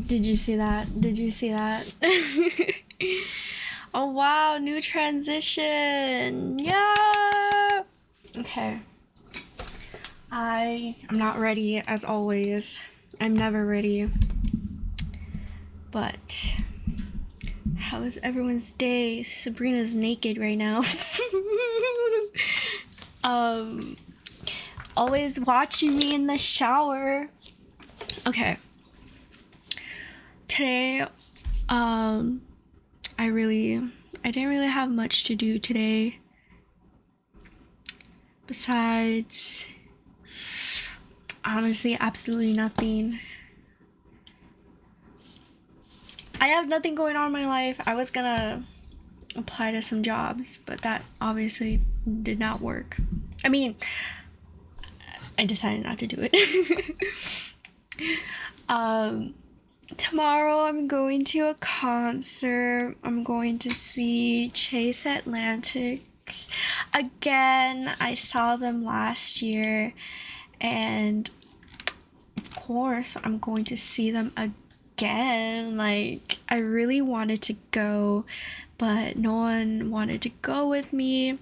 Did you see that? Did you see that? Oh wow, new transition. Yeah. Okay. I'm not ready as always. I'm never ready. But how is everyone's day? Sabrina's naked right now. Always watching me in the shower. Okay. Today, I didn't really have much to do today. Besides, honestly, absolutely nothing. I have nothing going on in my life. I was gonna apply to some jobs, but that obviously did not work. I mean, I decided not to do it. Tomorrow I'm going to a concert. I'm going to see Chase Atlantic again. I saw them last year, and of course I'm going to see them again. Like, I really wanted to go, but no one wanted to go with me.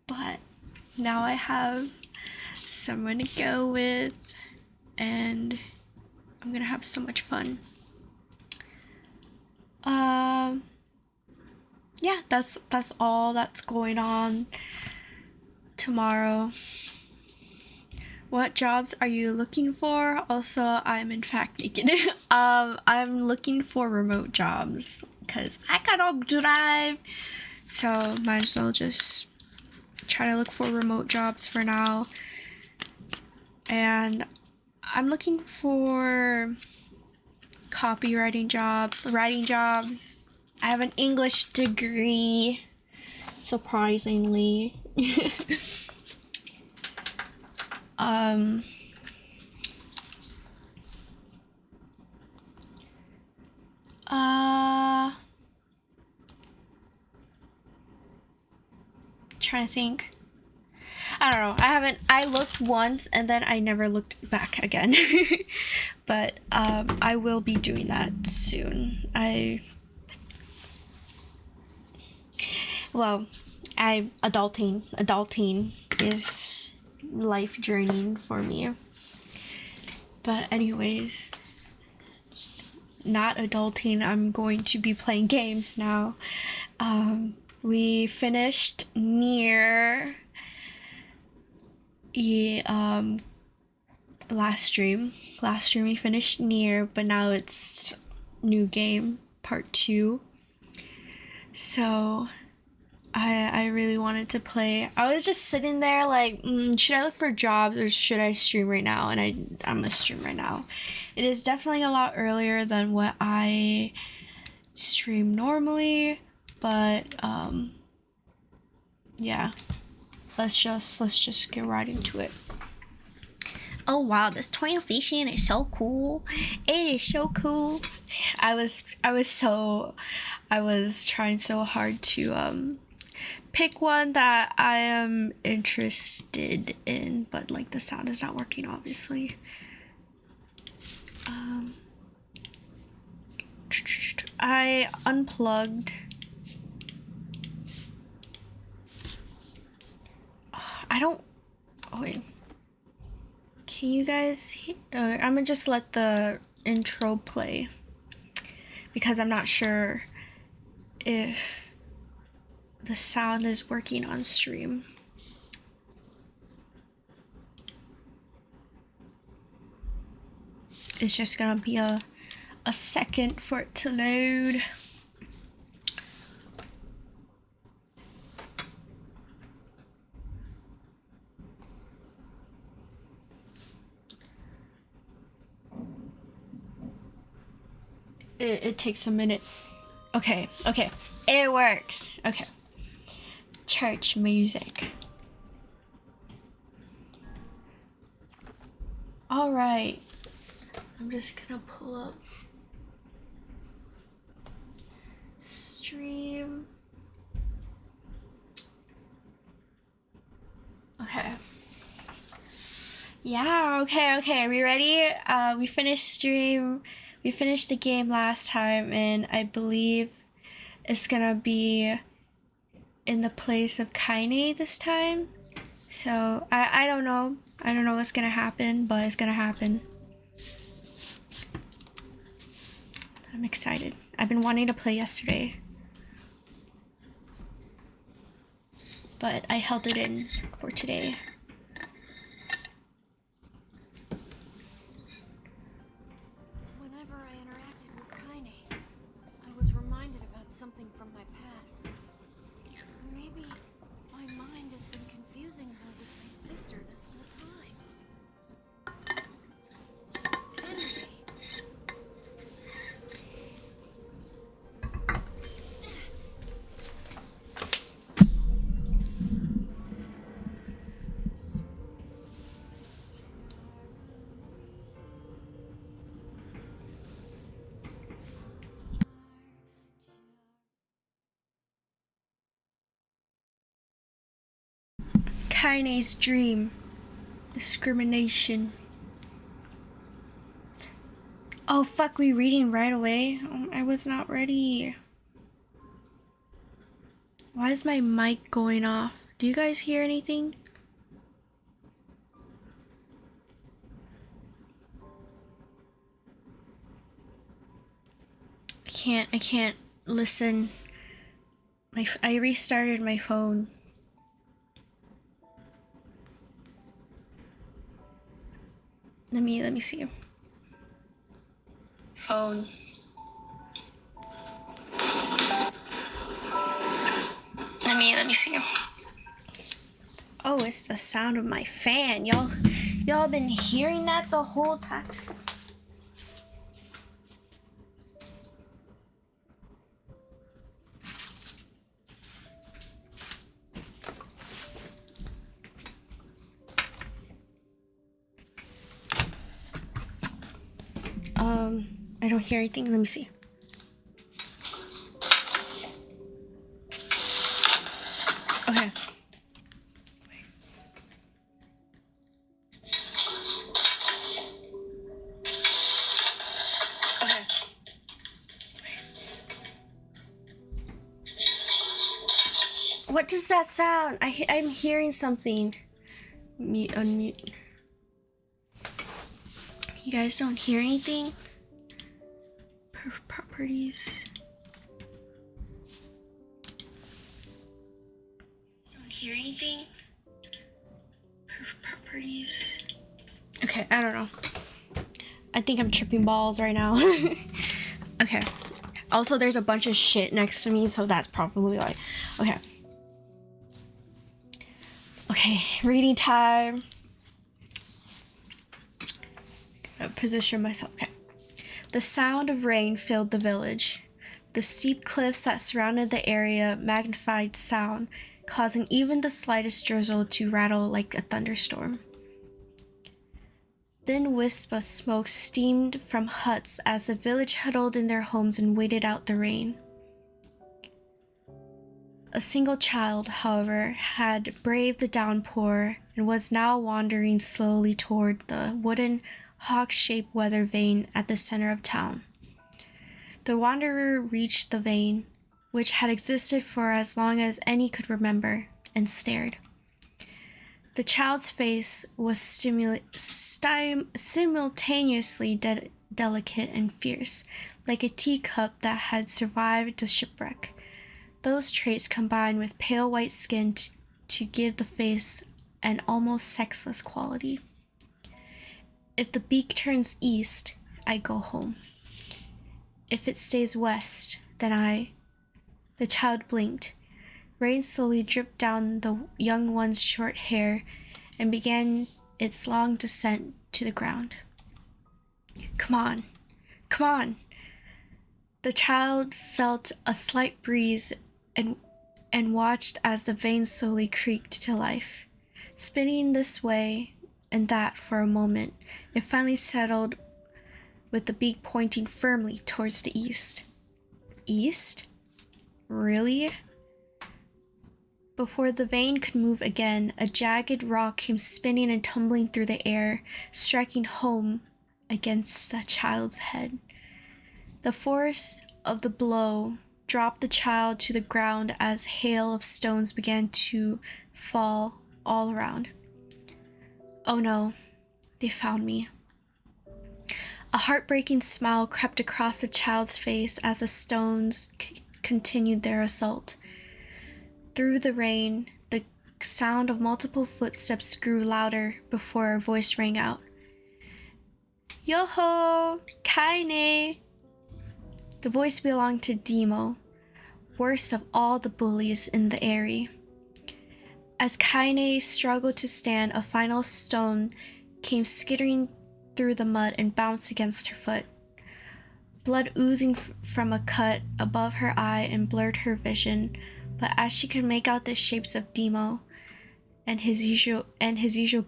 But now I have someone to go with, and I'm gonna have so much fun. Yeah, that's all that's going on tomorrow. What jobs are you looking for? Also, I'm in fact naked. I'm looking for remote jobs because I cannot drive, so might as well just try to look for remote jobs for now. And I'm looking for copywriting jobs, writing jobs. I have an English degree, surprisingly. Trying to think. I don't know. I looked once and then I never looked back again. But I will be doing that soon. Adulting is life journeying for me. But anyways, not adulting, I'm going to be playing games now. We finished Nier last stream we finished Nier, but now it's new game part 2. So I really wanted to play. I was just sitting there like, should I look for jobs or should I stream right now? And I'm gonna stream right now. It is definitely a lot earlier than what I stream normally, but yeah, let's just get right into it. Oh wow, this toy station is so cool. It is so cool. I was trying so hard to pick one that I am interested in, but like the sound is not working, obviously. I unplugged. Oh wait. Can you guys I'm gonna just let the intro play because I'm not sure if the sound is working on stream. It's just gonna be a second for it to load. It takes a minute. Okay, it works. Okay, church music. All right, I'm just gonna pull up stream. Okay. Yeah, okay. Are we ready? We finished stream. We finished the game last time, and I believe it's gonna be in the place of Kaine this time. So I don't know. I don't know what's gonna happen, but it's gonna happen. I'm excited. I've been wanting to play yesterday, but I held it in for today. Whenever I interacted with Kaine, I was reminded about something from my past. Maybe my mind has been confusing her with my sister this whole time. Anyway. Kaine's dream. Discrimination. Oh fuck, we reading right away? I was not ready. Why is my mic going off? Do you guys hear anything? can't listen. I restarted my phone. Let me see. Phone. Let me see. Oh, it's the sound of my fan. Y'all been hearing that the whole time. I don't hear anything. Let me see. Okay. Okay. What does that sound? I'm hearing something. Unmute. You guys don't hear anything? Properties. Don't hear anything? Properties. Okay, I don't know. I think I'm tripping balls right now. Okay. Also, there's a bunch of shit next to me, so that's probably why. Okay. Okay, reading time. I'll position myself. Okay. The sound of rain filled the village. The steep cliffs that surrounded the area magnified sound, causing even the slightest drizzle to rattle like a thunderstorm. Thin wisps of smoke steamed from huts as the village huddled in their homes and waited out the rain. A single child, however, had braved the downpour and was now wandering slowly toward the wooden, hawk-shaped weather vane at the center of town. The wanderer reached the vane, which had existed for as long as any could remember, and stared. The child's face was simultaneously delicate and fierce, like a teacup that had survived a shipwreck. Those traits combined with pale white skin to give the face an almost sexless quality. If the beak turns east, I go home. If it stays west, then The child blinked. Rain slowly dripped down the young one's short hair and began its long descent to the ground. Come on, come on. The child felt a slight breeze and watched as the vane slowly creaked to life. Spinning this way and that for a moment, it finally settled with the beak pointing firmly towards the east. East? Really? Before the vane could move again, a jagged rock came spinning and tumbling through the air, striking home against the child's head. The force of the blow dropped the child to the ground as hail of stones began to fall all around. Oh no, they found me. A heartbreaking smile crept across the child's face as the stones continued their assault. Through the rain, the sound of multiple footsteps grew louder before a voice rang out. Yo-ho! Kaine! The voice belonged to Demo, worst of all the bullies in the area. As Kaine struggled to stand, a final stone came skittering through the mud and bounced against her foot. Blood oozing from a cut above her eye and blurred her vision, but as she could make out the shapes of Demo and his usual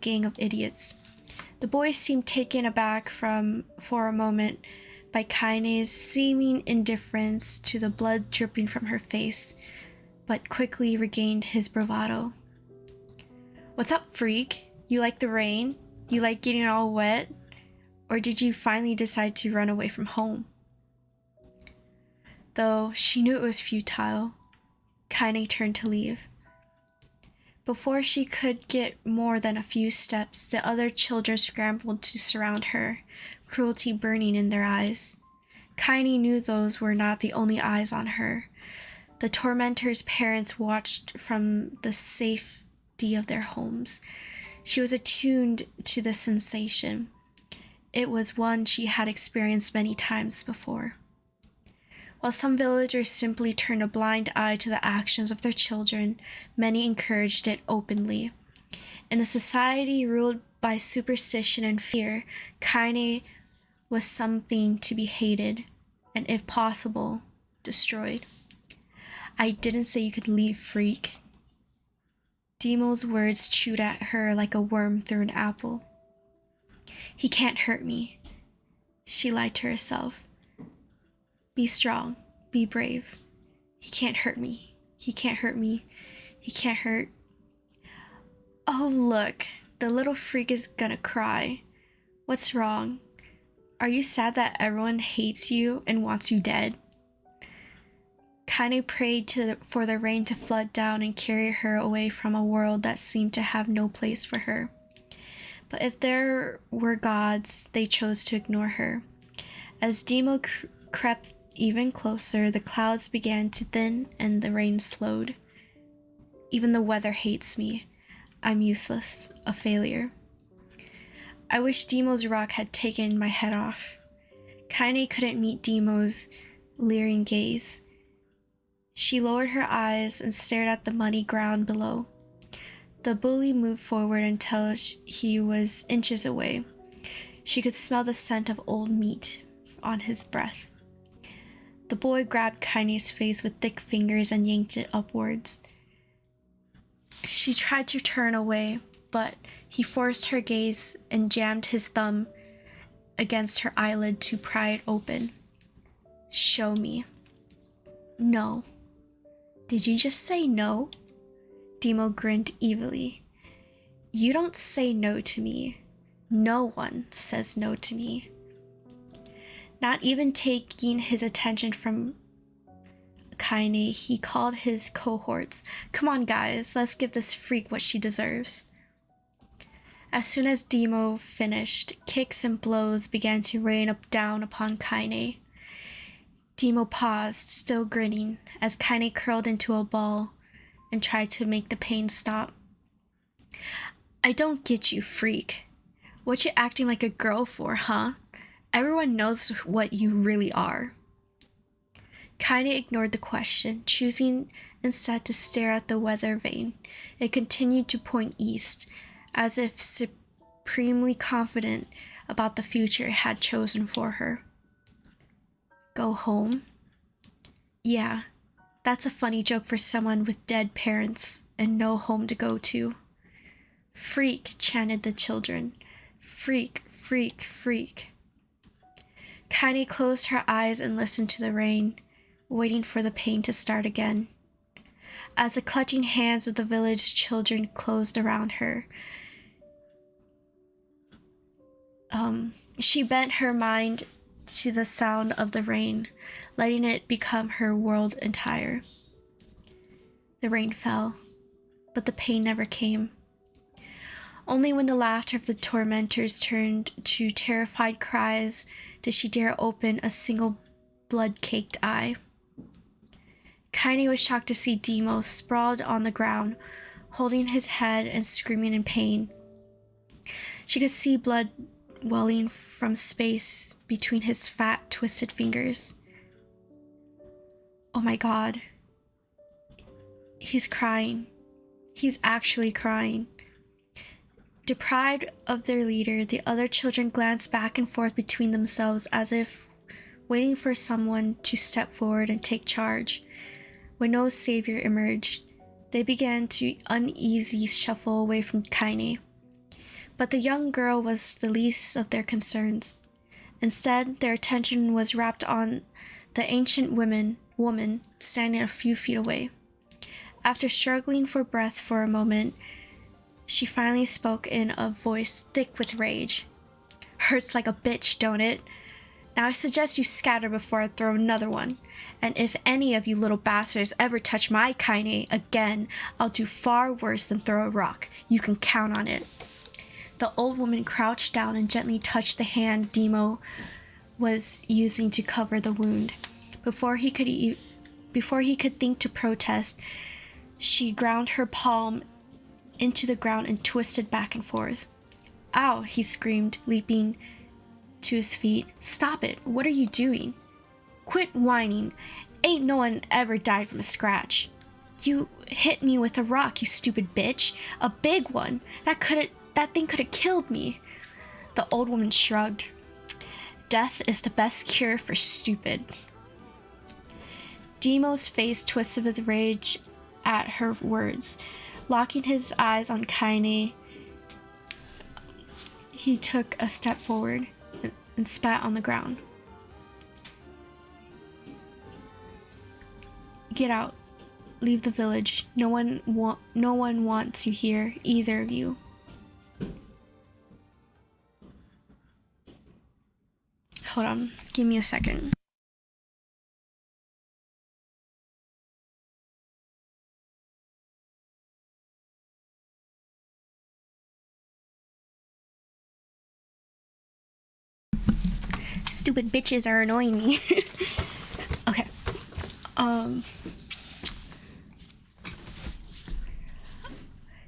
gang of idiots, the boy seemed taken aback for a moment by Kaine's seeming indifference to the blood dripping from her face, but quickly regained his bravado. What's up, freak? You like the rain? You like getting all wet? Or did you finally decide to run away from home? Though she knew it was futile, Kaine turned to leave. Before she could get more than a few steps, the other children scrambled to surround her, cruelty burning in their eyes. Kaine knew those were not the only eyes on her. The tormentor's parents watched from the safety of their homes. She was attuned to the sensation. It was one she had experienced many times before. While some villagers simply turned a blind eye to the actions of their children, many encouraged it openly. In a society ruled by superstition and fear, Kaine was something to be hated, and if possible, destroyed. "I didn't say you could leave, freak." Demo's words chewed at her like a worm through an apple. "He can't hurt me," she lied to herself. "Be strong, be brave. He can't hurt me. He can't hurt me. He can't hurt." Oh, look, the little freak is gonna cry. What's wrong? Are you sad that everyone hates you and wants you dead? Kaine prayed for the rain to flood down and carry her away from a world that seemed to have no place for her. But if there were gods, they chose to ignore her. As Demo crept even closer, the clouds began to thin and the rain slowed. "Even the weather hates me. I'm useless, a failure." I wish Demo's rock had taken my head off. Kaine couldn't meet Demo's leering gaze. She lowered her eyes and stared at the muddy ground below. The bully moved forward until he was inches away. She could smell the scent of old meat on his breath. The boy grabbed Kaine's face with thick fingers and yanked it upwards. She tried to turn away, but he forced her gaze and jammed his thumb against her eyelid to pry it open. "Show me." "No." "Did you just say no?" Demo grinned evilly. "You don't say no to me. No one says no to me." Not even taking his attention from Kaine, he called his cohorts. "Come on, guys, let's give this freak what she deserves." As soon as Demo finished, kicks and blows began to rain down upon Kaine. Demo paused, still grinning, as Kaine curled into a ball and tried to make the pain stop. "I don't get you, freak. What you acting like a girl for, huh? Everyone knows what you really are." Kaine ignored the question, choosing instead to stare at the weather vane. It continued to point east, as if supremely confident about the future it had chosen for her. "Go home?" "Yeah, that's a funny joke for someone with dead parents and no home to go to." "Freak," chanted the children. "Freak, freak, freak." Kaine closed her eyes and listened to the rain, waiting for the pain to start again. As the clutching hands of the village children closed around her, she bent her mind to the sound of the rain, letting it become her world entire. The rain fell, but the pain never came. Only when the laughter of the tormentors turned to terrified cries did she dare open a single blood-caked eye. Kaine was shocked to see Demo sprawled on the ground, holding his head and screaming in pain. She could see blood welling from space between his fat, twisted fingers. Oh my God. He's crying. He's actually crying. Deprived of their leader, the other children glanced back and forth between themselves as if waiting for someone to step forward and take charge. When no savior emerged, they began to uneasily shuffle away from Kaine. But the young girl was the least of their concerns. Instead, their attention was wrapped on the ancient woman standing a few feet away. After struggling for breath for a moment, she finally spoke in a voice thick with rage. "Hurts like a bitch, don't it? Now I suggest you scatter before I throw another one. And if any of you little bastards ever touch my Kaine again, I'll do far worse than throw a rock. You can count on it." The old woman crouched down and gently touched the hand Demo was using to cover the wound. Before he could think to protest, she ground her palm into the ground and twisted back and forth. "Ow," he screamed, leaping to his feet. "Stop it. What are you doing? Quit whining. Ain't no one ever died from a scratch." "You hit me with a rock, you stupid bitch. A big one. That thing could have killed me." The old woman shrugged. "Death is the best cure for stupid." Demo's face twisted with rage at her words. Locking his eyes on Kaine, he took a step forward and spat on the ground. "Get out. Leave the village. No one wants you here, either of you." Hold on. Give me a second. Stupid bitches are annoying me. Okay.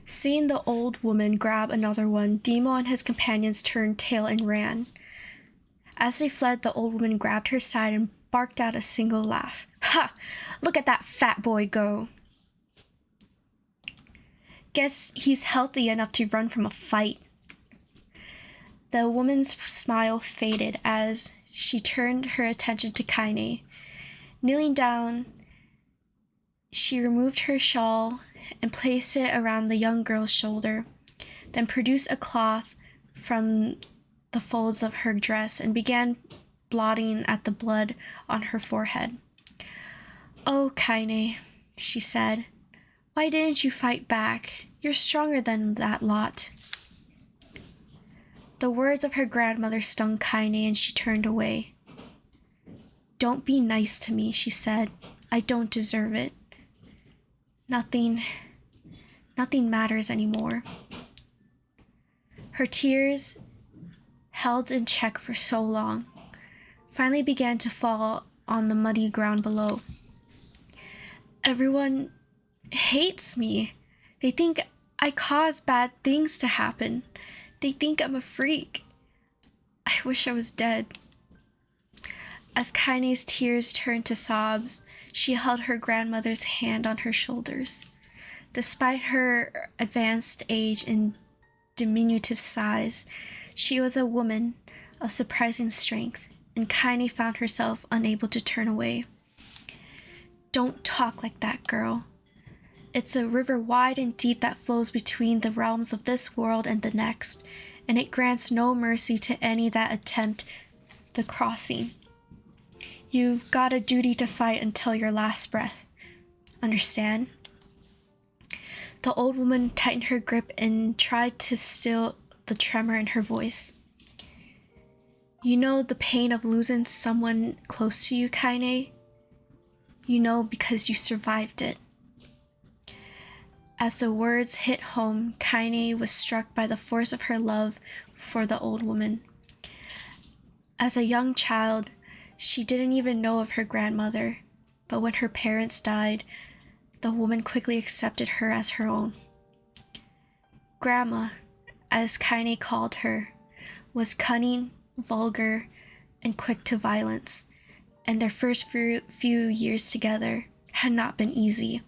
Seeing the old woman grab another one, Demo and his companions turned tail and ran. As they fled, the old woman grabbed her side and barked out a single laugh. "Ha! Look at that fat boy go. Guess he's healthy enough to run from a fight." The woman's smile faded as she turned her attention to Kaine. Kneeling down, she removed her shawl and placed it around the young girl's shoulder, then produced a cloth from the folds of her dress and began blotting at the blood on her forehead. "Oh, Kaine," she said, "why didn't you fight back? You're stronger than that lot." The words of her grandmother stung Kaine and she turned away. "Don't be nice to me," she said. "I don't deserve it. Nothing matters anymore." Her tears, held in check for so long, finally began to fall on the muddy ground below. "Everyone hates me. They think I cause bad things to happen. They think I'm a freak. I wish I was dead." As Kaine's tears turned to sobs, she held her grandmother's hand on her shoulders. Despite her advanced age and diminutive size, she was a woman of surprising strength, and Kaine found herself unable to turn away. "Don't talk like that, girl. It's a river wide and deep that flows between the realms of this world and the next, and it grants no mercy to any that attempt the crossing. You've got a duty to fight until your last breath. Understand?" The old woman tightened her grip and tried to still the tremor in her voice. "You know the pain of losing someone close to you, Kaine? You know because you survived it." As the words hit home, Kaine was struck by the force of her love for the old woman. As a young child, she didn't even know of her grandmother, but when her parents died, the woman quickly accepted her as her own. Grandma, as Kaine called her, was cunning, vulgar, and quick to violence, and their first few years together had not been easy.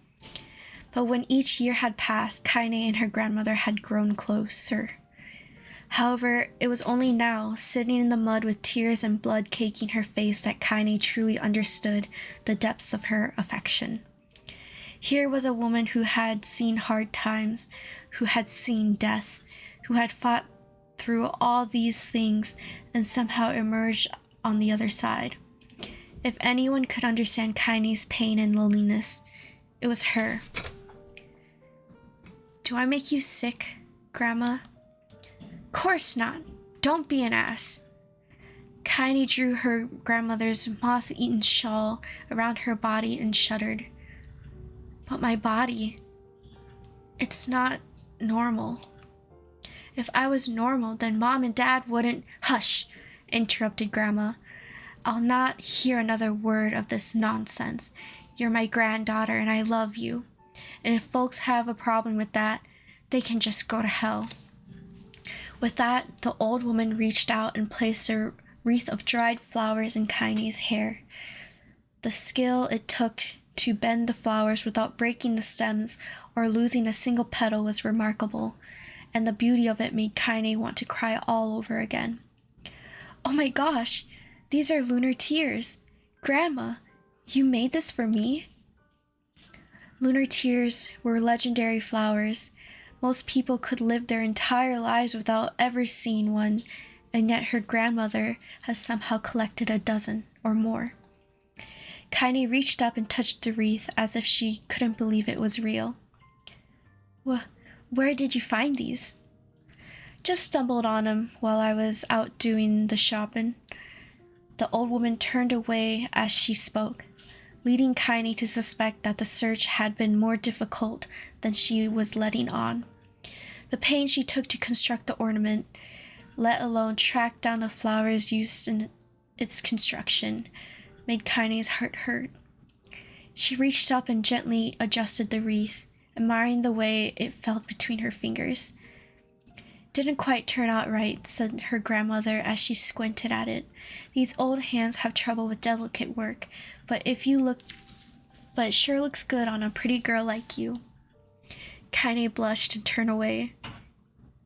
But when each year had passed, Kaine and her grandmother had grown closer. However, it was only now, sitting in the mud with tears and blood caking her face, that Kaine truly understood the depths of her affection. Here was a woman who had seen hard times, who had seen death, who had fought through all these things and somehow emerged on the other side. If anyone could understand Kaine's pain and loneliness, it was her. "Do I make you sick, Grandma?" "Course not. Don't be an ass." Kaine drew her grandmother's moth-eaten shawl around her body and shuddered. "But my body, it's not normal. If I was normal, then Mom and Dad wouldn't—" "Hush," interrupted Grandma. I'll not hear another word of this nonsense. You're my granddaughter and I love you. And if folks have a problem with that, they can just go to hell." With that, the old woman reached out and placed a wreath of dried flowers in Kaine's hair. The skill it took to bend the flowers without breaking the stems or losing a single petal was remarkable, and the beauty of it made Kaine want to cry all over again. "Oh my gosh, these are lunar tears. Grandma, you made this for me?" Lunar tears were legendary flowers. Most people could live their entire lives without ever seeing one, and yet her grandmother has somehow collected a dozen or more. Kaine reached up and touched the wreath as if she couldn't believe it was real. Where did you find these?" "Just stumbled on them while I was out doing the shopping." The old woman turned away as she spoke, leading Kaine to suspect that the search had been more difficult than she was letting on. The pain she took to construct the ornament, let alone track down the flowers used in its construction, made Kaine's heart hurt. She reached up and gently adjusted the wreath, admiring the way it felt between her fingers. "Didn't quite turn out right," said her grandmother as she squinted at it. "These old hands have trouble with delicate work, but it sure looks good on a pretty girl like you." Kaine blushed and turned away.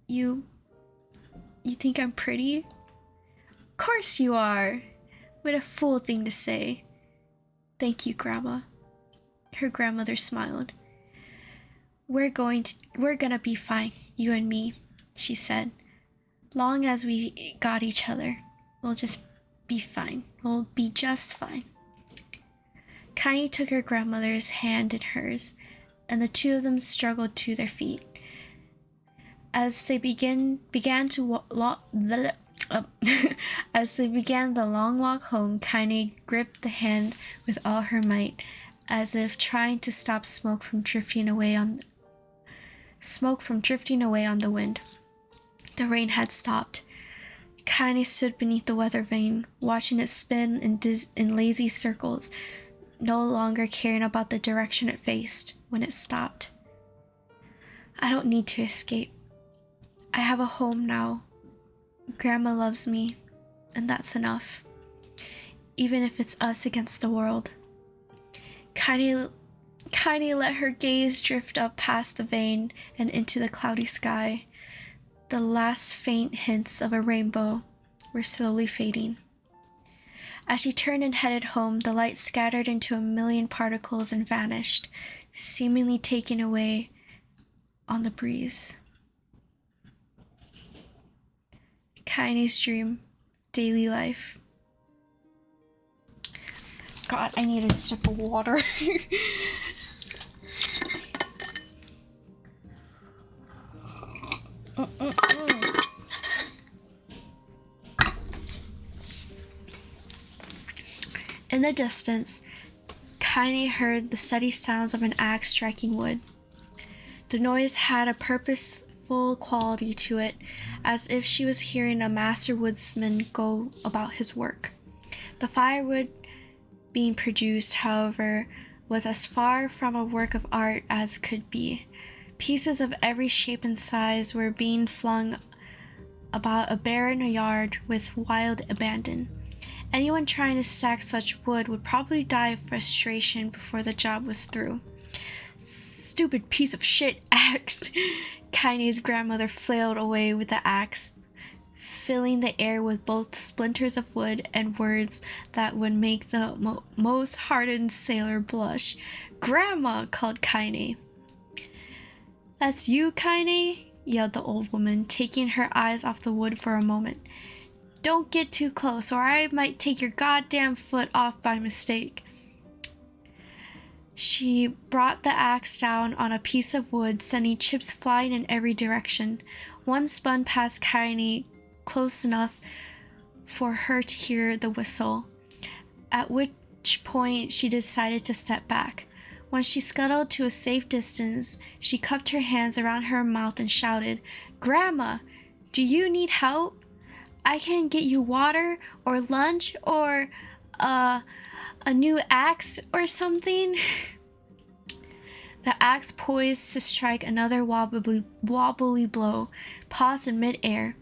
You think I'm pretty?" "Course you are. What a fool thing to say." "Thank you, Grandma." Her grandmother smiled. We're gonna be fine, you and me," she said. "Long as we got each other, we'll just be fine. We'll be just fine." Kaine took her grandmother's hand in hers, and the two of them struggled to their feet. As they began the long walk home, Kaine gripped the hand with all her might, as if trying to stop smoke from drifting away on the wind. The rain had stopped. Kaine stood beneath the weather vane, watching it spin in lazy circles, no longer caring about the direction it faced when it stopped. "I don't need to escape. I have a home now. Grandma loves me, and that's enough. Even if it's us against the world." Kaine let her gaze drift up past the vane and into the cloudy sky. The last faint hints of a rainbow were slowly fading. As she turned and headed home, the light scattered into a million particles and vanished, seemingly taken away on the breeze. Kaine's dream, daily life. God, I need a sip of water. In the distance, Kaine heard the steady sounds of an axe striking wood. The noise had a purposeful quality to it, as if she was hearing a master woodsman go about his work. The firewood being produced, however, was as far from a work of art as could be. Pieces of every shape and size were being flung about a barren yard with wild abandon. Anyone trying to stack such wood would probably die of frustration before the job was through. "Stupid piece of shit axe!" Kaine's grandmother flailed away with the axe, filling the air with both splinters of wood and words that would make the most hardened sailor blush. "Grandma!" called Kaine. "That's you, Kaine?" yelled the old woman, taking her eyes off the wood for a moment. "Don't get too close, or I might take your goddamn foot off by mistake." She brought the axe down on a piece of wood, sending chips flying in every direction. One spun past Kaine close enough for her to hear the whistle, at which point she decided to step back. When she scuttled to a safe distance, she cupped her hands around her mouth and shouted, "Grandma, do you need help? I can get you water or lunch or a new axe or something. The axe, poised to strike another wobbly blow, paused in midair.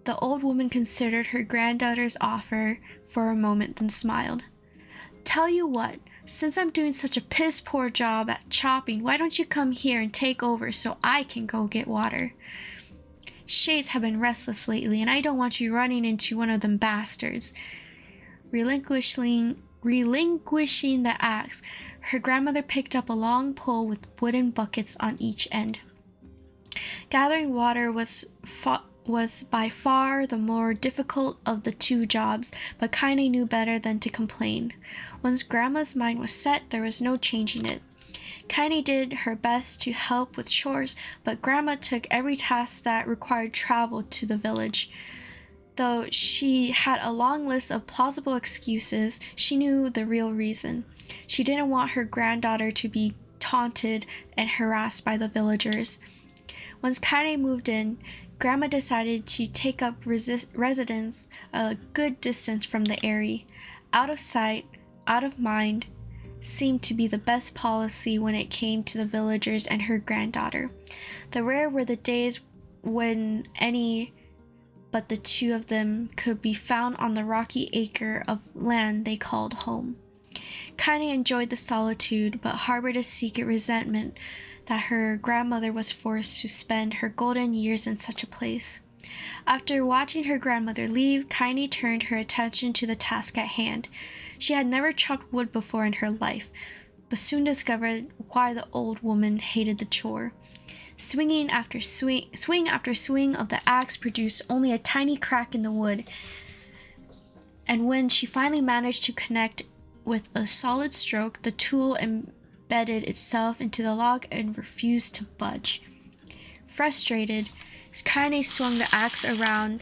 The old woman considered her granddaughter's offer for a moment, then smiled. Tell you what, since I'm doing such a piss-poor job at chopping, why don't you come here and take over so I can go get water? Shades have been restless lately, and I don't want you running into one of them bastards. Relinquishing the axe, her grandmother picked up a long pole with wooden buckets on each end. Gathering water was by far the more difficult of the two jobs, but Kaine knew better than to complain. Once Grandma's mind was set, there was no changing it. Kaine did her best to help with chores, but Grandma took every task that required travel to the village. Though she had a long list of plausible excuses, she knew the real reason. She didn't want her granddaughter to be taunted and harassed by the villagers. Once Kaine moved in, Grandma decided to take up residence a good distance from the area. Out of sight, out of mind seemed to be the best policy when it came to the villagers and her granddaughter. The rare were the days when any but the two of them could be found on the rocky acre of land they called home. Kaine enjoyed the solitude, but harbored a secret resentment that her grandmother was forced to spend her golden years in such a place. After watching her grandmother leave, Kaine turned her attention to the task at hand. She had never chopped wood before in her life, but soon discovered why the old woman hated the chore. Swing after swing of the axe produced only a tiny crack in the wood, and when she finally managed to connect with a solid stroke, the tool embedded itself into the log and refused to budge. Frustrated, Kaine swung the axe around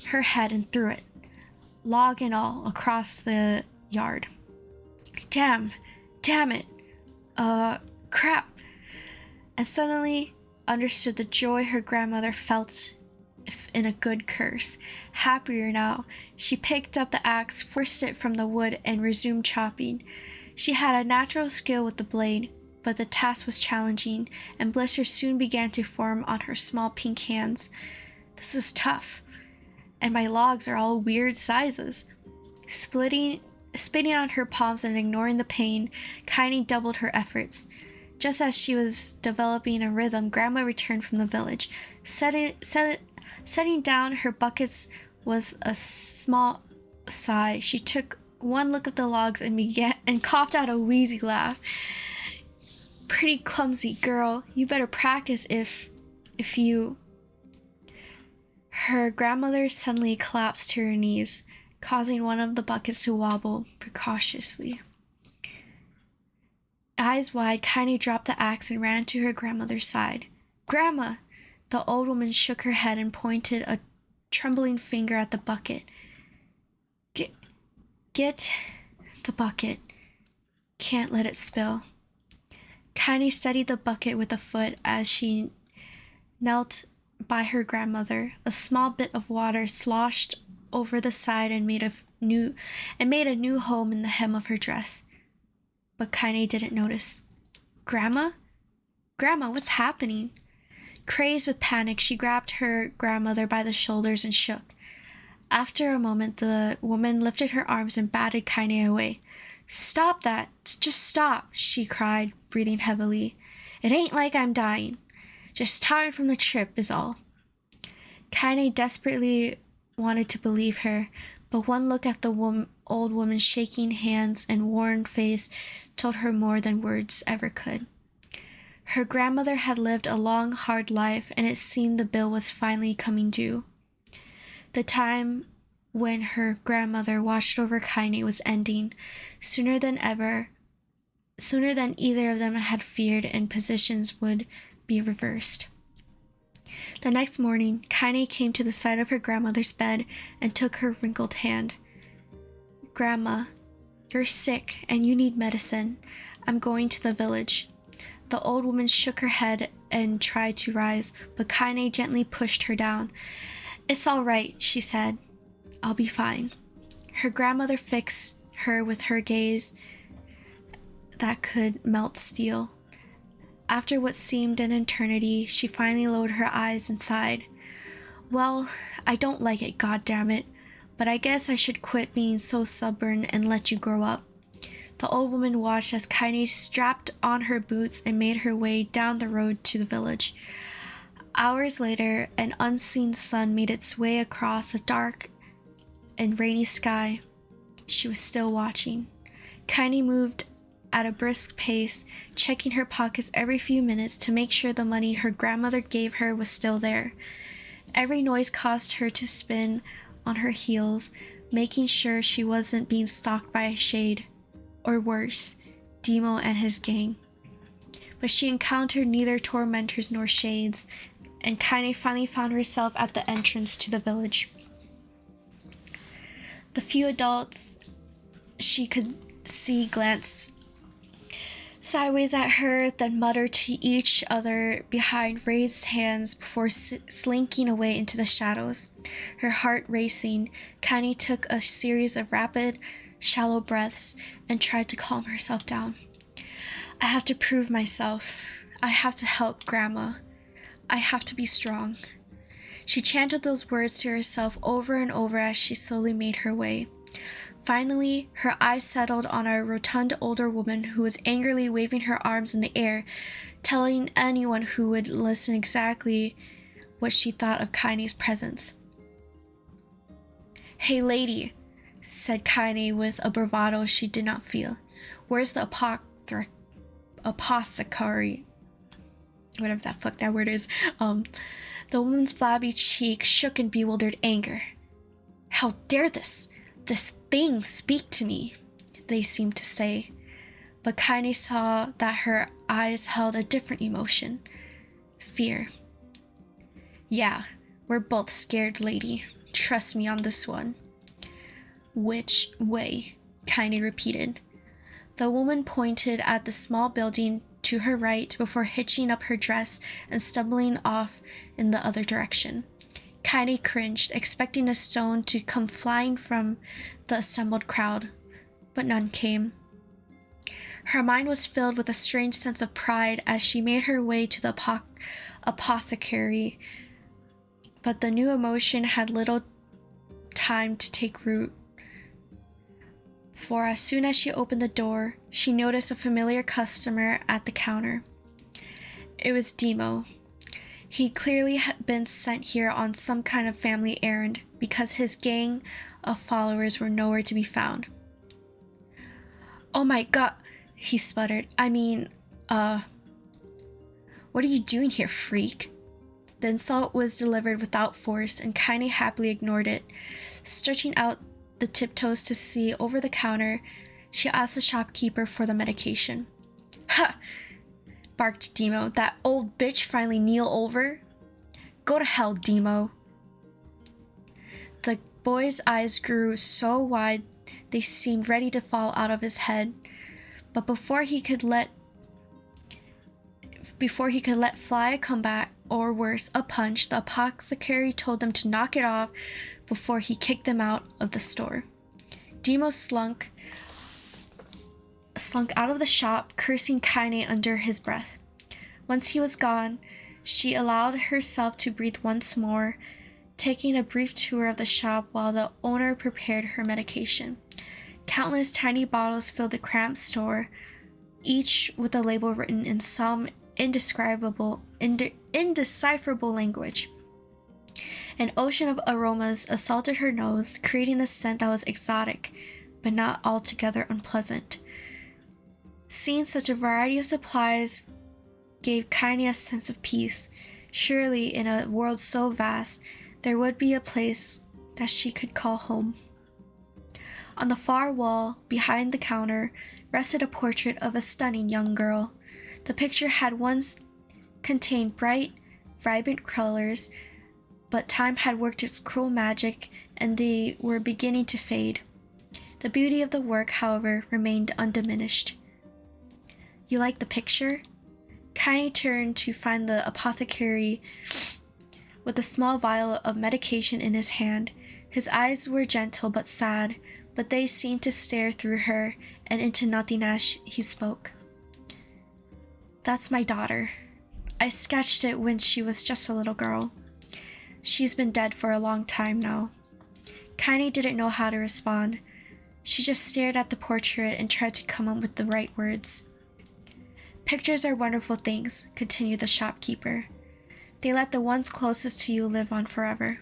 her head and threw it, log and all, across the yard. Damn it, crap. And suddenly understood the joy her grandmother felt in a good curse. Happier now, she picked up the axe, forced it from the wood, and resumed chopping. She had a natural skill with the blade, but the task was challenging, and blisters soon began to form on her small pink hands. This is tough, and my logs are all weird sizes. Spitting on her palms and ignoring the pain, Kaine doubled her efforts. Just as she was developing a rhythm, Grandma returned from the village. Setting down her buckets was a small sigh. She took one look at the logs and coughed out a wheezy laugh. Pretty clumsy girl. You better practice if you... Her grandmother suddenly collapsed to her knees, causing one of the buckets to wobble precautiously. Eyes wide, Kaine dropped the axe and ran to her grandmother's side. Grandma! The old woman shook her head and pointed a trembling finger at the bucket. Get the bucket. Can't let it spill. Kaine steadied the bucket with a foot as she knelt by her grandmother. A small bit of water sloshed over the side and made a new home in the hem of her dress. But Kaine didn't notice. Grandma? Grandma, what's happening? Crazed with panic, she grabbed her grandmother by the shoulders and shook. After a moment, the woman lifted her arms and batted Kaine away. Stop that! Just stop! She cried, breathing heavily. It ain't like I'm dying. Just tired from the trip is all. Kaine desperately wanted to believe her, but one look at the old woman's shaking hands and worn face told her more than words ever could. Her grandmother had lived a long, hard life, and it seemed the bill was finally coming due. The time when her grandmother watched over Kaine was ending, sooner than either of them had feared, and positions would be reversed. The next morning, Kaine came to the side of her grandmother's bed and took her wrinkled hand. Grandma, you're sick and you need medicine. I'm going to the village. The old woman shook her head and tried to rise, but Kaine gently pushed her down. "It's all right," she said. "I'll be fine." Her grandmother fixed her with her gaze that could melt steel. After what seemed an eternity, she finally lowered her eyes and sighed. "Well, I don't like it, goddammit, but I guess I should quit being so stubborn and let you grow up." The old woman watched as Kaine strapped on her boots and made her way down the road to the village. Hours later, an unseen sun made its way across a dark and rainy sky. She was still watching. Kaine moved at a brisk pace, checking her pockets every few minutes to make sure the money her grandmother gave her was still there. Every noise caused her to spin on her heels, making sure she wasn't being stalked by a shade. Or worse, Demo and his gang. But she encountered neither tormentors nor shades, and Kaine finally found herself at the entrance to the village. The few adults she could see glanced sideways at her, then muttered to each other behind raised hands before slinking away into the shadows. Her heart racing, Kaine took a series of rapid, shallow breaths and tried to calm herself down. "I have to prove myself. I have to help Grandma. I have to be strong." She chanted those words to herself over and over as she slowly made her way. Finally, her eyes settled on a rotund older woman who was angrily waving her arms in the air, telling anyone who would listen exactly what she thought of Kaine's presence. "Hey lady," said Kaine with a bravado she did not feel. "Where's the apothecary?" Whatever that fuck that word is. The woman's flabby cheek shook in bewildered anger. "How dare this thing speak to me?" they seemed to say. But Kaine saw that her eyes held a different emotion. Fear. "Yeah, we're both scared, lady. Trust me on this one." "Which way?" Kaine repeated. The woman pointed at the small building to her right before hitching up her dress and stumbling off in the other direction. Kaine cringed, expecting a stone to come flying from the assembled crowd, but none came. Her mind was filled with a strange sense of pride as she made her way to the apothecary, but the new emotion had little time to take root. For as soon as she opened the door, she noticed a familiar customer at the counter. It was Demo. He clearly had been sent here on some kind of family errand because his gang of followers were nowhere to be found. "Oh my god," he sputtered. What are you doing here, freak?" The insult was delivered without force, and Kaine happily ignored it. Stretching out the tiptoes to see over the counter, she asked the shopkeeper for the medication. "Ha!" barked Demo. "That old bitch finally kneel over? Go to hell, Demo." The boy's eyes grew so wide they seemed ready to fall out of his head, but before he could let fly a comeback, or worse, a punch, the apothecary told them to knock it off before he kicked them out of the store. Demo slunk out of the shop, cursing Kaine under his breath. Once he was gone, she allowed herself to breathe once more, taking a brief tour of the shop while the owner prepared her medication. Countless tiny bottles filled the cramped store, each with a label written in some indecipherable language. An ocean of aromas assaulted her nose, creating a scent that was exotic, but not altogether unpleasant. Seeing such a variety of supplies gave Kaine a sense of peace. Surely, in a world so vast, there would be a place that she could call home. On the far wall, behind the counter, rested a portrait of a stunning young girl. The picture had once contained bright, vibrant colors, but time had worked its cruel magic and they were beginning to fade. The beauty of the work, however, remained undiminished. "You like the picture?" Kaine turned to find the apothecary with a small vial of medication in his hand. His eyes were gentle but sad, but they seemed to stare through her and into nothing as he spoke. That's my daughter. I sketched it when she was just a little girl. She's been dead for a long time now. Kaine didn't know how to respond. She just stared at the portrait and tried to come up with the right words. Pictures are wonderful things, continued the shopkeeper. They let the ones closest to you live on forever.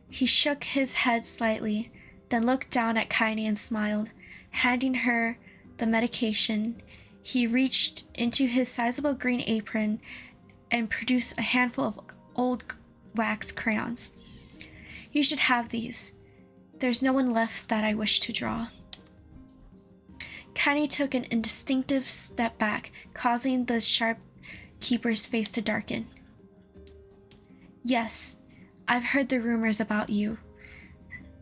He shook his head slightly, then looked down at Kaine and smiled. Handing her the medication, he reached into his sizable green apron and produced a handful of old wax crayons. You should have these. There's no one left that I wish to draw. Kaine took an instinctive step back, causing the shopkeeper's face to darken. Yes, I've heard the rumors about you,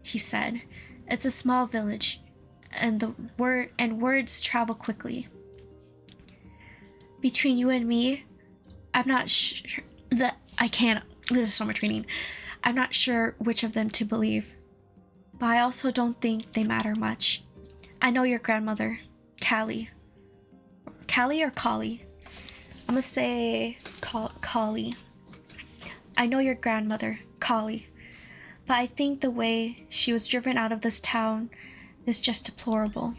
he said. It's a small village, and words travel quickly. Between you and me, I'm not sure that I can't. This is so much reading. I'm not sure which of them to believe, but I also don't think they matter much. I know your grandmother, Callie. Callie or Collie? I'm gonna say Collie. I know your grandmother, Collie, but I think the way she was driven out of this town is just deplorable.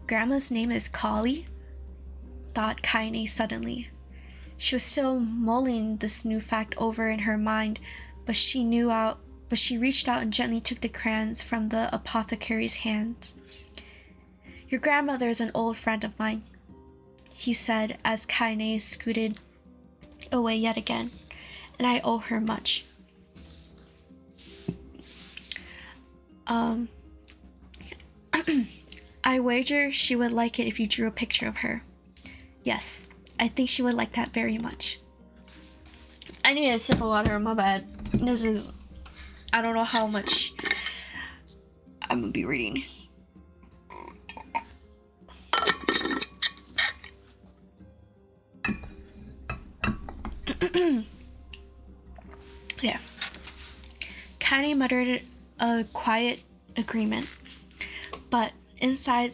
Grandma's name is Collie? Thought Kaine suddenly. She was still mulling this new fact over in her mind, but she reached out and gently took the crayons from the apothecary's hands. Your grandmother is an old friend of mine, he said as Kaine scooted away yet again, and I owe her much. I wager she would like it if you drew a picture of her. Yes, I think she would like that very much. I need a sip of water, my bad. I don't know how much I'm gonna be reading. Yeah. Kaine muttered a quiet agreement, but inside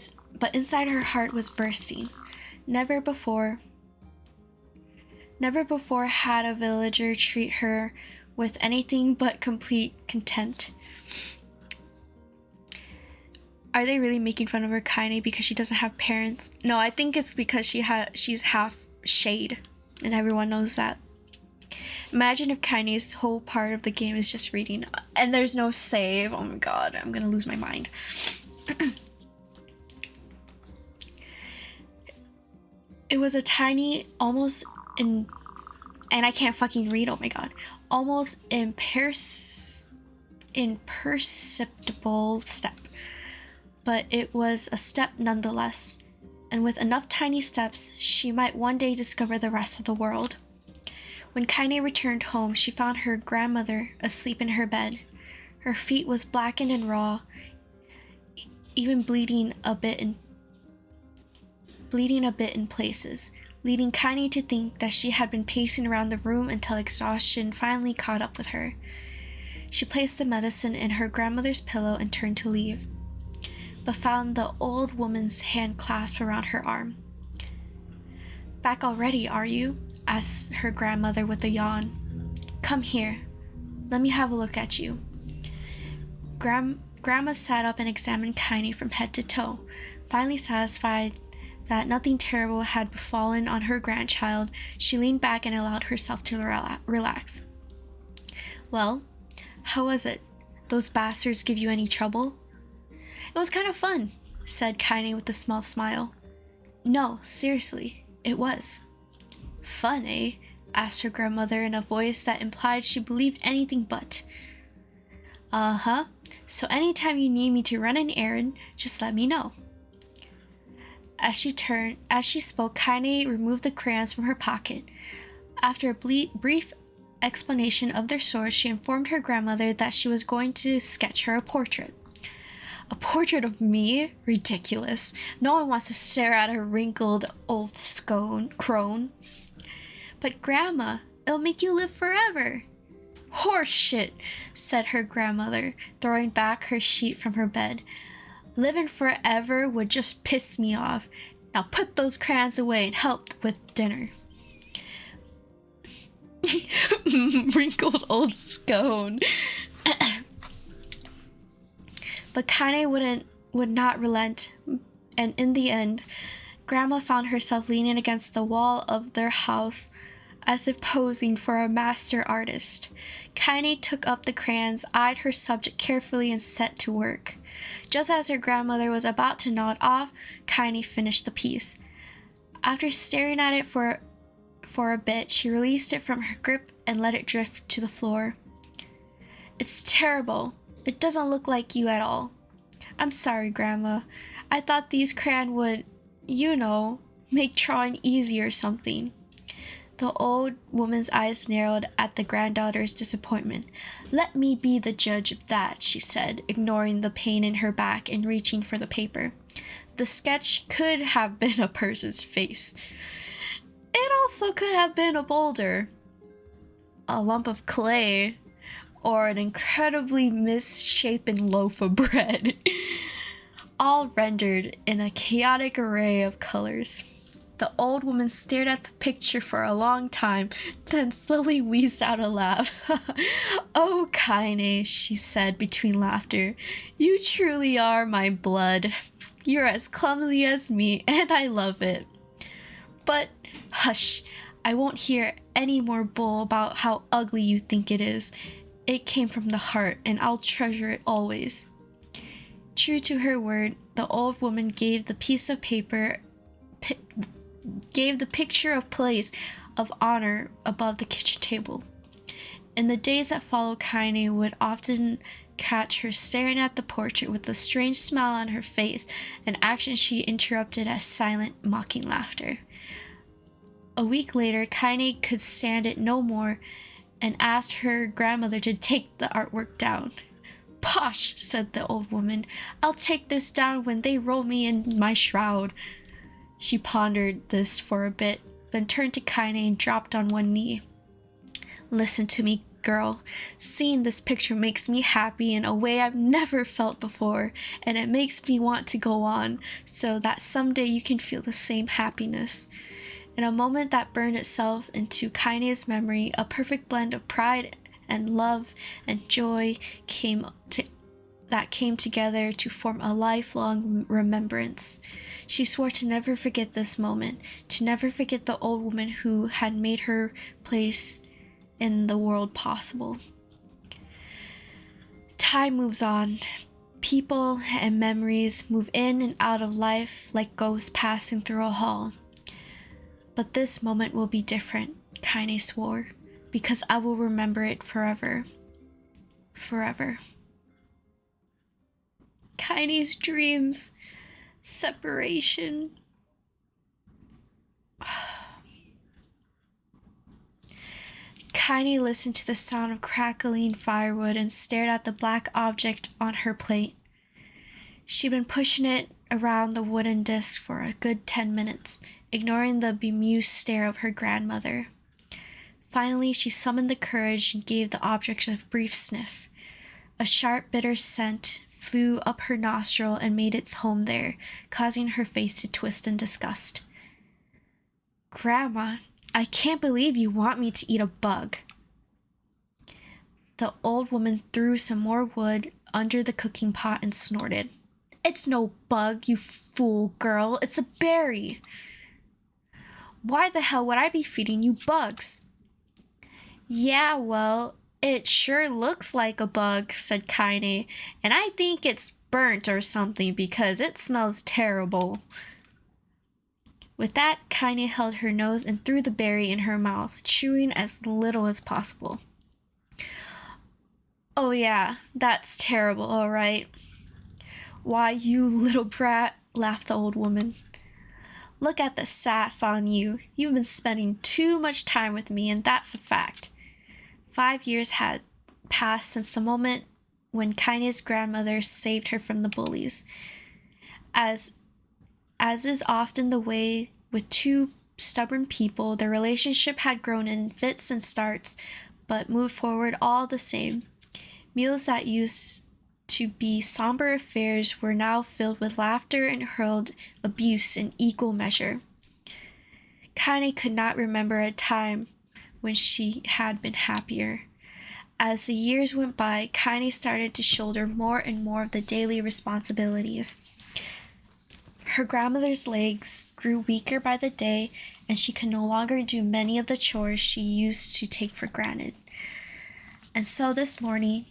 her heart was bursting. Never before had a villager treat her with anything but complete contempt. Are they really making fun of her, Kaine, because she doesn't have parents? No, I think it's because she's half shade, and everyone knows that. Imagine if Kaine's whole part of the game is just reading, and there's no save. Oh my god, I'm gonna lose my mind. It was a tiny, and I can't fucking read, oh my god, almost imperceptible step. But it was a step nonetheless, and with enough tiny steps, she might one day discover the rest of the world. When Kaine returned home, she found her grandmother asleep in her bed. Her feet was blackened and raw, even bleeding a bit in places, leading Kaine to think that she had been pacing around the room until exhaustion finally caught up with her. She placed the medicine in her grandmother's pillow and turned to leave, but found the old woman's hand clasped around her arm. Back already, are you? Asked her grandmother with a yawn. Come here. Let me have a look at you. Grandma sat up and examined Kaine from head to toe. Finally satisfied that nothing terrible had befallen on her grandchild, she leaned back and allowed herself to relax. Well, how was it? Those bastards give you any trouble? It was kind of fun, said Kaine with a small smile. No, seriously, it was. Fun, eh? Asked her grandmother in a voice that implied she believed anything but. Uh-huh. So anytime you need me to run an errand, just let me know. As she spoke, Kaine removed the crayons from her pocket. After a brief explanation of their source, she informed her grandmother that she was going to sketch her a portrait. A portrait of me? Ridiculous. No one wants to stare at a wrinkled old crone. But Grandma, It'll make you live forever. Horse shit, said her grandmother, throwing back her sheet from her bed. Living forever would just piss me off. Now put those crayons away and help with dinner. Wrinkled old scone. But Kaine would not relent, and in the end, Grandma found herself leaning against the wall of their house as if posing for a master artist. Kaine took up the crayons, eyed her subject carefully, and set to work. Just as her grandmother was about to nod off, Kaine finished the piece. After staring at it for a bit, she released it from her grip and let it drift to the floor. It's terrible. It doesn't look like you at all. I'm sorry, Grandma. I thought these crayons would, make drawing easy or something. The old woman's eyes narrowed at the granddaughter's disappointment. Let me be the judge of that, she said, ignoring the pain in her back and reaching for the paper. The sketch could have been a person's face. It also could have been a boulder, a lump of clay, or an incredibly misshapen loaf of bread, all rendered in a chaotic array of colors. The old woman stared at the picture for a long time, then slowly wheezed out a laugh. Oh, Kaine, she said between laughter, you truly are my blood. You're as clumsy as me, and I love it. But, hush, I won't hear any more bull about how ugly you think it is. It came from the heart, and I'll treasure it always. True to her word, the old woman gave the piece of paper gave the picture of place of honor above the kitchen table. In the days that followed, Kaine would often catch her staring at the portrait with a strange smile on her face, an action she interrupted as silent, mocking laughter. A week later, Kaine could stand it no more and asked her grandmother to take the artwork down. Posh, said the old woman. I'll take this down when they roll me in my shroud. She pondered this for a bit, then turned to Kaine and dropped on one knee. Listen to me, girl. Seeing this picture makes me happy in a way I've never felt before, and it makes me want to go on, so that someday you can feel the same happiness. In a moment that burned itself into Kaine's memory, a perfect blend of pride and love and joy came together to form a lifelong remembrance. She swore to never forget this moment, to never forget the old woman who had made her place in the world possible. Time moves on. People and memories move in and out of life like ghosts passing through a hall. But this moment will be different, Kaine swore, because I will remember it forever. Forever. Kaine's dreams. Separation. Kaine listened to the sound of crackling firewood and stared at the black object on her plate. She'd been pushing it around the wooden disc for a good 10 minutes, ignoring the bemused stare of her grandmother. Finally, she summoned the courage and gave the object a brief sniff. A sharp, bitter scent flew up her nostril and made its home there, causing her face to twist in disgust. Grandma, I can't believe you want me to eat a bug. The old woman threw some more wood under the cooking pot and snorted. It's no bug, you fool girl. It's a berry. Why the hell would I be feeding you bugs? Yeah, well, it sure looks like a bug, said Kaine, and I think it's burnt or something because it smells terrible. With that, Kaine held her nose and threw the berry in her mouth, chewing as little as possible. Oh yeah, that's terrible, all right. Why, you little brat, laughed the old woman. Look at the sass on you. You've been spending too much time with me, and that's a fact. 5 years had passed since the moment when Kaine's grandmother saved her from the bullies. As is often the way with two stubborn people. Their relationship had grown in fits and starts, but moved forward all the same. Meals that used to be somber affairs were now filled with laughter and hurled abuse in equal measure. Kaine could not remember a time when she had been happier. As the years went by, Kaine started to shoulder more and more of the daily responsibilities. Her grandmother's legs grew weaker by the day, and she could no longer do many of the chores she used to take for granted. And so this morning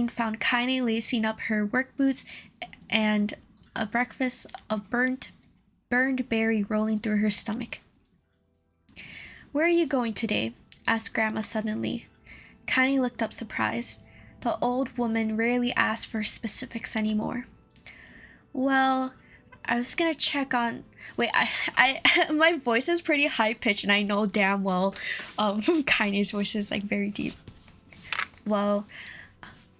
found Kaine lacing up her work boots and a breakfast of burned berry rolling through her stomach. "Where are you going today?" asked Grandma suddenly. Kaine looked up surprised. The old woman rarely asked for specifics anymore. "Well, I was gonna check on..." Wait, I my voice is pretty high pitched, and I know damn well Kaine's voice is like very deep. "Well,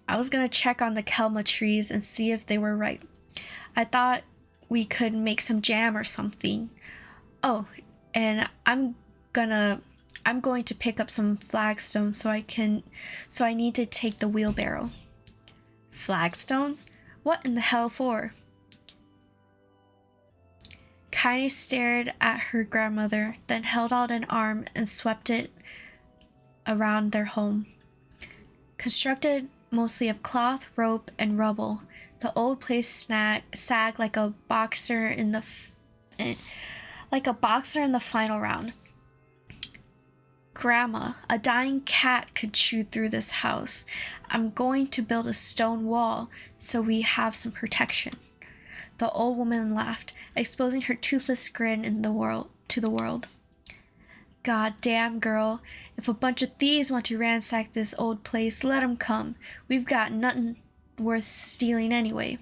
I was gonna check on the kelma trees and see if they were ripe. I thought we could make some jam or something. Oh, and I'm going to pick up some flagstones so I need to take the wheelbarrow." "Flagstones? What in the hell for?" Kaine stared at her grandmother, then held out an arm and swept it around their home. Constructed mostly of cloth, rope, and rubble, the old place sagged like a boxer in the final round. "Grandma, a dying cat could chew through this house. I'm going to build a stone wall so we have some protection." The old woman laughed, exposing her toothless grin to the world. "God damn, girl. If a bunch of thieves want to ransack this old place, let 'em come. We've got nothing worth stealing anyway."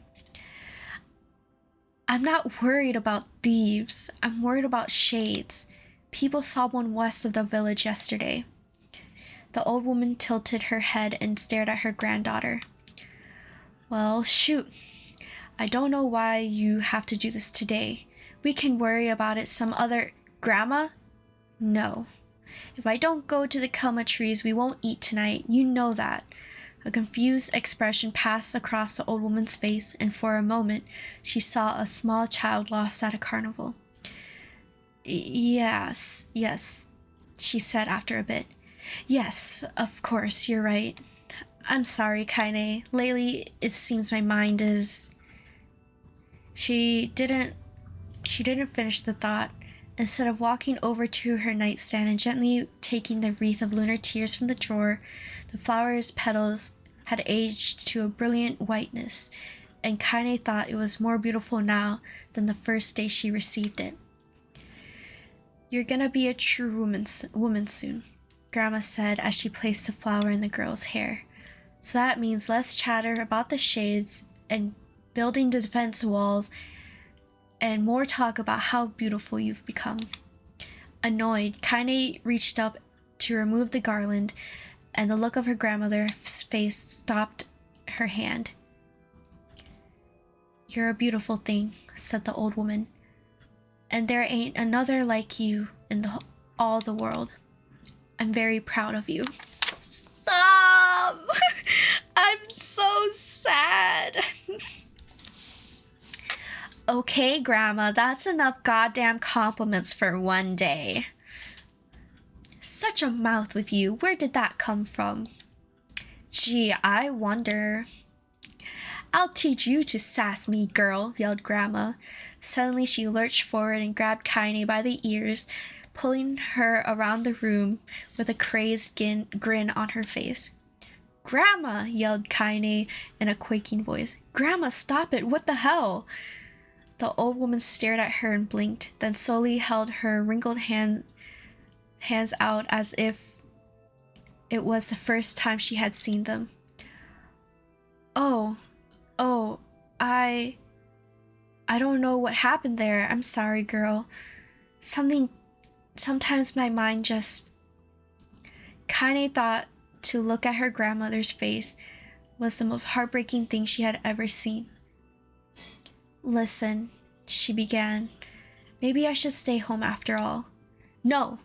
"I'm not worried about thieves. I'm worried about shades. People saw one west of the village yesterday." The old woman tilted her head and stared at her granddaughter. "Well, shoot. I don't know why you have to do this today. We can worry about it some other..." "Grandma? No. If I don't go to the kelma trees, we won't eat tonight. You know that." A confused expression passed across the old woman's face, and for a moment she saw a small child lost at a carnival. Yes, she said after a bit. "Yes, of course, you're right. I'm sorry, Kaine. Lately, it seems my mind is..." She didn't finish the thought. Instead of walking over to her nightstand and gently taking the wreath of lunar tears from the drawer, the flower's petals had aged to a brilliant whiteness, and Kaine thought it was more beautiful now than the first day she received it. "You're gonna be a true woman soon," Grandma said as she placed the flower in the girl's hair. "So that means less chatter about the shades and building defense walls, and more talk about how beautiful you've become." Annoyed, Kaine reached up to remove the garland, and the look of her grandmother's face stopped her hand. "You're a beautiful thing," said the old woman, "and there ain't another like you in all the world. I'm very proud of you." Stop! I'm so sad. "Okay, Grandma, that's enough goddamn compliments for one day." "Such a mouth with you. Where did that come from?" "Gee, I wonder." "I'll teach you to sass me, girl," yelled Grandma. Suddenly she lurched forward and grabbed Kaine by the ears, pulling her around the room with a crazed grin on her face. "Grandma!" yelled Kaine in a quaking voice. "Grandma, stop it! What the hell?" The old woman stared at her and blinked, then slowly held her wrinkled hands out as if it was the first time she had seen them. Oh, I don't know what happened there. I'm sorry, girl. Sometimes my mind just..." Kaine thought to look at her grandmother's face was the most heartbreaking thing she had ever seen. "Listen, she began. Maybe I should stay home after all. No,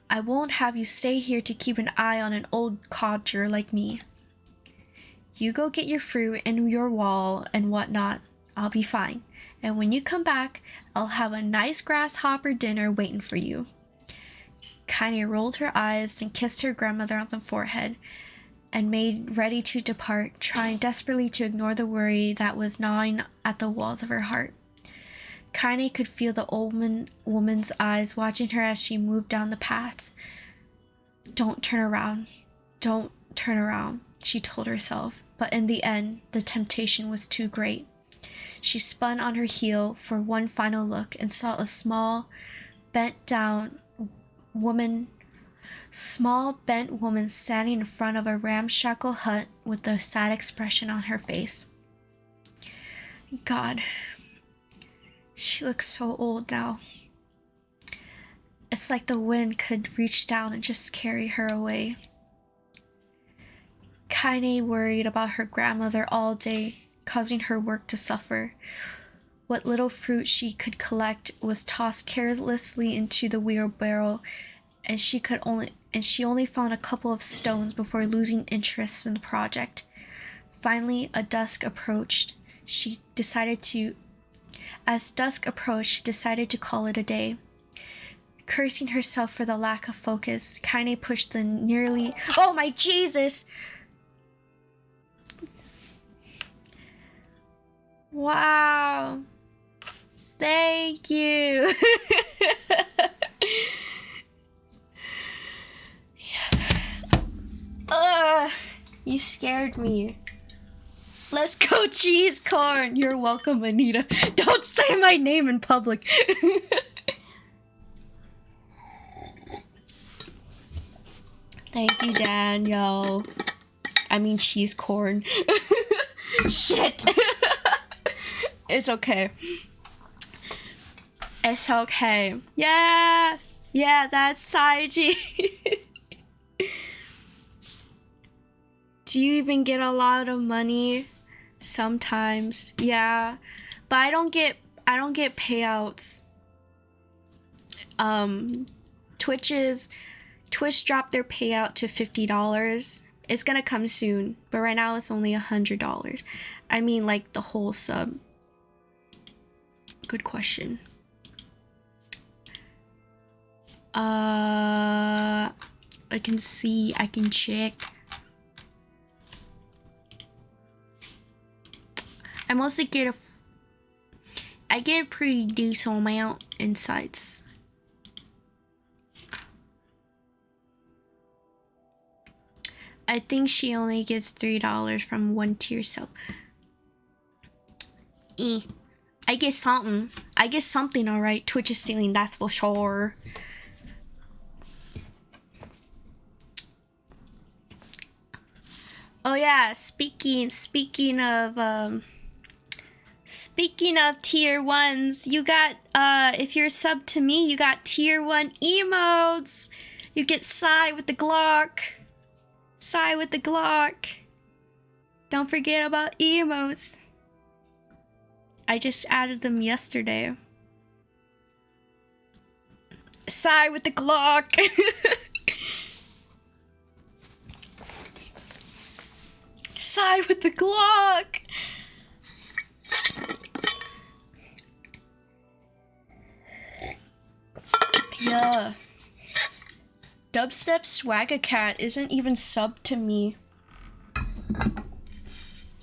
I won't have you stay here to keep an eye on an old codger like me. You go get your fruit and your wall and whatnot. I'll be fine. And when you come back, I'll have a nice grasshopper dinner waiting for you. Kaine rolled her eyes and kissed her grandmother on the forehead and made ready to depart, trying desperately to ignore the worry that was gnawing at the walls of her heart. Kaine could feel the old woman's eyes watching her as she moved down the path. Don't turn around. Don't turn around, she told herself, but in the end, the temptation was too great. She spun on her heel for one final look and saw a small, bent woman standing in front of a ramshackle hut with a sad expression on her face. God, she looks so old now. It's like the wind could reach down and just carry her away. Kaine worried about her grandmother all day, causing her work to suffer. What little fruit she could collect was tossed carelessly into the wheelbarrow, and she only found a couple of stones before losing interest in the project. Finally, as dusk approached, she decided to call it a day. Cursing herself for the lack of focus, Kaine pushed the nearly... Oh my Jesus! Wow. Thank you. You scared me. Let's go, cheese corn. You're welcome, Anita. Don't say my name in public. Thank you, Daniel. I mean, cheese corn. Shit. It's okay. It's okay. Yeah, that's Saiji. Do you even get a lot of money? Sometimes, yeah, but I don't get payouts. Twitch dropped their payout to $50. It's gonna come soon, but right now it's only $100. I mean, like the whole sub. Good question. I can see, I can check. I mostly get I get a pretty decent amount in sites. I think she only gets $3 from one tier sub. I get something. I get something, alright. Twitch is stealing, that's for sure. Oh yeah, speaking of tier 1s, you got, if you're sub to me, you got tier 1 emotes. You get Sigh with the Glock. Sigh with the Glock. Don't forget about emotes. I just added them yesterday. Sigh with the Glock. Sigh with the Glock. Yeah. Dubstep Swag-a-Cat isn't even sub to me.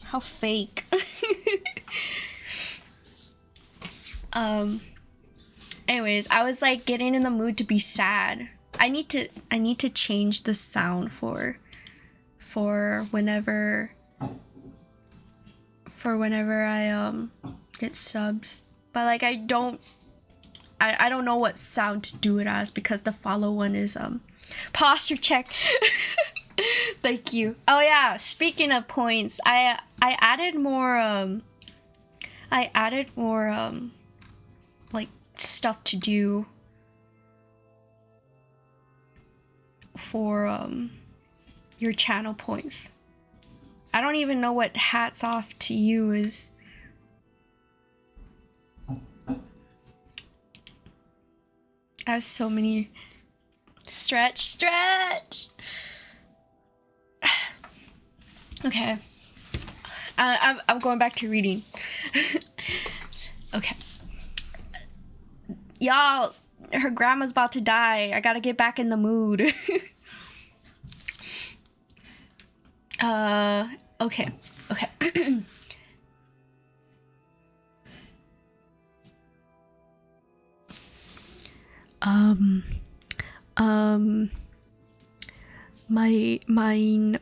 How fake. Anyways, I was like getting in the mood to be sad. I need to change the sound for whenever I get subs. But like I don't know what sound to do it as because the follow one is posture check. Thank you. Oh yeah, speaking of points, I added more like stuff to do for your channel points. I don't even know what hats off to you is. I have so many. Stretch. Okay. I'm going back to reading. Okay. Y'all, her grandma's about to die. I gotta get back in the mood. Okay.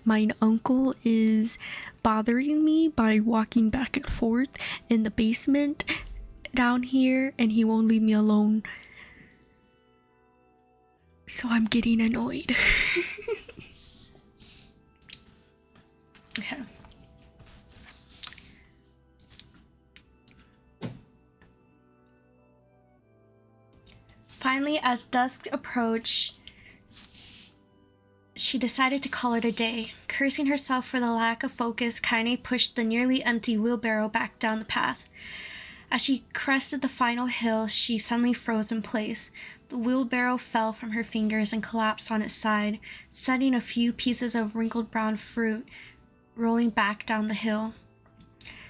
My uncle is bothering me by walking back and forth in the basement down here, and he won't leave me alone. So I'm getting annoyed. Okay. Finally, as dusk approached, she decided to call it a day. Cursing herself for the lack of focus, Kaine pushed the nearly empty wheelbarrow back down the path. As she crested the final hill, she suddenly froze in place. The wheelbarrow fell from her fingers and collapsed on its side, sending a few pieces of wrinkled brown fruit rolling back down the hill.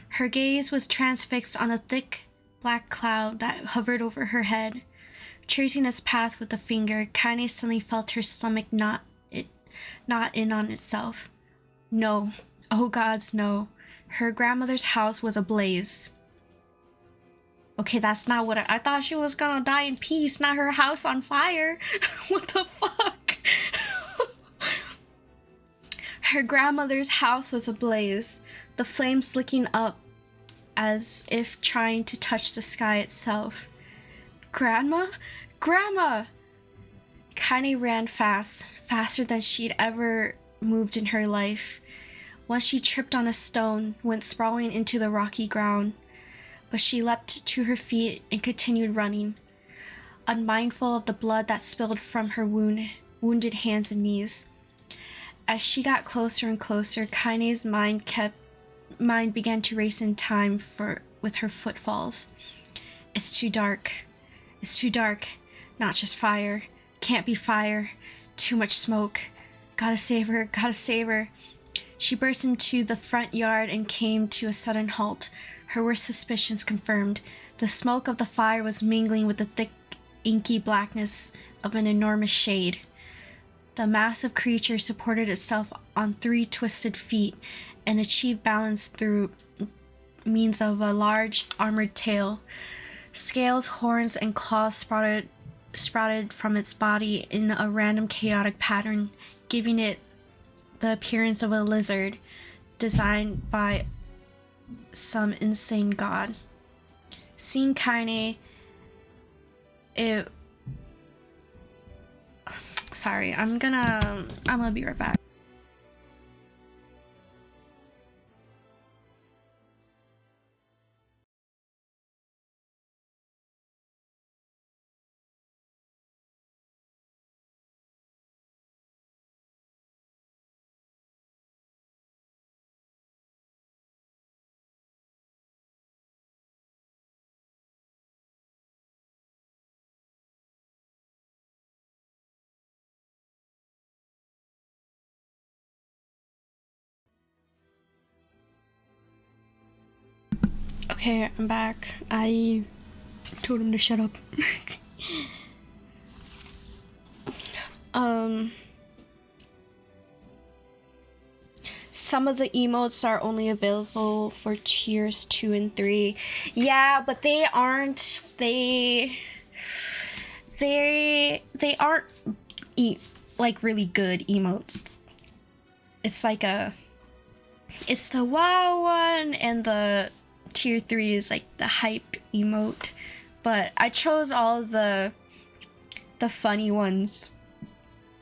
Her gaze was transfixed on a thick black cloud that hovered over her head. Tracing its path with a finger, Kaine suddenly felt her stomach knot in on itself. No. Oh gods, no. Her grandmother's house was ablaze. Okay, that's not what I thought she was gonna die in peace, not her house on fire. What the fuck? Her grandmother's house was ablaze, the flames licking up as if trying to touch the sky itself. Grandma? Grandma! Kaine ran fast, faster than she'd ever moved in her life. Once she tripped on a stone, went sprawling into the rocky ground. But she leapt to her feet and continued running, unmindful of the blood that spilled from her wounded hands and knees. As she got closer and closer, Kaine's mind began to race in time with her footfalls. It's too dark. Not just fire. Can't be fire. Too much smoke. Gotta save her. She burst into the front yard and came to a sudden halt, her worst suspicions confirmed. The smoke of the fire was mingling with the thick, inky blackness of an enormous shade. The massive creature supported itself on 3 twisted feet and achieved balance through means of a large, armored tail. Scales, horns, and claws sprouted from its body in a random chaotic pattern, giving it the appearance of a lizard designed by some insane god. Seeing Kaine, sorry, I'm gonna be right back. Okay, I'm back. I told him to shut up. Some of the emotes are only available for tiers 2 and 3. Yeah, but they aren't like really good emotes. It's like it's the wow one, and the tier 3 is like the hype emote. But I chose all the funny ones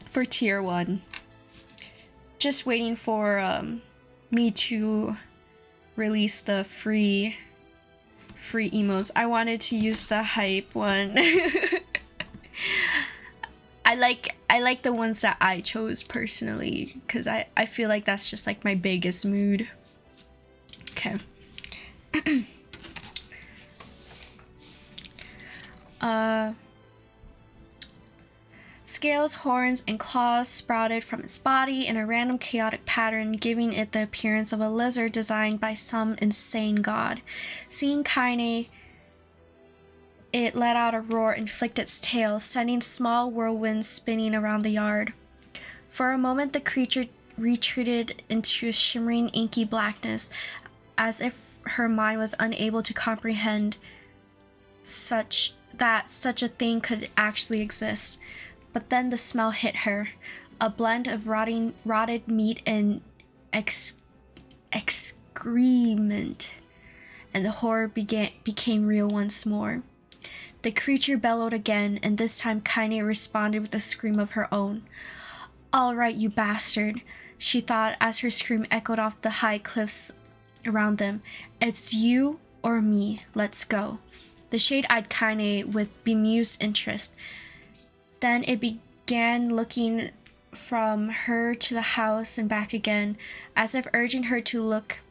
for tier 1. Just waiting for me to release the free emotes. I wanted to use the hype one. I like the ones that I chose personally, because I feel like that's just like my biggest mood. Okay. Scales, horns, and claws sprouted from its body in a random chaotic pattern, giving it the appearance of a lizard designed by some insane god. Seeing Kaine, it let out a roar and flicked its tail, sending small whirlwinds spinning around the yard. For a moment, the creature retreated into a shimmering inky blackness, as if her mind was unable to comprehend such a thing could actually exist. But then the smell hit her, a blend of rotted meat and excrement, and the horror became real once more. The creature bellowed again, and this time Kaine responded with a scream of her own. "All right, you bastard," she thought as her scream echoed off the high cliffs around them. "It's you or me. Let's go." The shade eyed Kaine with bemused interest. Then it began looking from her to the house and back again, as if urging her to look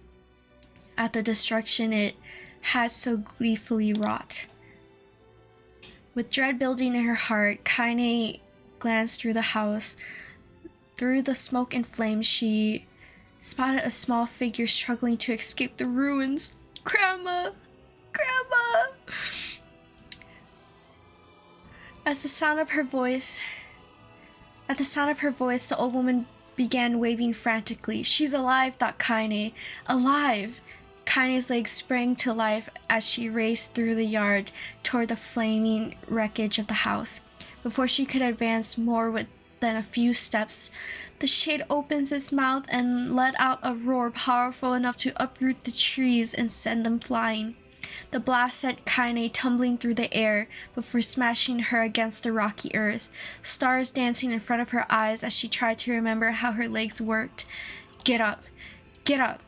at the destruction it had so gleefully wrought. With dread building in her heart, Kaine glanced through the house. Through the smoke and flames, she spotted a small figure struggling to escape the ruins. "Grandma! Grandma!" At the sound of her voice, the old woman began waving frantically. "She's alive," thought Kaine. "Alive!" Kaine's legs sprang to life as she raced through the yard toward the flaming wreckage of the house. Before she could advance more than a few steps, the shade opens its mouth and let out a roar powerful enough to uproot the trees and send them flying. The blast sent Kaine tumbling through the air before smashing her against the rocky earth, stars dancing in front of her eyes as she tried to remember how her legs worked. "Get up! Get up!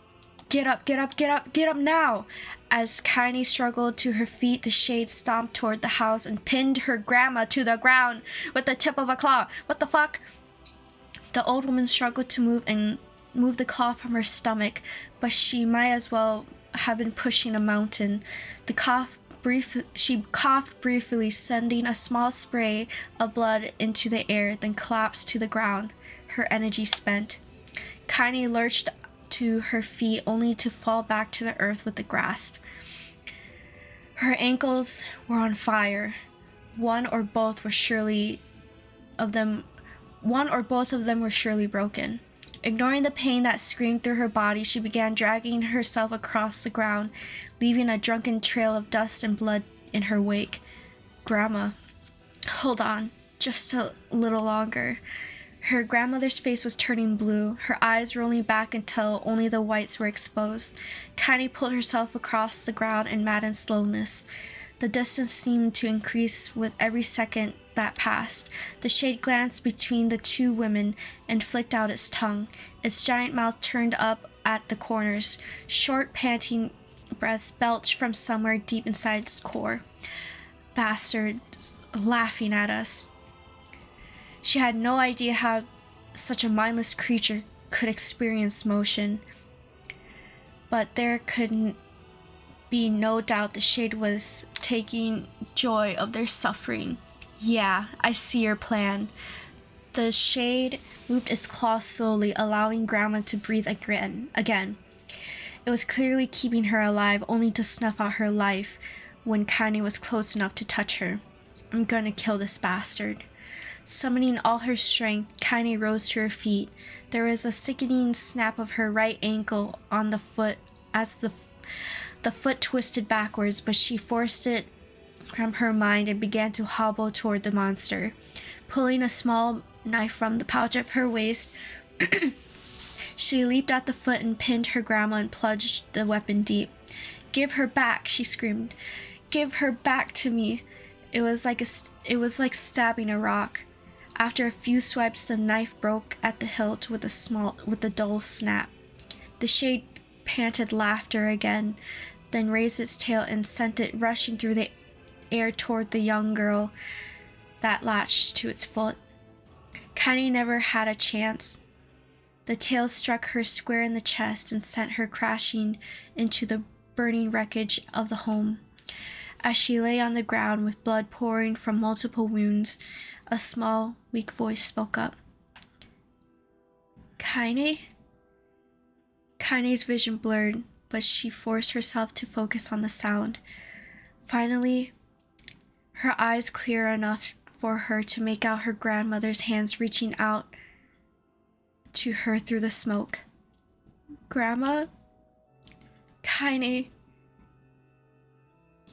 Get up, get up, get up, get up now!" As Kaine struggled to her feet, the shade stomped toward the house and pinned her grandma to the ground with the tip of a claw. "What the fuck?" The old woman struggled to move the claw from her stomach, but she might as well have been pushing a mountain. She coughed briefly, sending a small spray of blood into the air, then collapsed to the ground, her energy spent. Kaine lurched to her feet only to fall back to the earth with a grasp. Her ankles were on fire. One or both of them were surely broken. Ignoring the pain that screamed through her body, she began dragging herself across the ground, leaving a drunken trail of dust and blood in her wake. "Grandma, hold on, just a little longer." Her grandmother's face was turning blue, her eyes rolling back until only the whites were exposed. Kaine pulled herself across the ground in maddened slowness. The distance seemed to increase with every second that passed. The shade glanced between the two women and flicked out its tongue. Its giant mouth turned up at the corners. Short, panting breaths belched from somewhere deep inside its core. "Bastards, laughing at us." She had no idea how such a mindless creature could experience motion, but there could be no doubt the shade was taking joy of their suffering. "Yeah, I see your plan." The shade moved its claws slowly, allowing Grandma to breathe again. It was clearly keeping her alive, only to snuff out her life when Kaine was close enough to touch her. "I'm gonna kill this bastard." Summoning all her strength, Kaine rose to her feet. There was a sickening snap of her right ankle on the foot as the foot twisted backwards, but she forced it from her mind and began to hobble toward the monster. Pulling a small knife from the pouch of her waist, she leaped at the foot and pinned her grandma and plunged the weapon deep. "Give her back," she screamed. "Give her back to me." It was like stabbing a rock. After a few swipes, the knife broke at the hilt with a dull snap. The shade panted laughter again, then raised its tail and sent it rushing through the air toward the young girl that latched to its foot. Kaine never had a chance. The tail struck her square in the chest and sent her crashing into the burning wreckage of the home. As she lay on the ground with blood pouring from multiple wounds, a small weak voice spoke up. Kaine? Kaine's vision blurred, but she forced herself to focus on the sound. Finally, her eyes clear enough for her to make out her grandmother's hands reaching out to her through the smoke. Grandma? Kaine,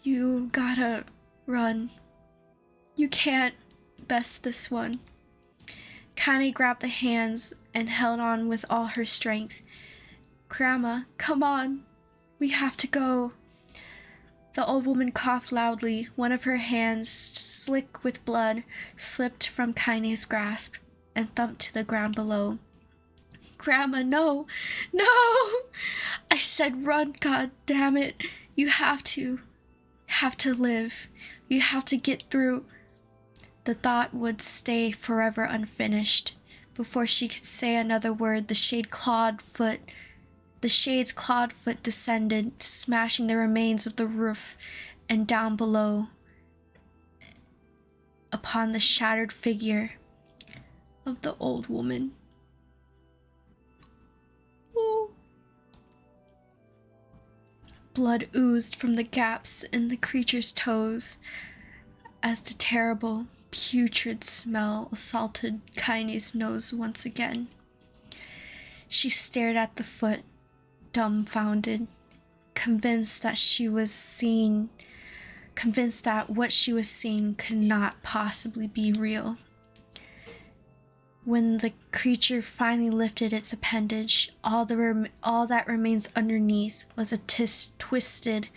you gotta run. You can't best this one. Kaine grabbed the hands and held on with all her strength. Grandma, come on. We have to go. The old woman coughed loudly. One of her hands, slick with blood, slipped from Kaine's grasp and thumped to the ground below. Grandma, no! No! I said run, god damn it. You have to live. You have to get through. The thought would stay forever unfinished. Before she could say another word, the shade's clawed foot descended, smashing the remains of the roof and down below upon the shattered figure of the old woman. Ooh. Blood oozed from the gaps in the creature's toes as the terrible, putrid smell assaulted Kaine's nose once again. She stared at the foot, dumbfounded, convinced that what she was seeing could not possibly be real. When the creature finally lifted its appendage, all that remains underneath was a twisted,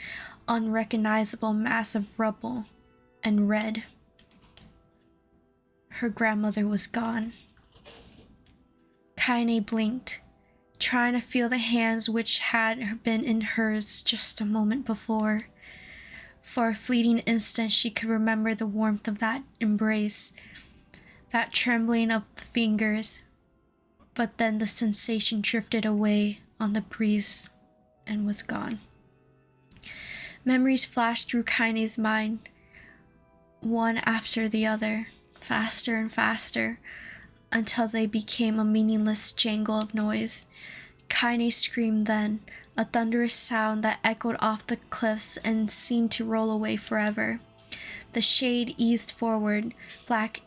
unrecognizable mass of rubble and red. Her grandmother was gone. Kaine blinked, trying to feel the hands which had been in hers just a moment before. For a fleeting instant she could remember the warmth of that embrace, that trembling of the fingers, but then the sensation drifted away on the breeze and was gone. Memories flashed through Kaine's mind, one after the other, faster and faster, until they became a meaningless jangle of noise. Kaine screamed then, a thunderous sound that echoed off the cliffs and seemed to roll away forever. The shade eased forward, black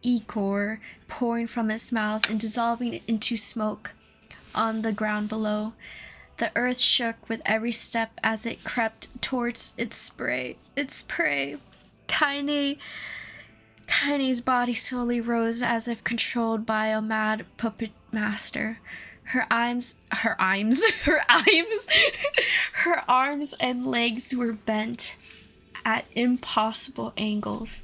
ichor pouring from its mouth and dissolving into smoke on the ground below. The earth shook with every step as it crept towards its prey. Kaine's body slowly rose as if controlled by a mad puppet master. Her arms and legs were bent at impossible angles.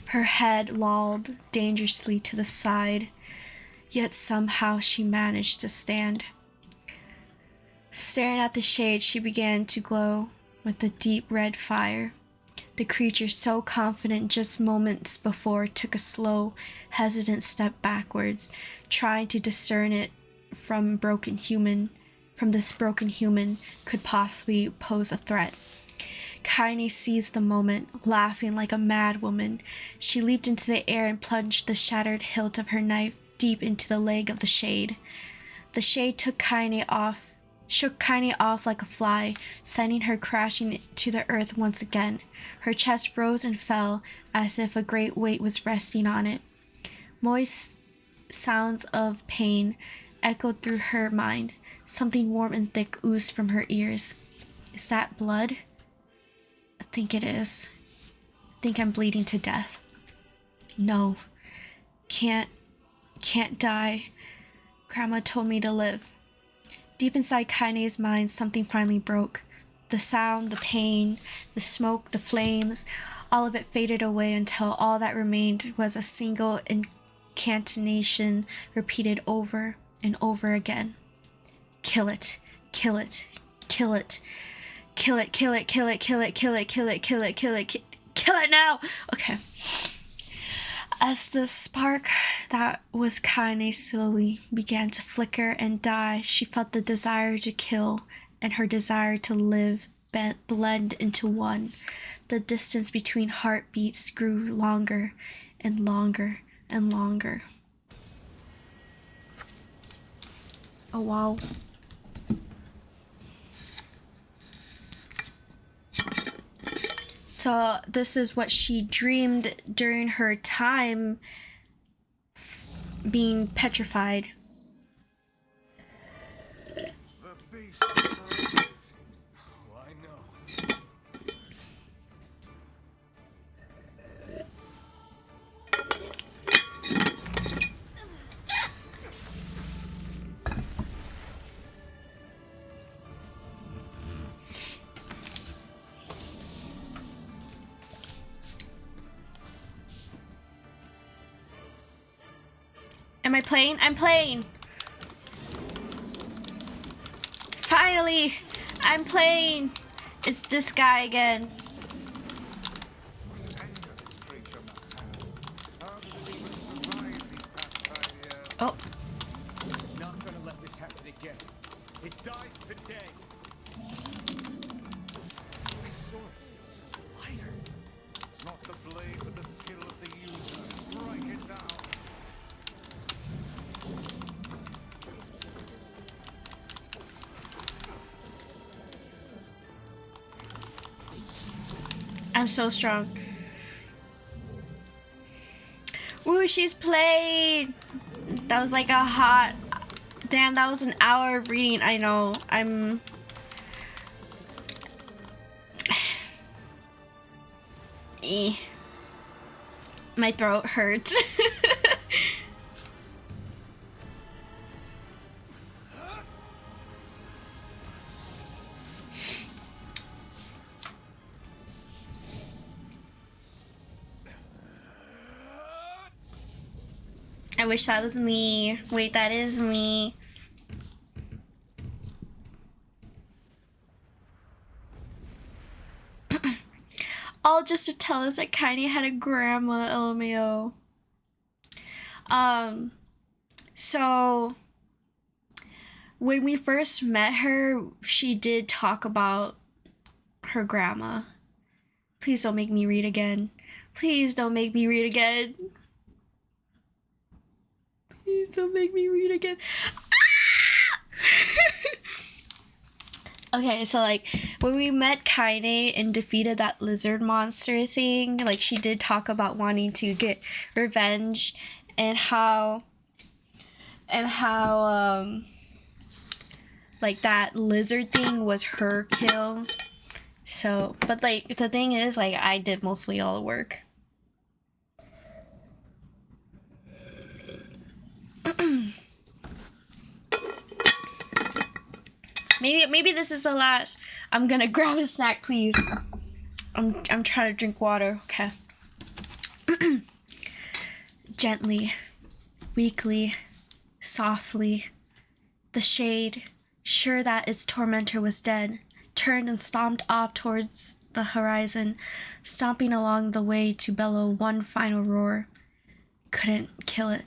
Her head lolled dangerously to the side, yet somehow she managed to stand. Staring at the shade, she began to glow with a deep red fire. The creature, so confident just moments before, took a slow, hesitant step backwards, trying to discern it from this broken human could possibly pose a threat. Kaine seized the moment, laughing like a mad woman. She leaped into the air and plunged the shattered hilt of her knife deep into the leg of the shade. The shade shook Kaine off like a fly, sending her crashing to the earth once again. Her chest rose and fell as if a great weight was resting on it. Moist sounds of pain echoed through her mind. Something warm and thick oozed from her ears. Is that blood? I think it is. I think I'm bleeding to death. No. Can't die. Grandma told me to live. Deep inside Kaine's mind, something finally broke. The sound, the pain, the smoke, the flames, all of it faded away until all that remained was a single incantation repeated over and over again. Kill it, kill it, kill it, kill it, kill it, kill it, kill it, kill it, kill it, kill it, kill it, kill it now! Okay. As the spark that was Kaine slowly began to flicker and die, she felt the desire to kill and her desire to live blend into one. The distance between heartbeats grew longer and longer and longer. Oh, wow. So this is what she dreamed during her time being petrified. The beast rises. Oh, I know. Am I playing? I'm playing! Finally! I'm playing! It's this guy again. What anger this creature must have. How did it even survive these past 5 years? Oh, Not gonna let this happen again. It dies today. My sword feels lighter. It's not the blade, but the skill of the user. Strike it down. I'm so strong. Ooh, she's played! That was like a hot... Damn, that was an hour of reading. I know. I'm... My throat hurts. I wish that was me. Wait, that is me. All just to tell us that Kaine had a grandma, LMAO. So when we first met her, she did talk about her grandma. Please don't make me read again. Please don't make me read again. Please don't make me read again. Okay, so like when we met Kaine and defeated that lizard monster thing, like she did talk about wanting to get revenge and how like that lizard thing was her kill. So, but like the thing is, like I did mostly all the work. Maybe this is the last. I'm gonna grab a snack, please. I'm trying to drink water. Okay. Gently, weakly, softly, the shade, sure that its tormentor was dead, turned and stomped off towards the horizon, stomping along the way to bellow one final roar. Couldn't kill it.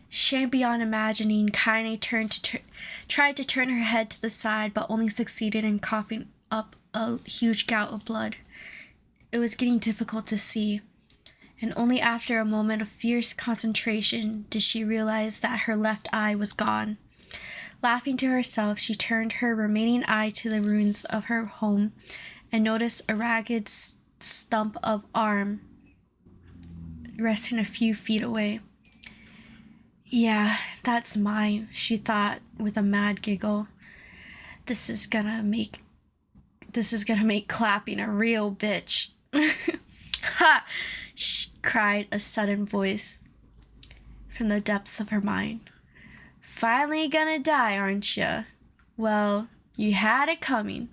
Shamed beyond imagining, Kaine tried to turn her head to the side, but only succeeded in coughing up a huge gout of blood. It was getting difficult to see, and only after a moment of fierce concentration did she realize that her left eye was gone. Laughing to herself, she turned her remaining eye to the ruins of her home and noticed a ragged stump of arm resting a few feet away. Yeah, that's mine, she thought with a mad giggle. This is gonna make clapping a real bitch. Ha! Cried a sudden voice from the depths of her mind. Finally gonna die, aren't ya? Well, you had it coming.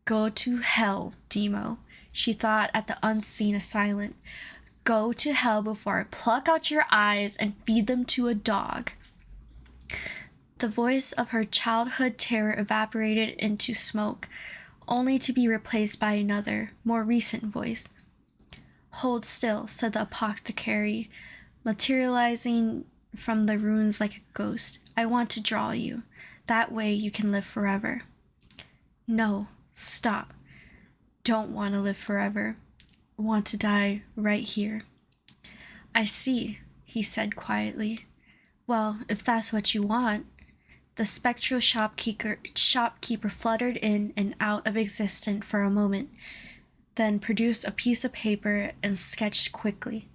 Go to hell, Demo, she thought at the unseen assailant. Go to hell before I pluck out your eyes and feed them to a dog. The voice of her childhood terror evaporated into smoke, only to be replaced by another, more recent voice. Hold still, said the apothecary, materializing from the ruins like a ghost. I want to draw you. That way you can live forever. No, stop. don't want to live forever. I want to die right here." "I see," he said quietly. "Well, if that's what you want." The spectral shopkeeper fluttered in and out of existence for a moment, then produced a piece of paper and sketched quickly.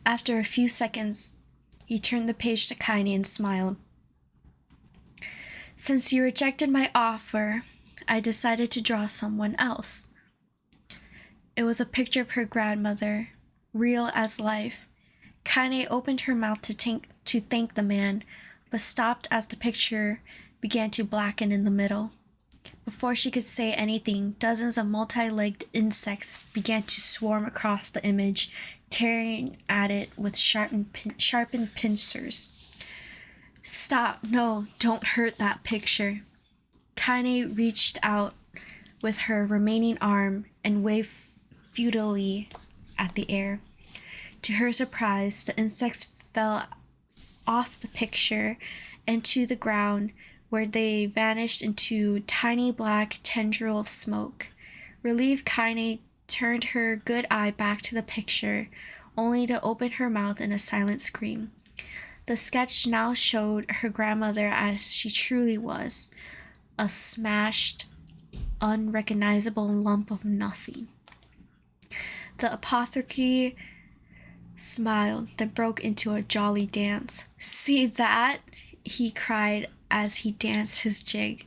After a few seconds, he turned the page to Kaine and smiled. "Since you rejected my offer, I decided to draw someone else." It was a picture of her grandmother, real as life. Kaine opened her mouth to thank the man, but stopped as the picture began to blacken in the middle. Before she could say anything, dozens of multi-legged insects began to swarm across the image, tearing at it with sharpened pincers. "Stop! No, don't hurt that picture." Kaine reached out with her remaining arm and waved futilely at the air. To her surprise, the insects fell off the picture and to the ground, where they vanished into tiny black tendril of smoke. Relieved, Kaine turned her good eye back to the picture, only to open her mouth in a silent scream. The sketch now showed her grandmother as she truly was, a smashed, unrecognizable lump of nothing. The apothecary smiled, then broke into a jolly dance. "See that?" he cried as he danced his jig.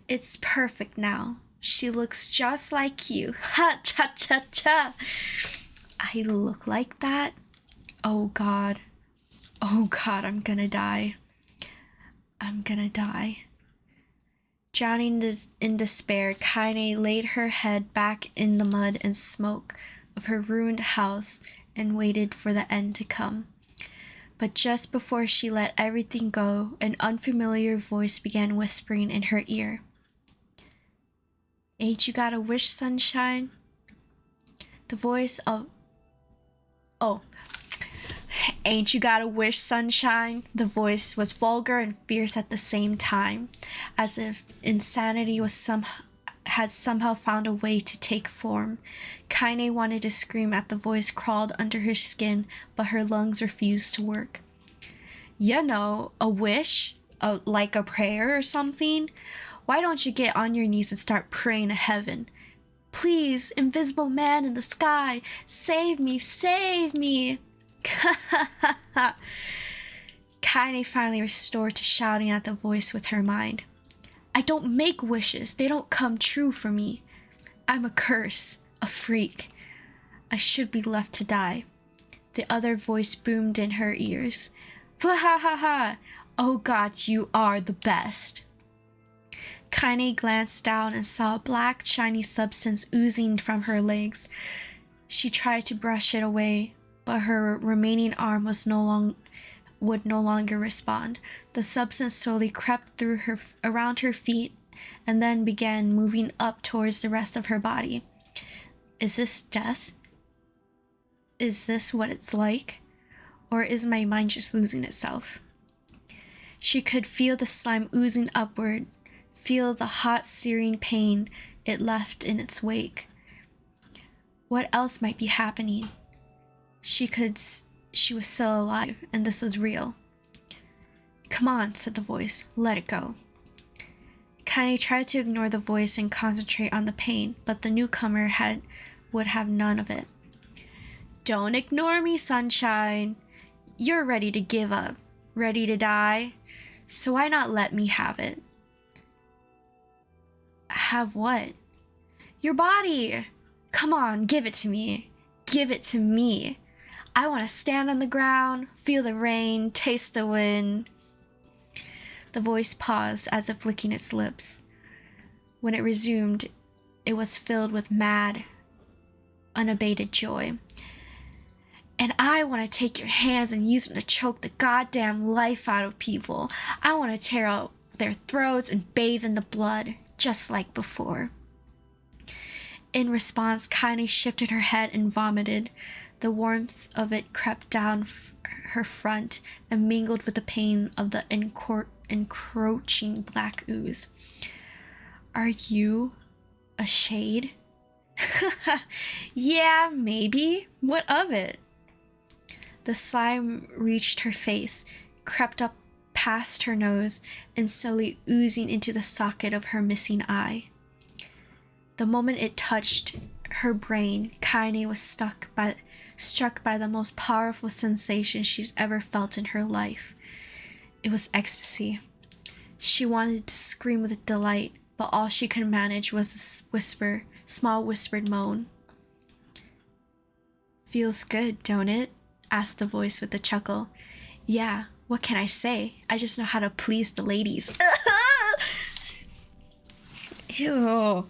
"It's perfect now. She looks just like you. Ha cha cha cha." "I look like that? Oh God. Oh God, I'm gonna die. I'm gonna die." Drowning in despair, Kaine laid her head back in the mud and smoke of her ruined house and waited for the end to come. But just before she let everything go, an unfamiliar voice began whispering in her ear. "Ain't you got a wish, sunshine?" The voice of... Oh. "Ain't you got a wish, sunshine?" The voice was vulgar and fierce at the same time, as if insanity had somehow found a way to take form. Kaine wanted to scream as the voice crawled under her skin, but her lungs refused to work. "You know, a wish? Like a prayer or something? Why don't you get on your knees and start praying to heaven? Please, invisible man in the sky, save me, save me!" Kaine finally restored to shouting at the voice with her mind. "I don't make wishes. They don't come true for me. I'm a curse, a freak. I should be left to die." The other voice boomed in her ears. "Ha! Oh God, you are the best." Kaine glanced down and saw a black, shiny substance oozing from her legs. She tried to brush it away, but her remaining arm would no longer respond. The substance slowly crept through around her feet and then began moving up towards the rest of her body. Is this death? Is this what it's like? Or is my mind just losing itself? She could feel the slime oozing upward, feel the hot, searing pain it left in its wake. What else might be happening? She was still alive, and this was real. "Come on," said the voice. "Let it go." Kaine tried to ignore the voice and concentrate on the pain, but the newcomer would have none of it. "Don't ignore me, sunshine. You're ready to give up, ready to die. So why not let me have it?" "Have what?" "Your body. Come on, give it to me. Give it to me. I want to stand on the ground, feel the rain, taste the wind." The voice paused, as if licking its lips. When it resumed, it was filled with mad, unabated joy. "And I want to take your hands and use them to choke the goddamn life out of people. I want to tear out their throats and bathe in the blood, just like before." In response, Kaine shifted her head and vomited. The warmth of it crept down her front and mingled with the pain of the encroaching black ooze. "Are you A shade? Yeah, maybe. What of it? The slime reached her face, crept up past her nose, and slowly oozing into the socket of her missing eye. The moment it touched her brain, Kaine was struck by the most powerful sensation she's ever felt in her life. It was ecstasy. She wanted to scream with delight, but all she could manage was a small whispered moan. "Feels good, don't it?" asked the voice with a chuckle. "Yeah, what can I say? I just know how to please the ladies." Ew.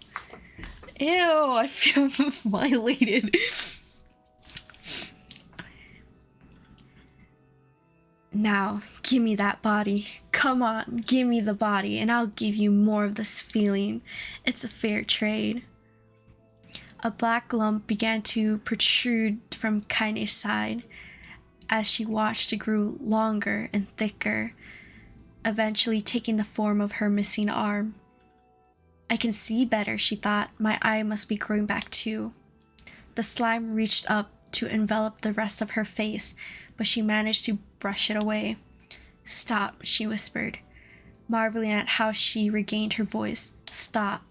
Ew, I feel violated. "Now, give me that body. Come on, give me the body, and I'll give you more of this feeling. It's a fair trade." A black lump began to protrude from Kaine's side. As she watched, it grew longer and thicker, eventually taking the form of her missing arm. "I can see better," she thought. "My eye must be growing back too." The slime reached up to envelop the rest of her face, but she managed to brush it away. "Stop," she whispered, marveling at how she regained her voice. "Stop."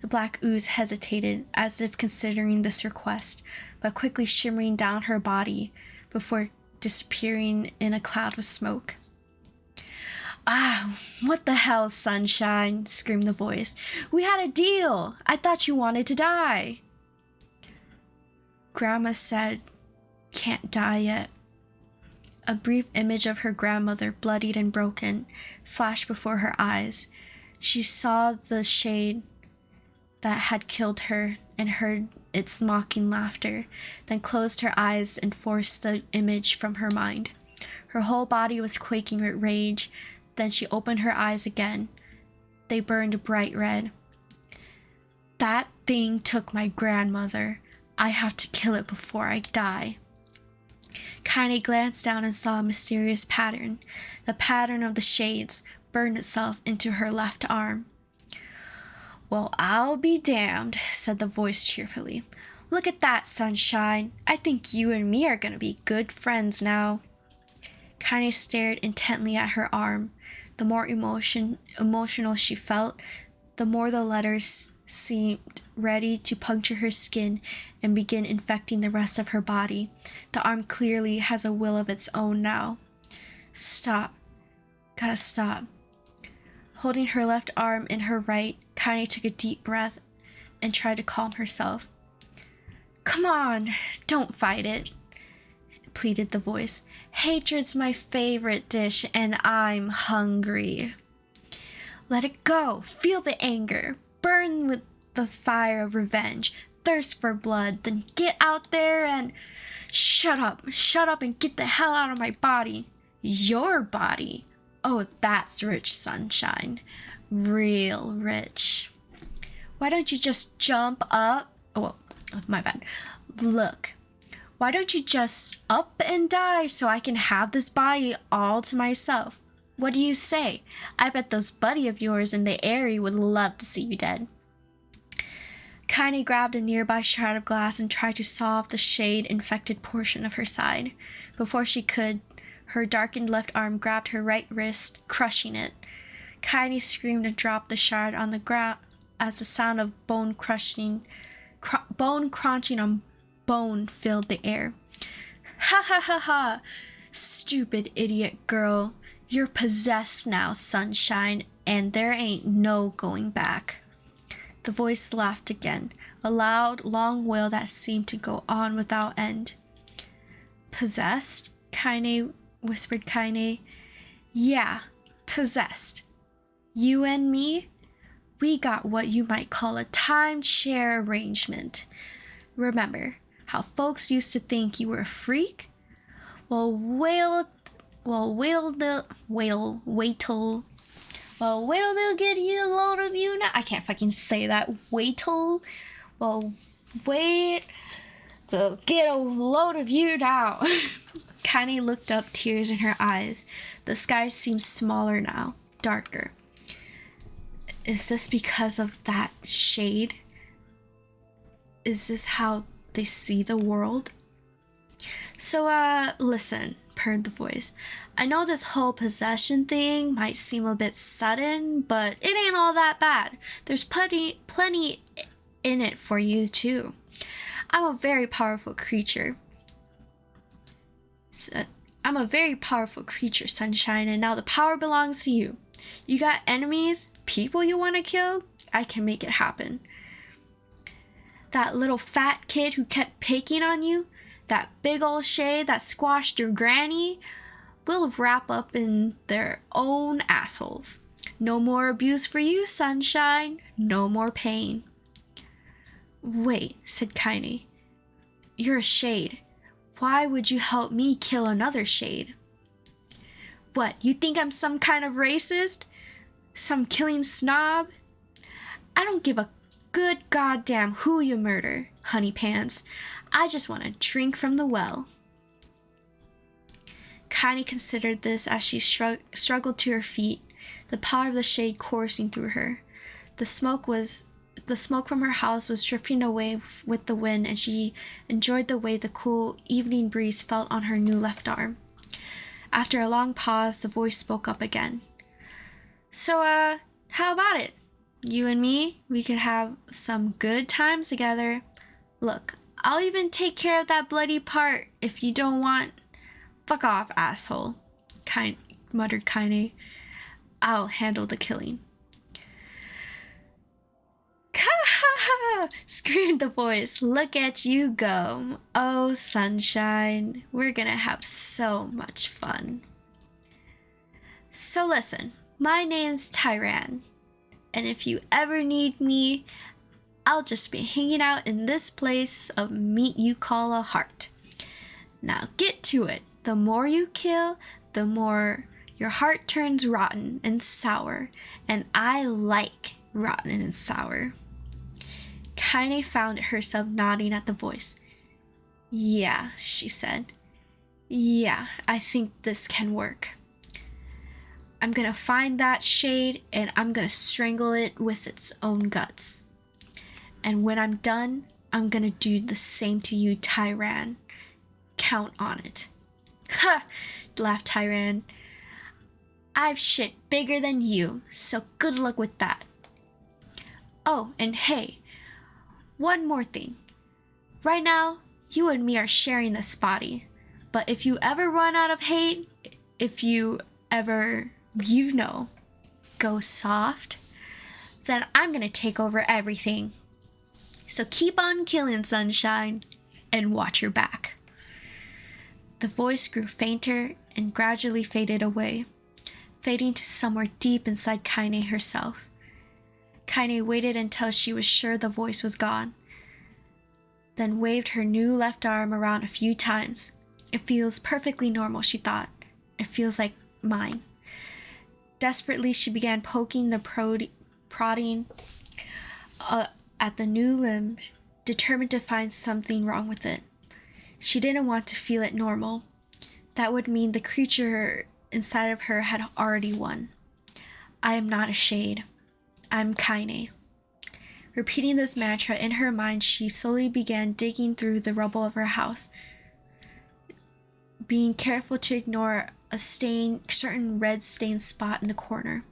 The black ooze hesitated, as if considering this request, but quickly shimmering down her body before disappearing in a cloud of smoke. "Ah, what the hell, sunshine?" screamed the voice. "We had a deal. I thought you wanted to die." Grandma said, "Can't die yet." A brief image of her grandmother, bloodied and broken, flashed before her eyes. She saw the shade that had killed her and heard its mocking laughter, then closed her eyes and forced the image from her mind. Her whole body was quaking with rage. Then she opened her eyes again. They burned bright red. "That thing took my grandmother. I have to kill it before I die." Kaine glanced down and saw a mysterious pattern. The pattern of the shades burned itself into her left arm. "Well, I'll be damned," said the voice cheerfully. "Look at that, sunshine. I think you and me are gonna be good friends now." Kaine stared intently at her arm. The more emotional she felt, the more the letters seemed ready to puncture her skin and begin infecting the rest of her body. The arm clearly has a will of its own now. "Stop. Gotta stop." Holding her left arm in her right, Kaine took a deep breath and tried to calm herself. "Come on, don't fight it," pleaded the voice. "Hatred's my favorite dish, and I'm hungry." "Let it go. Feel the anger. Burn with the fire of revenge. Thirst for blood. Then get out there and..." Shut up and get the hell out of my body." "Your body? Oh, that's rich, sunshine. Real rich. Why don't you just jump up?" Oh, my bad. "Look. Why don't you just up and die so I can have this body all to myself? What do you say? I bet those buddy of yours in the area would love to see you dead." Kaine grabbed a nearby shard of glass and tried to saw off the shade-infected portion of her side. Before she could, her darkened left arm grabbed her right wrist, crushing it. Kaine screamed and dropped the shard on the ground as the sound of bone crunching on bone filled the air. "Ha ha ha ha! Stupid idiot girl. You're possessed now, sunshine, and there ain't no going back." The voice laughed again, a loud, long wail that seemed to go on without end. "Possessed?" whispered Kaine. "Yeah, possessed. You and me, we got what you might call a timeshare arrangement. Remember how folks used to think you were a freak? Well, wait till they'll get you a load of you now. I can't fucking say that. They'll get a load of you now." Kaine looked up, tears in her eyes. The sky seemed smaller now, darker. Is this because of that shade? Is this how they see the world? So, listen, purred the voice. I know this whole possession thing might seem a bit sudden, but it ain't all that bad. There's plenty in it for you, too. I'm a very powerful creature. Sunshine, and now the power belongs to you. You got enemies, people you want to kill? I can make it happen. That little fat kid who kept picking on you, that big old shade that squashed your granny, will wrap up in their own assholes. No more abuse for you, Sunshine. No more pain. Wait, said Kaine. You're a shade. Why would you help me kill another shade? What, you think I'm some kind of racist? Some killing snob? I don't give a good goddamn who you murder, honey pants. I just want to drink from the well. Kaine considered this as she struggled to her feet, the power of the shade coursing through her. The smoke from her house was drifting away with the wind, and she enjoyed the way the cool evening breeze felt on her new left arm. After a long pause, the voice spoke up again. So, how about it? You and me, we could have some good times together. Look, I'll even take care of that bloody part if you don't want. Fuck off, asshole, muttered Kaine. I'll handle the killing. Ka! Screamed the voice. Look at you go. Oh, Sunshine, we're gonna have so much fun. So listen, my name's Tyran, and if you ever need me, I'll just be hanging out in this place of meat you call a heart. Now get to it. The more you kill, the more your heart turns rotten and sour, and I like rotten and sour. Kaine found herself nodding at the voice. Yeah, she said. Yeah, I think this can work. I'm gonna find that shade and I'm gonna strangle it with its own guts. And when I'm done, I'm gonna do the same to you, Tyran. Count on it. Ha! Laughed Tyran. I've shit bigger than you, so good luck with that. Oh, and hey, one more thing. Right now, you and me are sharing this body. But if you ever run out of hate, if you ever, go soft, then I'm gonna take over everything. So keep on killing, Sunshine, and watch your back. The voice grew fainter and gradually faded away, fading to somewhere deep inside Kaine herself. Kaine waited until she was sure the voice was gone, then waved her new left arm around a few times. It feels perfectly normal, she thought. It feels like mine. Desperately, she began poking the prodding at the new limb, determined to find something wrong with it. She didn't want to feel it normal. That would mean the creature inside of her had already won. I am not a shade. I'm Kaine. Repeating this mantra in her mind, she slowly began digging through the rubble of her house, being careful to ignore a certain red stained spot in the corner.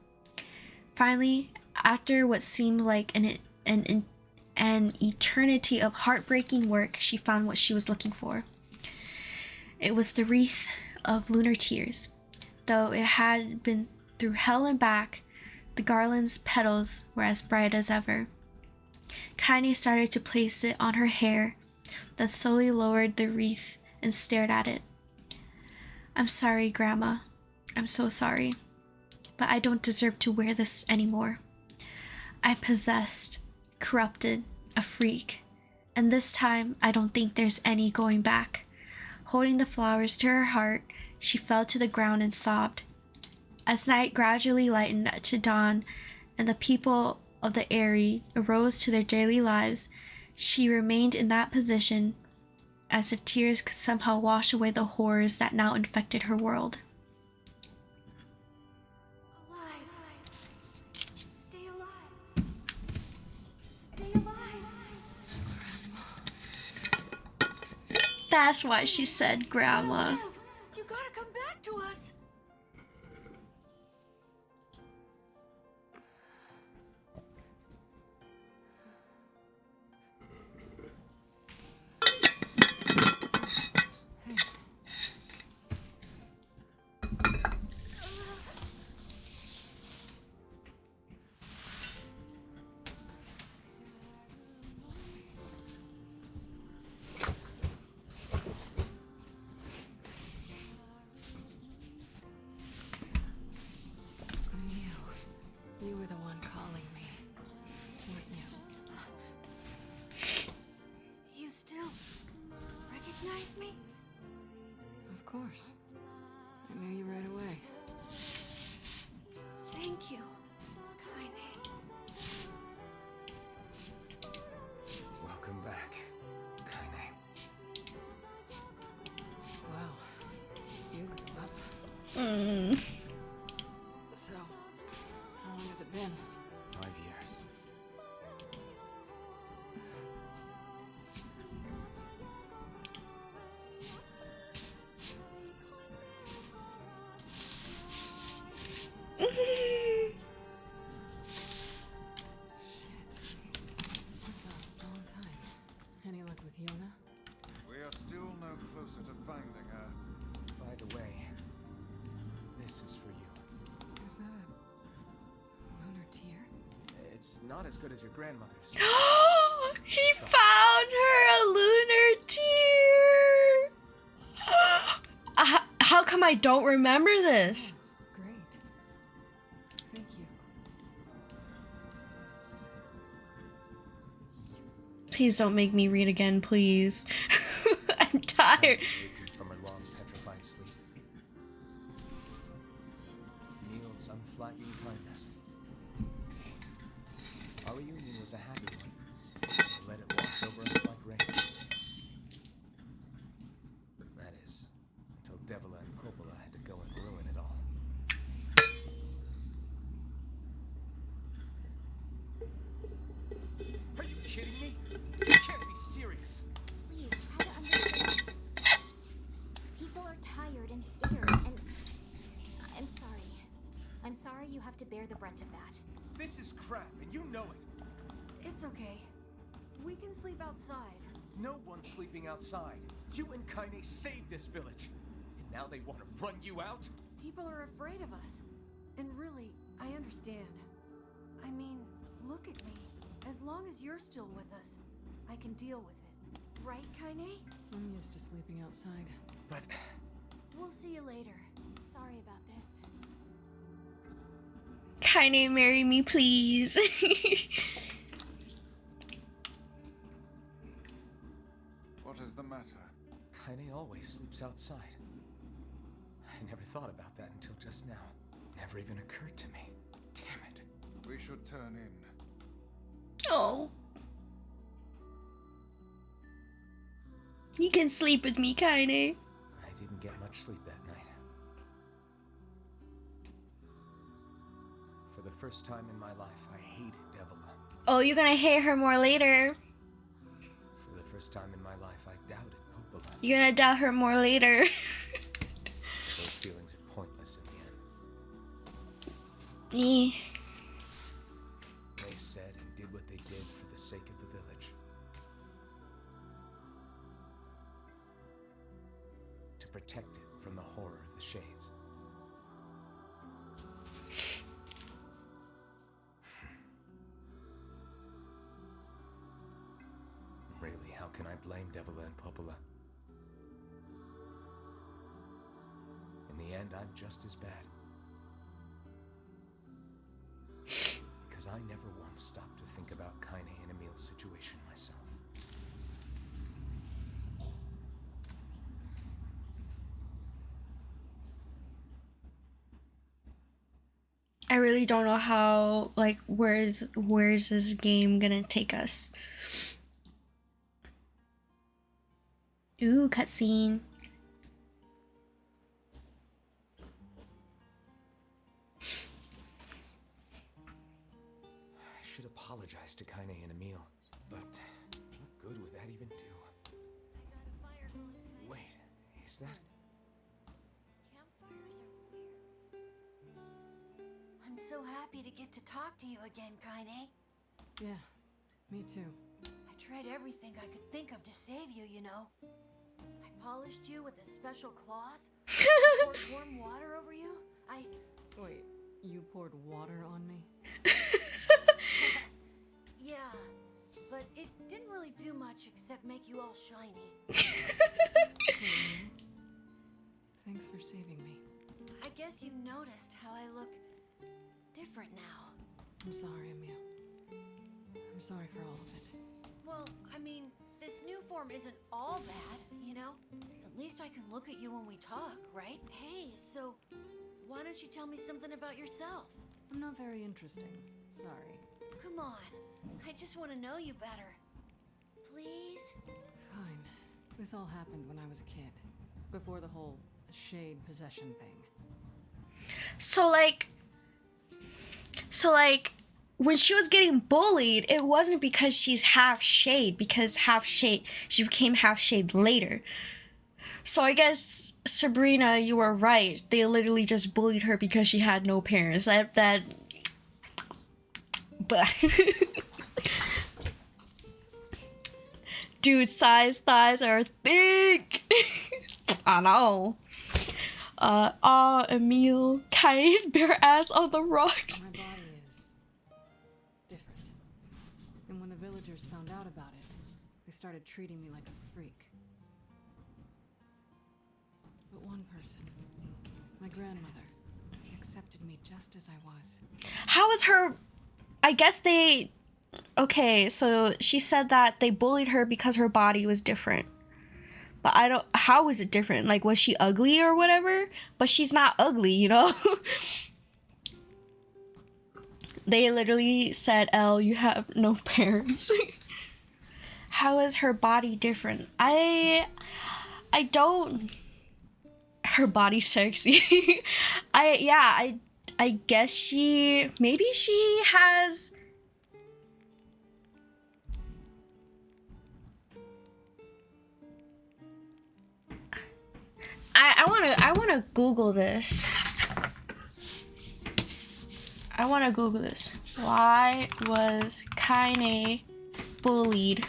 Finally, after what seemed like an eternity of heartbreaking work, she found what she was looking for. It was the wreath of lunar tears. Though it had been through hell and back, the garland's petals were as bright as ever. Kaine started to place it on her hair, then slowly lowered the wreath and stared at it. I'm sorry, Grandma. I'm so sorry. But I don't deserve to wear this anymore. I'm possessed, corrupted, a freak. And this time, I don't think there's any going back. Holding the flowers to her heart, she fell to the ground and sobbed. As night gradually lightened to dawn and the people of the Eyrie arose to their daily lives, she remained in that position, as if tears could somehow wash away the horrors that now infected her world. Alive. Stay alive. That's why she said grandma. Lev, you gotta come back to us. You were the one calling me, weren't you? You still recognize me? Of course. I knew you right away. Thank you, Kaine. Welcome back, Kaine. Wow. You grew up. So, how long has it been? 5 years. Shit. That's a long time. Any luck with Yona? We are still no closer to finding her. By the way, this is for you. Is that a lunar tear? It's not as good as your grandmother's. He found her a lunar tear. How come I don't remember this? That's great. Thank you. Please don't make me read again, please. I'm tired. Waking from her long petrified sleep. Neil's unflagging kindness. Our reunion was a happy one. We let it wash over us like rain. That is, until Devila and Popola had to go and ruin it all. Are you kidding me? You can't be serious. Please try to understand. People are tired and scared, and I'm sorry. I'm sorry you have to bear the brunt of that. This is crap, and you know it. It's okay. We can sleep outside. No one's sleeping outside. You and Kaine saved this village. And now they want to run you out? People are afraid of us. And really, I understand. I mean, look at me. As long as you're still with us, I can deal with it. Right, Kaine? I'm used to sleeping outside. But We'll see you later. Sorry about this. Kaine, marry me, please. What is the matter? Kaine always sleeps outside. I never thought about that until just now. Never even occurred to me. Damn it. We should turn in. Oh. You can sleep with me, Kaine. I didn't get much sleep that night. For the first time in my life, I hated Devila. Oh, you're gonna hate her more later. For the first time in my life, I doubted Popola. You're gonna doubt her more later. Those feelings are pointless in the end. Me. They said and did what they did for the sake of the village. To protect it from the horror of the Shades. Really, how can I blame Devila and Popola? In the end, I'm just as bad. Because I never once stopped to think about Kaine and Emil's situation myself. I really don't know how, like, where's this game gonna take us? Ooh, cutscene. I should apologize to Kaine and Emil, but what good would that even do? I got a fire going What's that? Campfires are weird. I'm so happy to get to talk to you again, Kaine. Yeah, me too. I tried everything I could think of to save you, you know. I polished you with a special cloth. I poured warm water over you. Wait, you poured water on me? Yeah, but it didn't really do much except make you all shiny. Thanks for saving me. I guess you noticed how I look different now. I'm sorry, Emil. I'm sorry for all of it. Well, I mean, this new form isn't all bad, you know? At least I can look at you when we talk, right? Hey, so why don't you tell me something about yourself? I'm not very interesting. Sorry. Come on, I just want to know you better. Please? Fine. This all happened when I was a kid. Before the whole shade possession thing. So like when she was getting bullied, it wasn't because she's half shade, because she became half shade later. So I guess, Sabrina, you were right. They literally just bullied her because she had no parents. But dude, thighs are thick. I know. Emil, Kai's bare ass on the rocks. My body is different. And when the villagers found out about it, they started treating me like a freak. But one person, my grandmother, accepted me just as I was. How is her... I guess they... Okay, so she said that they bullied her because her body was different. But I don't... How was it different? Like, was she ugly or whatever? But she's not ugly, you know? They literally said, Elle, you have no parents. How is her body different? I don't... Her body sexy. I guess maybe she has... I wanna Google this. Why was Kaine bullied?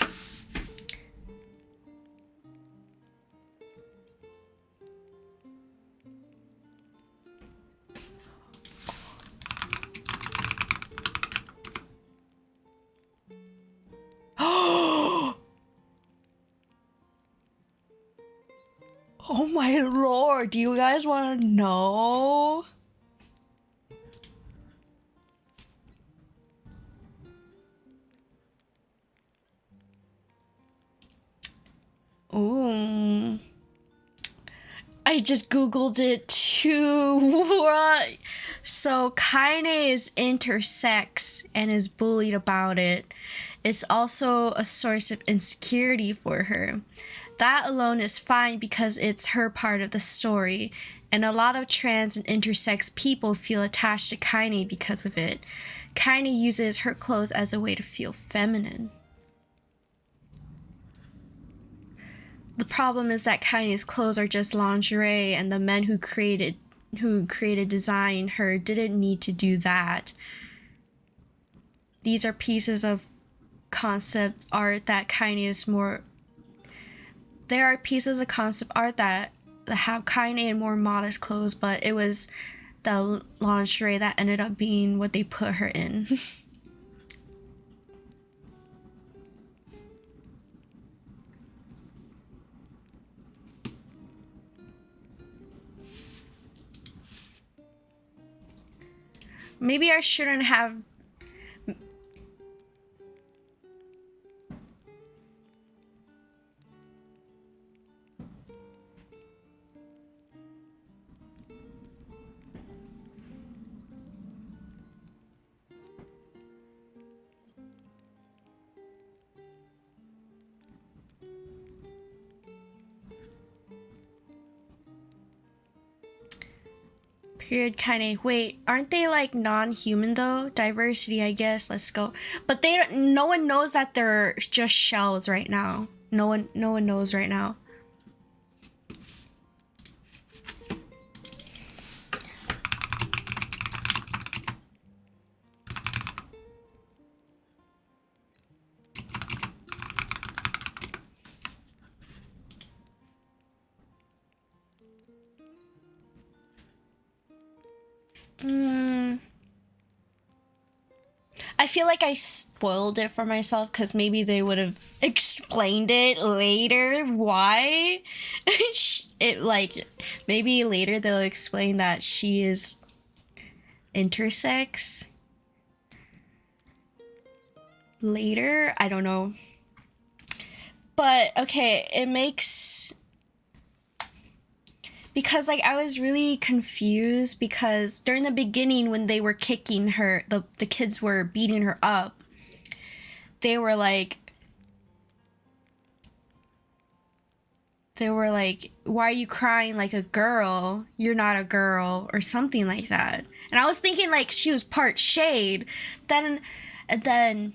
Oh my lord, do you guys want to know? Ooh. I just googled it too. What? So Kaine is intersex and is bullied about it. It's also a source of insecurity for her. That alone is fine because it's her part of the story, and a lot of trans and intersex people feel attached to Kaine because of it. Kaine uses her clothes as a way to feel feminine. The problem is that Kaine's clothes are just lingerie, and the men who created design her didn't need to do that. These are pieces of concept art that Kaine is more... There are pieces of concept art that have Kaine in more modest clothes, but it was the lingerie that ended up being what they put her in. Maybe I shouldn't have... Period, Kaine. Wait, aren't they like non-human though? Diversity, I guess. Let's go. But no one knows that they're just shells right now. No one knows right now. I feel like I spoiled it for myself because maybe they would have explained it later why. It like maybe later they'll explain that she is intersex. Later, I don't know. But okay, it makes, because like I was really confused because during the beginning when they were kicking her, the kids were beating her up, they were like, why are you crying like a girl? You're not a girl, or something like that. And I was thinking like she was part shade. And then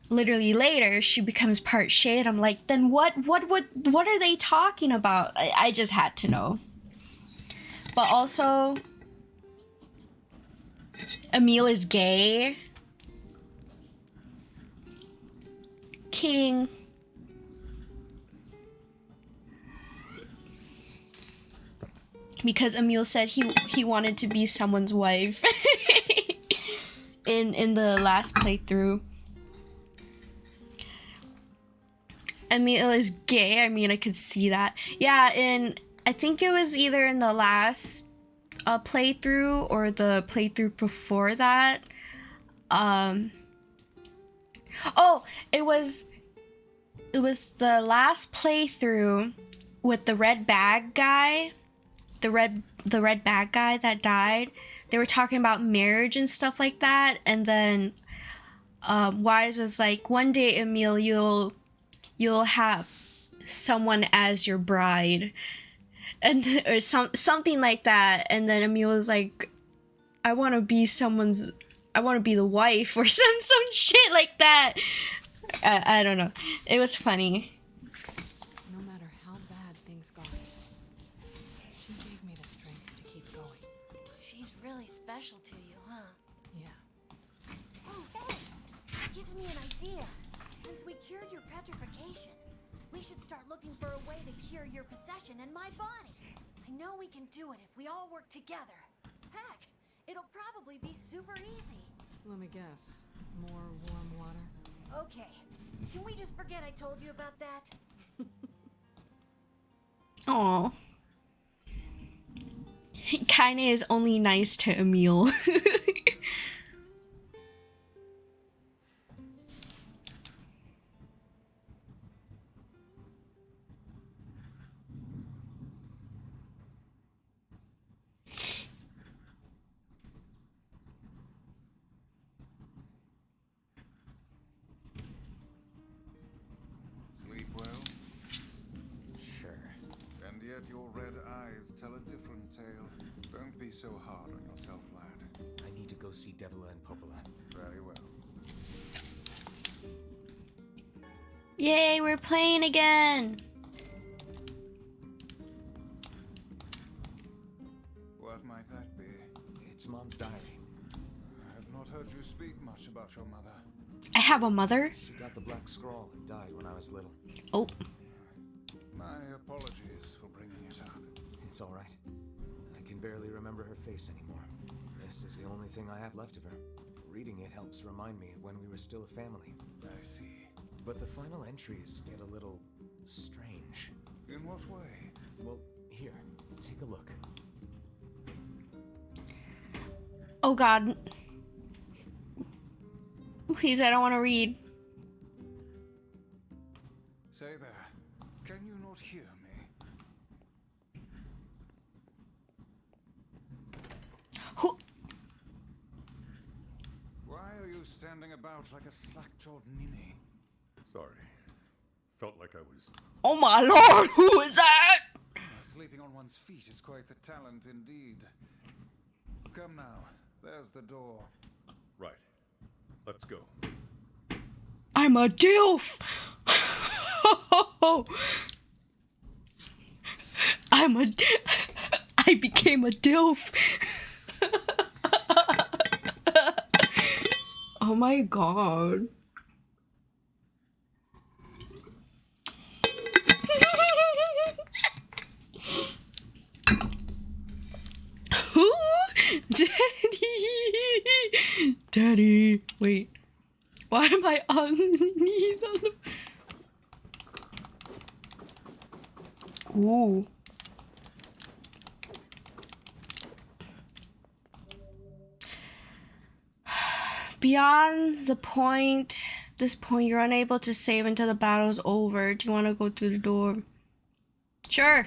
literally later she becomes part shade. I'm like, then what are they talking about? I just had to know. But also, Emil is gay. King. Because Emil said he wanted to be someone's wife in the last playthrough. Emil is gay. I mean, I could see that. Yeah, I think it was either in the last playthrough or the playthrough before that. Oh, it was the last playthrough with the red bag guy. The red bag guy that died. They were talking about marriage and stuff like that, and then Wise was like, one day, Emil, you'll have someone as your bride, and or something like that. And then Emil was like, I want to be the wife, or some shit like that. I don't know. It was funny. No matter how bad things got, she gave me the strength to keep going. She's really special to you, huh? Yeah. Oh, hey! That gives me an idea. Since we cured your petrification, we should start looking for a way to cure your possession and my body. I know we can do it if we all work together. Heck, it'll probably be super easy. Let me guess. More warm water? Okay, can we just forget I told you about that? Aw. Kaine is only nice to Emil. Sleep well? Sure. And yet your red eyes tell a different tale. Don't be so hard on yourself, lad. I need to go see Devila and Popola. Very well. Yay, we're playing again. What might that be? It's Mom's diary. I have not heard you speak much about your mother. I have a mother. She got the black scroll and died when I was little. Oh. My apologies for bringing it up. It's all right. I can barely remember her face anymore. This is the only thing I have left of her. Reading it helps remind me of when we were still a family. I see. But the final entries get a little strange. In what way? Well, here, take a look. Oh God. Please, I don't want to read. Say there, can you not hear me? Who? Why are you standing about like a slack-jawed ninny? Sorry. Felt like I was... Oh my lord, who is that? Sleeping on one's feet is quite the talent indeed. Come now, there's the door. Right. Let's go. I'm a DILF. I became a DILF. Oh my god. Who? Daddy! Daddy! Wait. Why am I on knees on the... Ooh. Beyond this point, you're unable to save until the battle's over. Do you want to go through the door? Sure.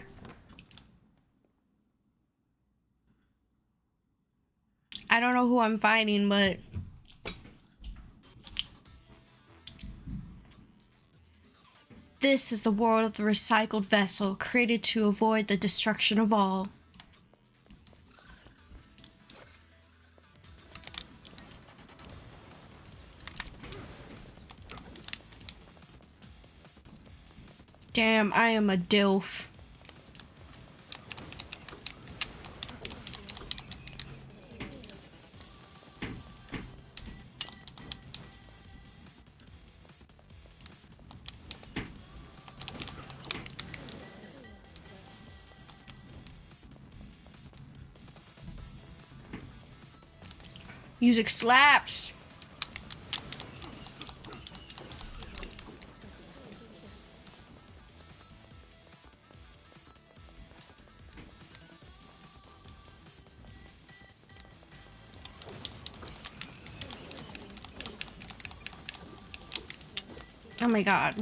I don't know who I'm fighting, but... This is the world of the recycled vessel, created to avoid the destruction of all. Damn, I am a DILF. Music slaps. Oh my god.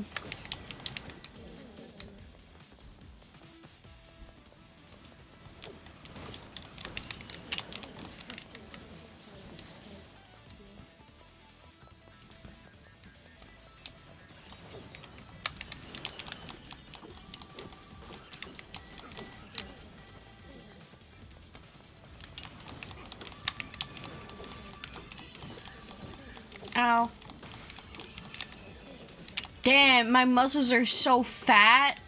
Ow. Damn, my muscles are so fat.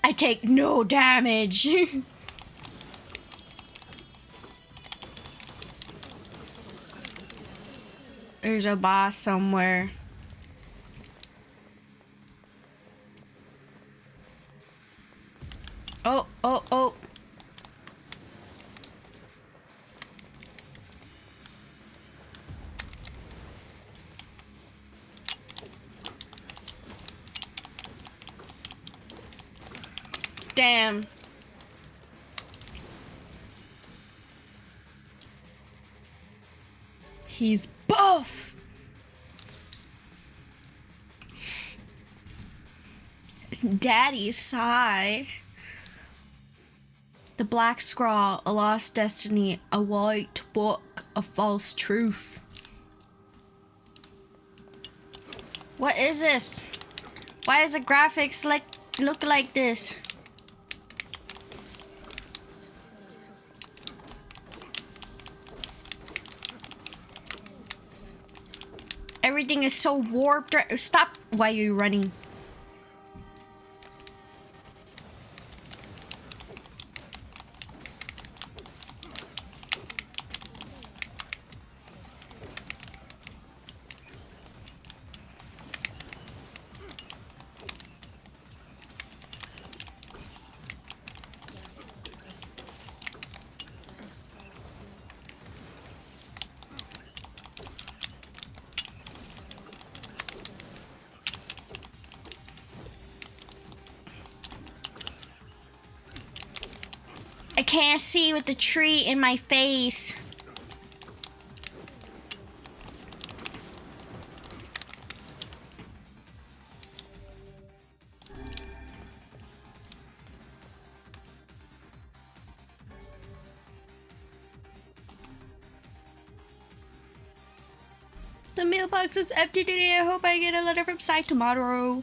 I take no damage. There's a boss somewhere. Oh, oh, oh. Damn. He's buff. Daddy sigh. The black scrawl, a lost destiny, a white book, a false truth. What is this? Why does the graphics look like this? Everything is so warped. Stop. Why are you running? I can't see with the tree in my face. The mailbox is empty today. I hope I get a letter from Sai tomorrow.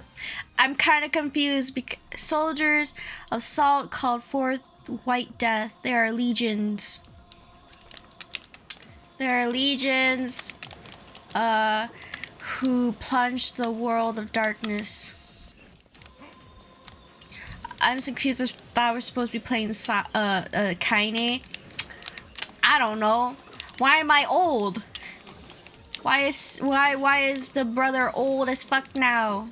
I'm kind of confused because soldiers of Salt called forth White Death. There are legions. There are legions who plunged the world of darkness. I'm so confused if I was supposed to be playing Kaine. I don't know. Why am I old? Why is the brother old as fuck now?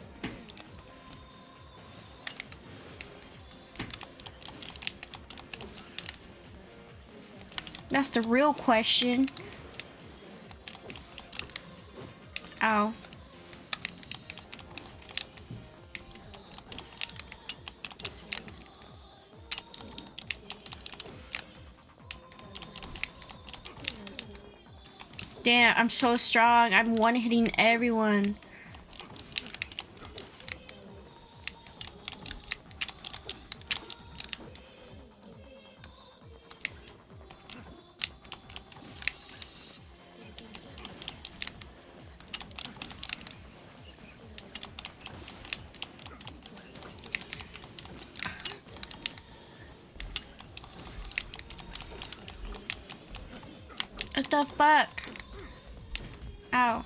That's the real question. Ow. Damn, I'm so strong. I'm one-hitting everyone. What the fuck? Ow.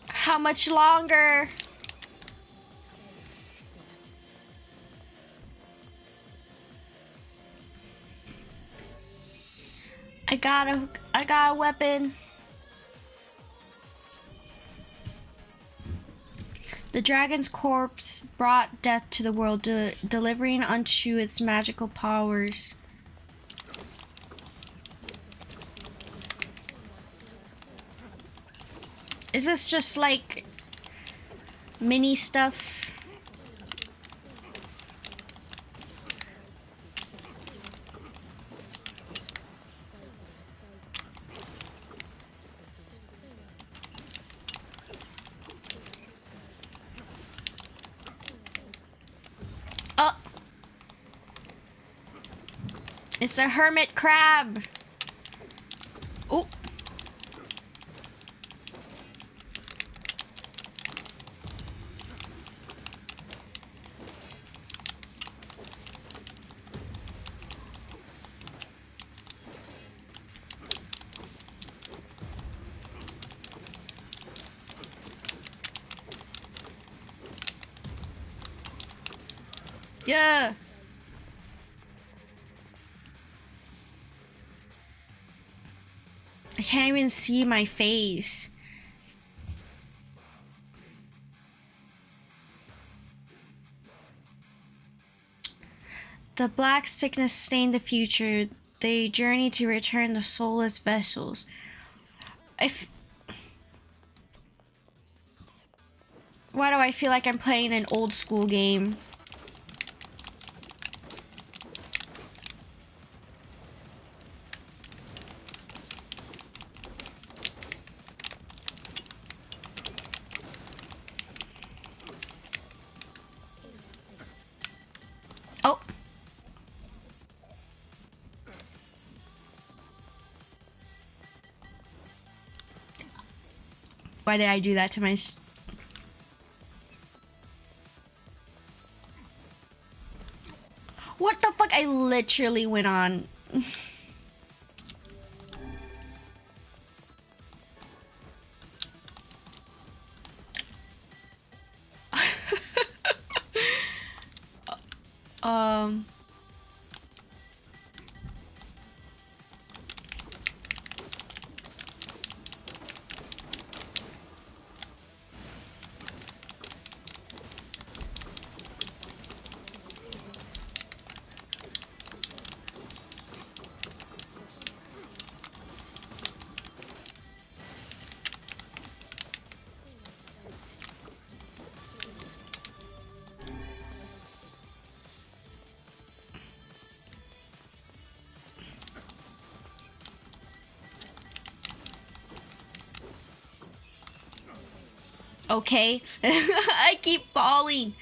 How much longer? I got a weapon. The dragon's corpse brought death to the world, delivering unto its magical powers. Is this just like mini stuff? Oh, it's a hermit crab. Oh. Yeah. I can't even see my face. The black sickness stained the future. They journey to return the soulless vessels. Why do I feel like I'm playing an old school game? Oh. Why did I do that to my... What the fuck? I literally went on. um... Okay. I keep falling.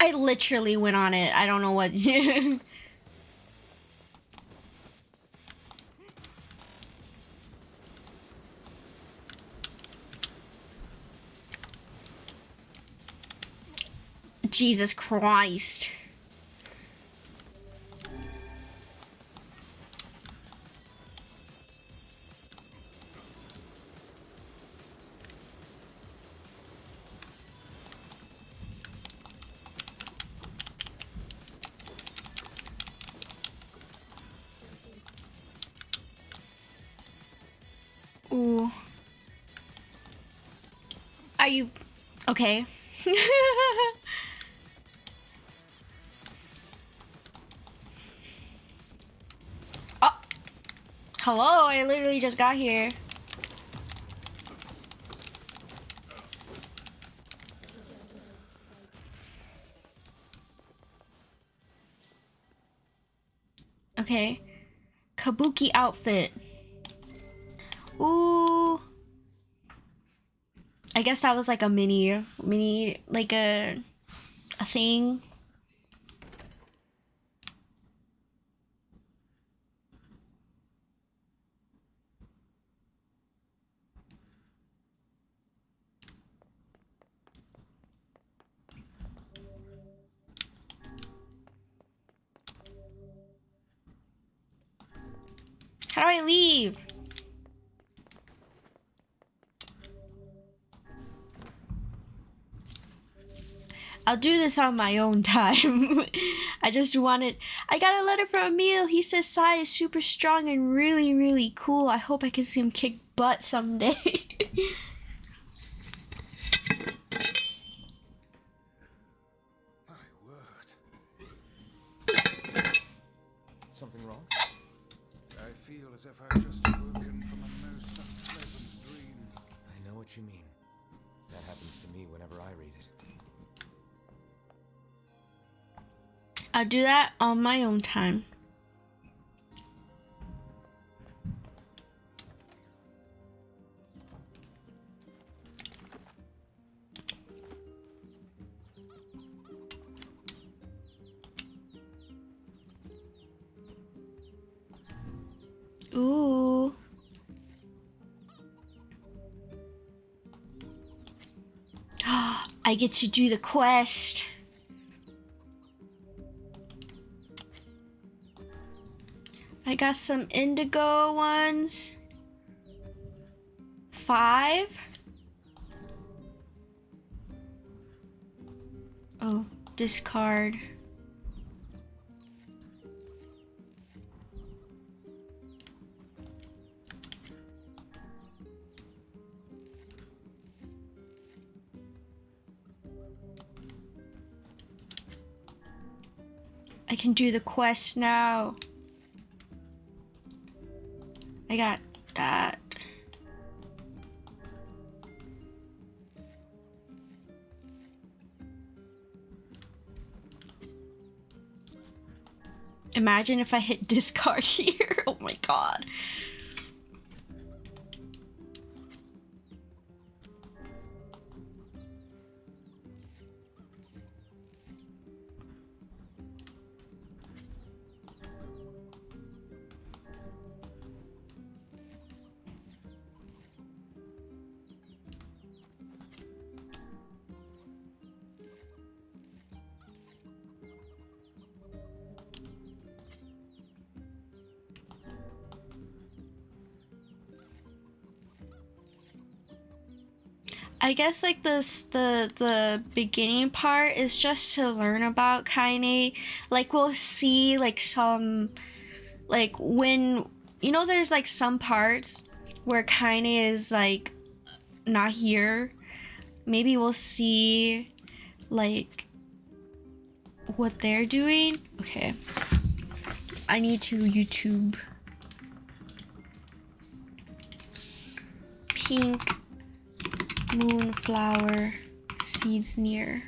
I literally went on it. I don't know what. Jesus Christ. Ooh. Are you okay? Oh, hello, I literally just got here. Okay. Kabuki outfit. Ooh. I guess that was like a mini, like a thing. How do I leave? I'll do this on my own time. I just wanted... I got a letter from Emil. He says Sai is super strong and really, really cool. I hope I can see him kick butt someday. My word. Something wrong? I feel as if I've just awoken from a most unpleasant dream. I know what you mean. That happens to me whenever I read it. I'll do that on my own time. Ooh. I get to do the quest. I got some indigo ones. 5. Oh, discard. I can do the quest now. I got that. Imagine if I hit discard here. Oh my god. I guess like the beginning part is just to learn about Kaine. Like we'll see like some like when you know there's like some parts where Kaine is like not here. Maybe we'll see like what they're doing. Okay. I need to YouTube pink moonflower seeds near.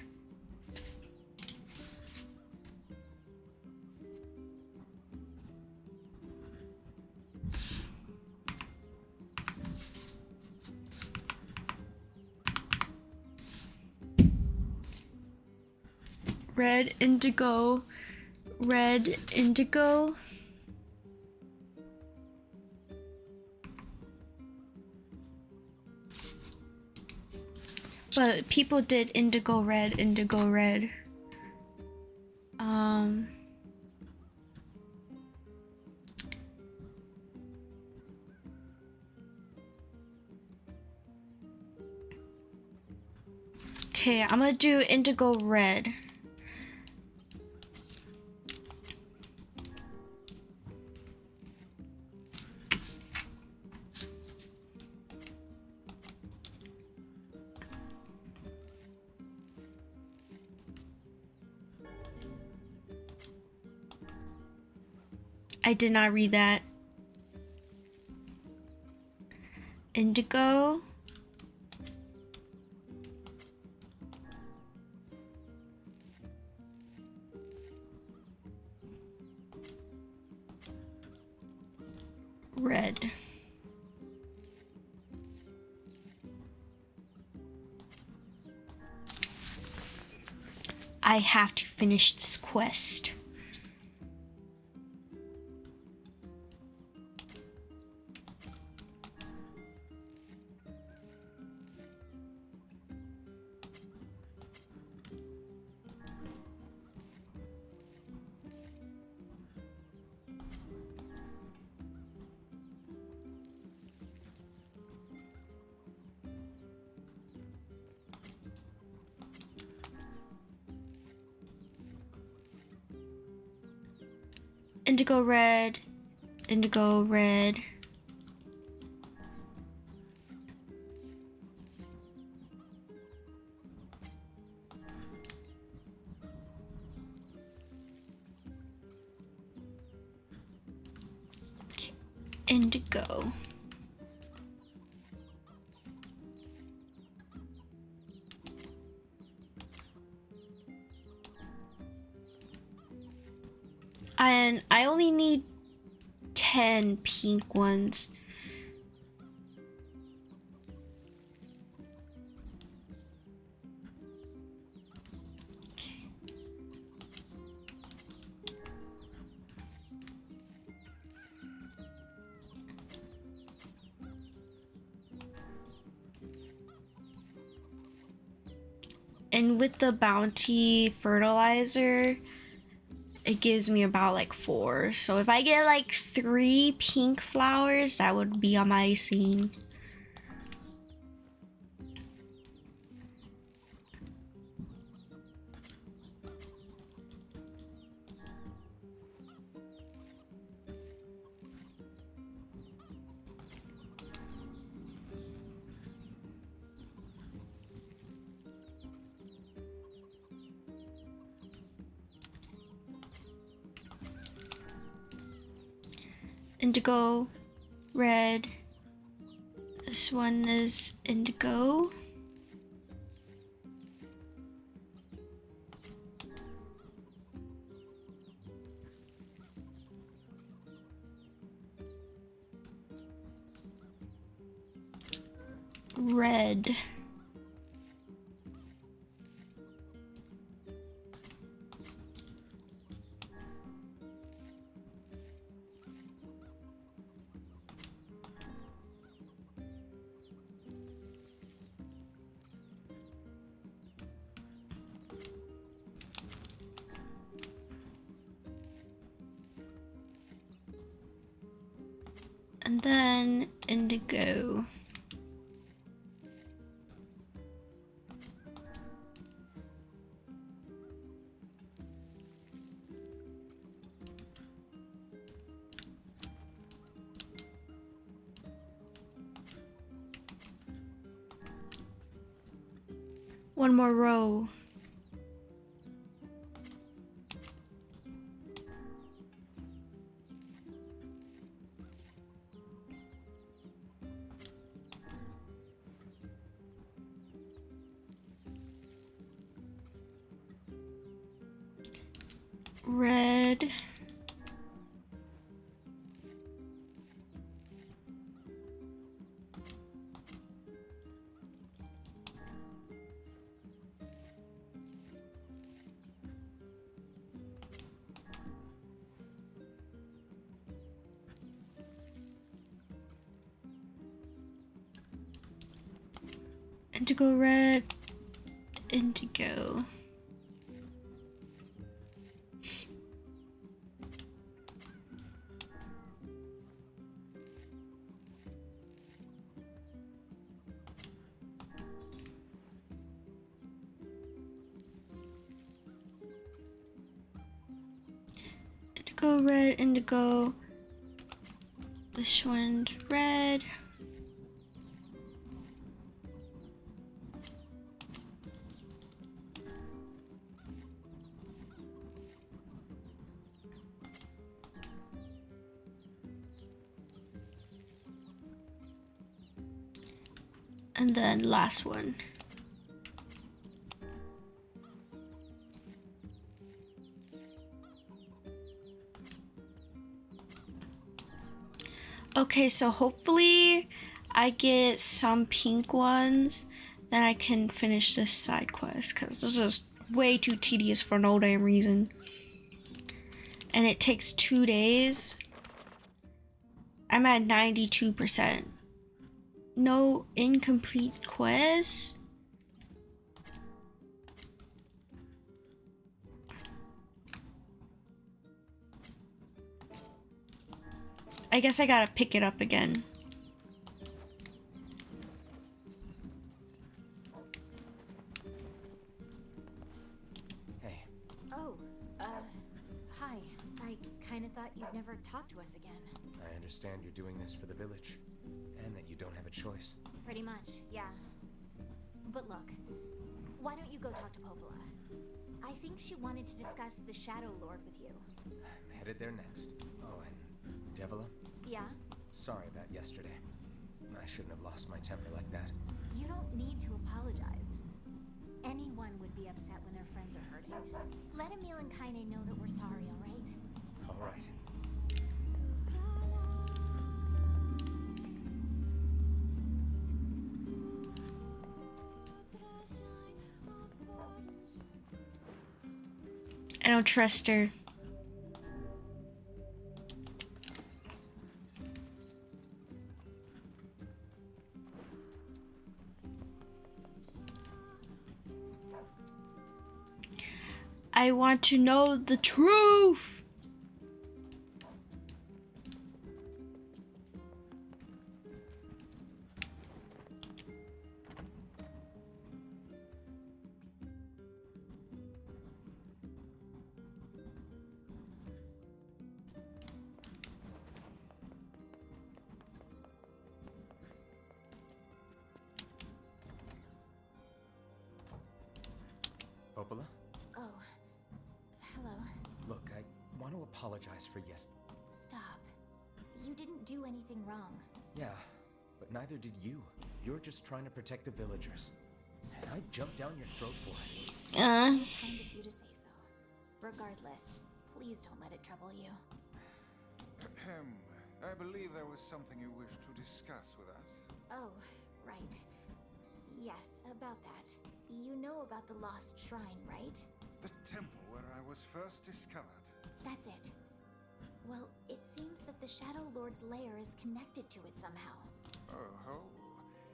red, indigo, red, indigo. But people did indigo, red, indigo, red. Okay, I'm gonna do indigo, red. I did not read that. Indigo. Red. I have to finish this quest. Indigo, red, indigo, red. Okay. Indigo. And I only need 10 pink ones. Okay. And with the bounty fertilizer, it gives me about like 4. So if I get like 3 pink flowers, that would be amazing. Indigo, red. This one is indigo. Red. And then indigo. One more row. Red. Indigo red. Indigo. Indigo red, indigo. This one's red. And then last one. Okay, so hopefully I get some pink ones, then I can finish this side quest, because this is way too tedious for no damn reason. And it takes 2 days. I'm at 92%. No incomplete quest. I guess I gotta pick it up again. Hey, Oh, hi. I kinda thought you'd never talk to us again. I understand you're doing this for the village, and that you don't have a choice. Pretty much, yeah. But look, why don't you go talk to Popola? I think she wanted to discuss the Shadow Lord with you. I'm headed there next. Oh, and Devila, Yeah? sorry about yesterday. I shouldn't have lost my temper like that. You don't need to apologize. Anyone would be upset when their friends are hurting. Let Emil and Kaine know that we're sorry, alright? All right. I don't trust her. I want to know the truth. Popola? Oh. Hello. Look, I want to apologize for Stop. You didn't do anything wrong. Yeah, but neither did you. You're just trying to protect the villagers. And I jumped down your throat for it. Kind of you to say so. Regardless, please don't let it trouble you. Ahem. I believe there was something you wished to discuss with us. Oh, right. Yes, about that. You know about the lost shrine, right? The temple where I was first discovered. That's it. Well, it seems that the Shadow Lord's lair is connected to it somehow. Oh ho.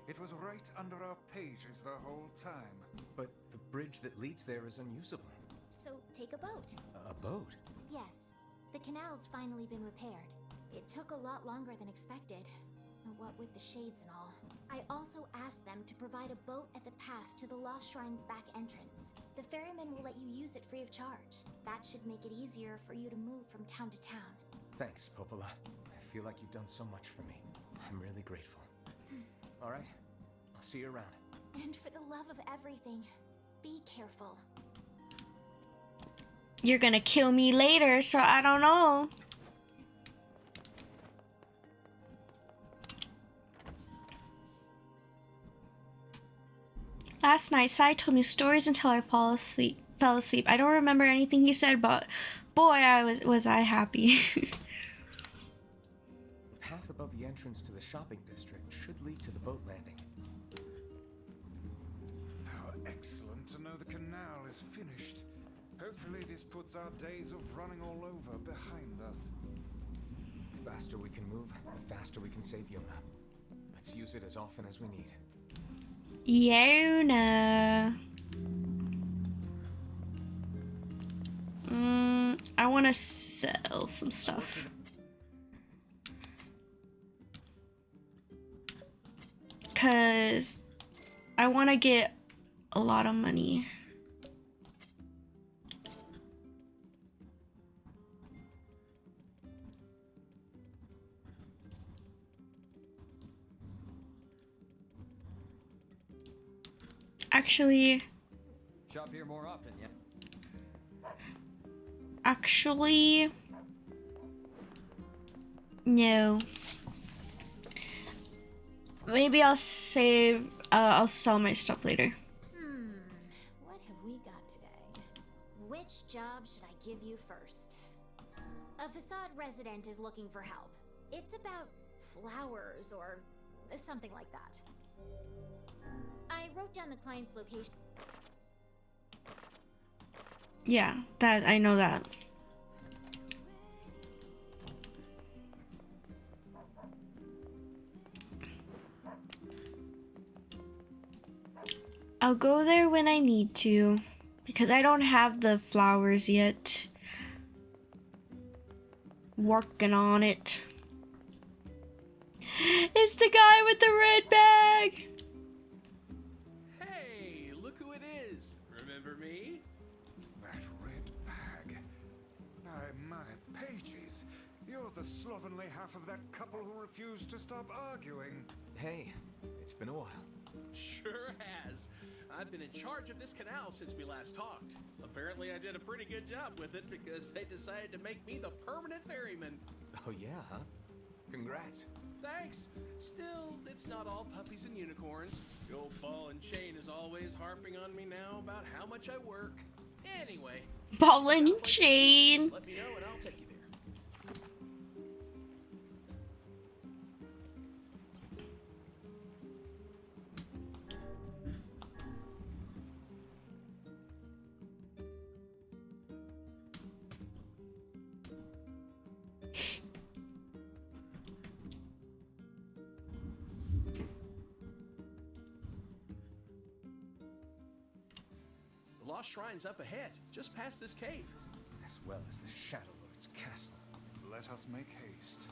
It was right under our pages the whole time. But the bridge that leads there is unusable. So take a boat. A boat? Yes. The canal's finally been repaired. It took a lot longer than expected. What with the shades and all. I also asked them to provide a boat at the path to the Lost Shrine's back entrance. The ferryman will let you use it free of charge. That should make it easier for you to move from town to town. Thanks, Popola. I feel like you've done so much for me. I'm really grateful. All right, I'll see you around. And for the love of everything, be careful. You're gonna kill me later, so I don't know. Last night, Sai told me stories until I fell asleep. I don't remember anything he said, but boy, was I happy. The path above the entrance to the shopping district should lead to the boat landing. How excellent to know the canal is finished. Hopefully this puts our days of running all over behind us. The faster we can move, the faster we can save Yona. Let's use it as often as we need. Yona. I want to sell some stuff. Cause I want to get a lot of money. Actually, Shop here more often, yeah? No. Maybe I'll save, I'll sell my stuff later. What have we got today? Which job should I give you first? A facade resident is looking for help. It's about flowers or something like that. I wrote down the client's location. Yeah, that, I know that. I'll go there when I need to, because I don't have the flowers yet. Working on it. It's the guy with the red bag! Hey, look who it is. Remember me? That red bag. My pages. You're the slovenly half of that couple who refused to stop arguing. Hey, it's been a while. Sure has. I've been in charge of this canal since we last talked. Apparently I did a pretty good job with it because they decided to make me the permanent ferryman. Oh yeah, huh? Congrats. Thanks. Still, it's not all puppies and unicorns. The old ball and chain is always harping on me now about how much I work. Anyway. Ball and chain. Just let me know and I'll take you there. The Lost Shrine's up ahead, just past this cave. As well as the Shadow Lord's castle. Let us make haste.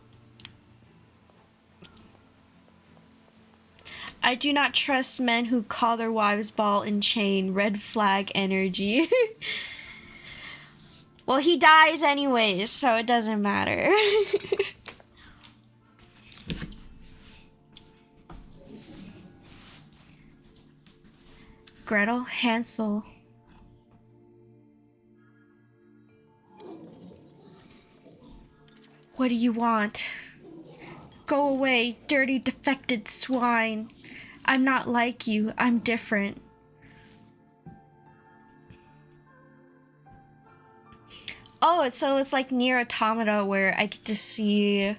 I do not trust men who call their wives ball and chain. Red flag energy. Well, he dies anyways, so it doesn't matter. Gretel, Hansel. What do you want? Go away, dirty, defected swine. I'm not like you. I'm different. Oh, so it's like Nier Automata where I get to see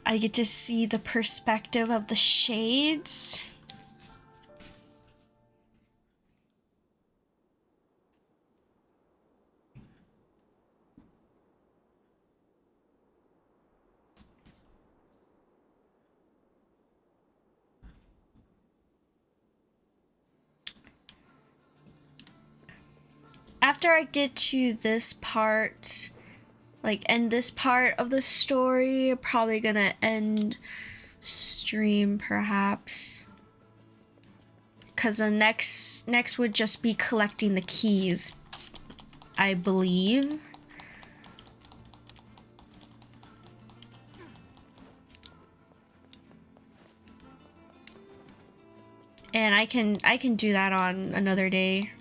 the perspective of the shades. After I get to this part, like end this part of the story, I'm probably gonna end stream perhaps. Cause the next would just be collecting the keys, I believe. And I can do that on another day.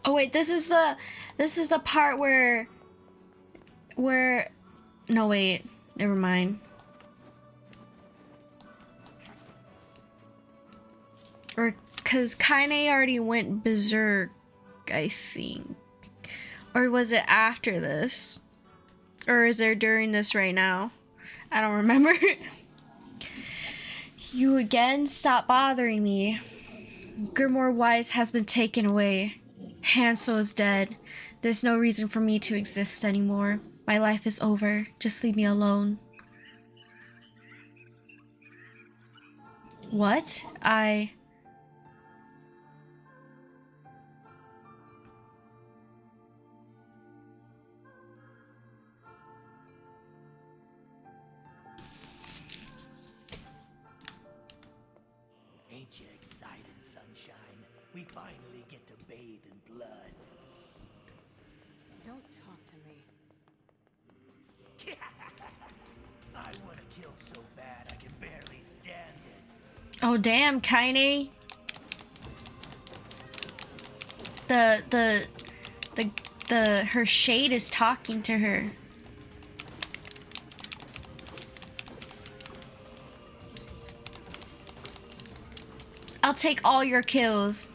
Oh wait, this is the part where no wait, never mind. Or cuz Kaine already went berserk, I think. Or was it after this? Or is there during this right now? I don't remember. You again? Stop bothering me. Grimoire Wise has been taken away. Hansel is dead. There's no reason for me to exist anymore. My life is over. Just leave me alone. What? Ain't you excited, sunshine? We finally get to bathe in blood. Don't talk to me. I want to kill so bad I can barely stand it. Oh damn, Kaine. Her shade is talking to her. I'll take all your kills.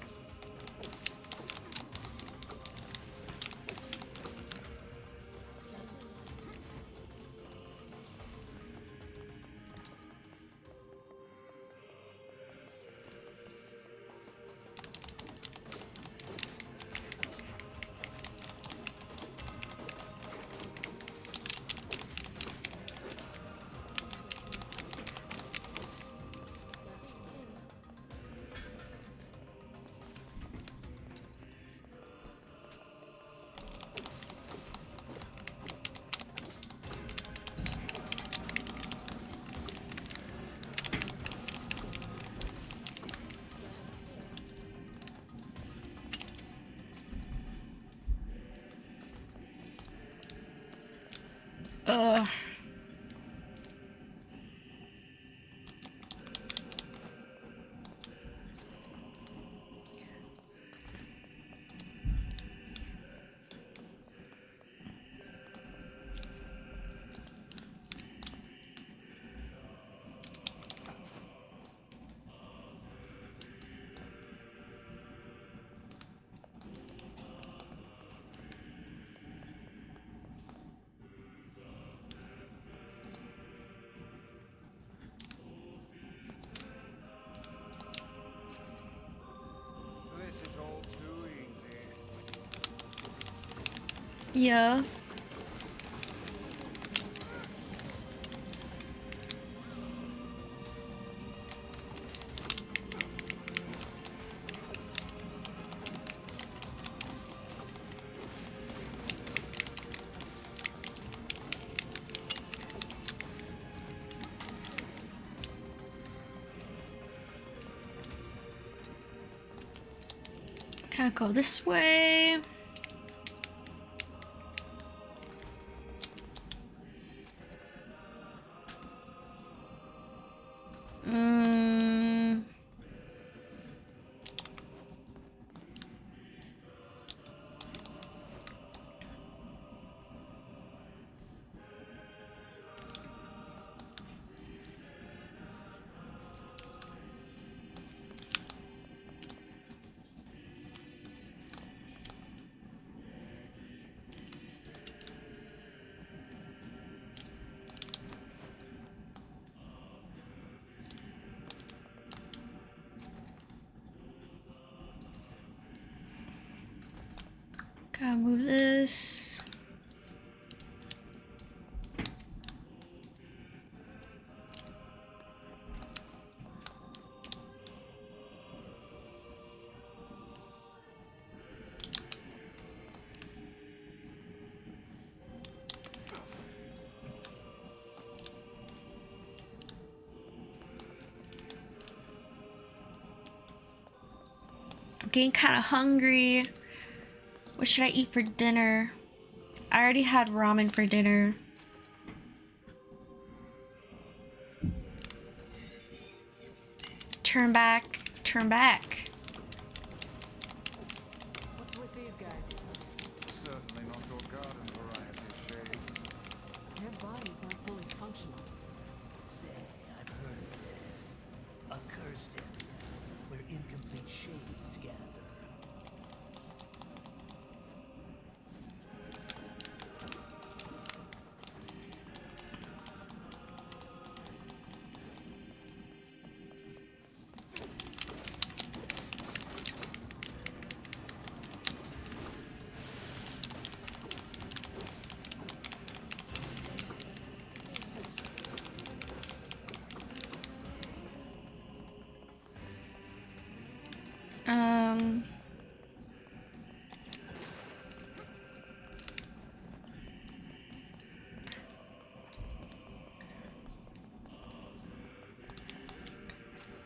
Ugh. This is all too easy. Yeah. Gotta go this way. Gotta move this. I'm getting kind of hungry. What should I eat for dinner? I already had ramen for dinner. Turn back. Turn back. What's with these guys? Certainly not your garden variety of shades. Their bodies aren't fully functional. Say, I've heard of this. A cursed area where incomplete shades gather.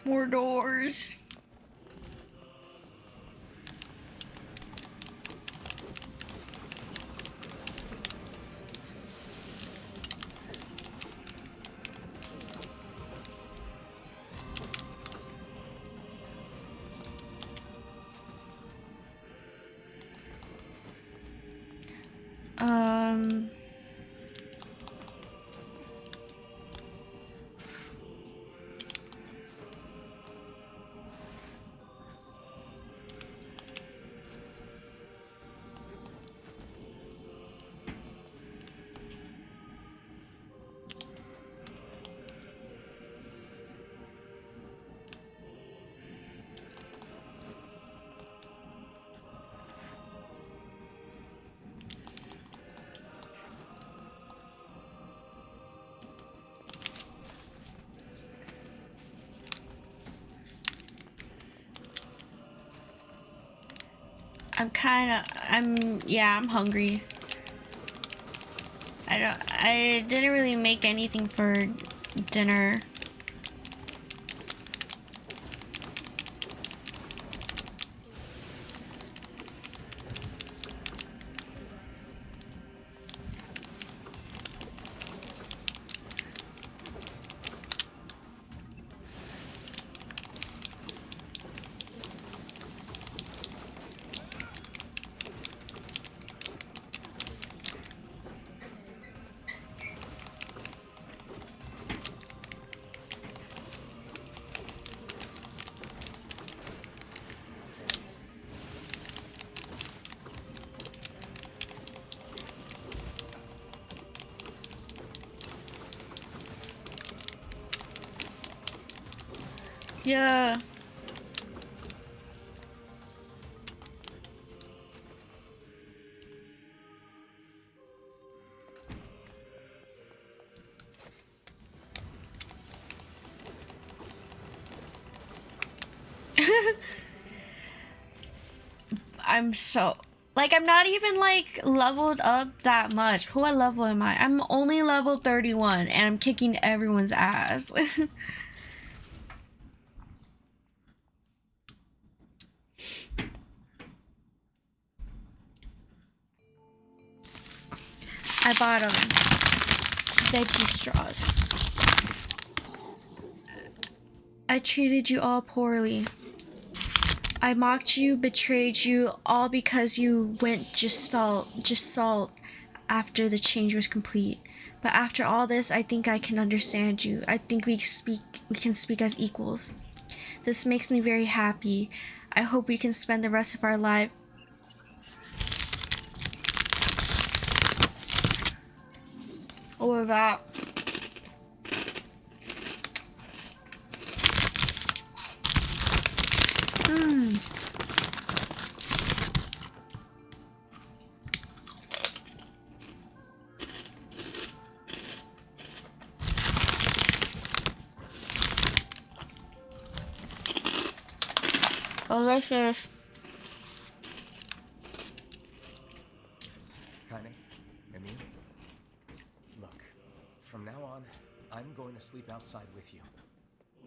More doors. I'm hungry. I didn't really make anything for dinner. Yeah. I'm so like I'm not even like leveled up that much. What level am I? I'm only level 31 and I'm kicking everyone's ass. I bought veggie straws. I treated you all poorly. I mocked you, betrayed you, all because you went just salt after the change was complete. But after all this, I think I can understand you. I think we can speak as equals. This makes me very happy. I hope we can spend the rest of our life. Or that. Delicious. Kaine, Emil, look, from now on, I'm going to sleep outside with you.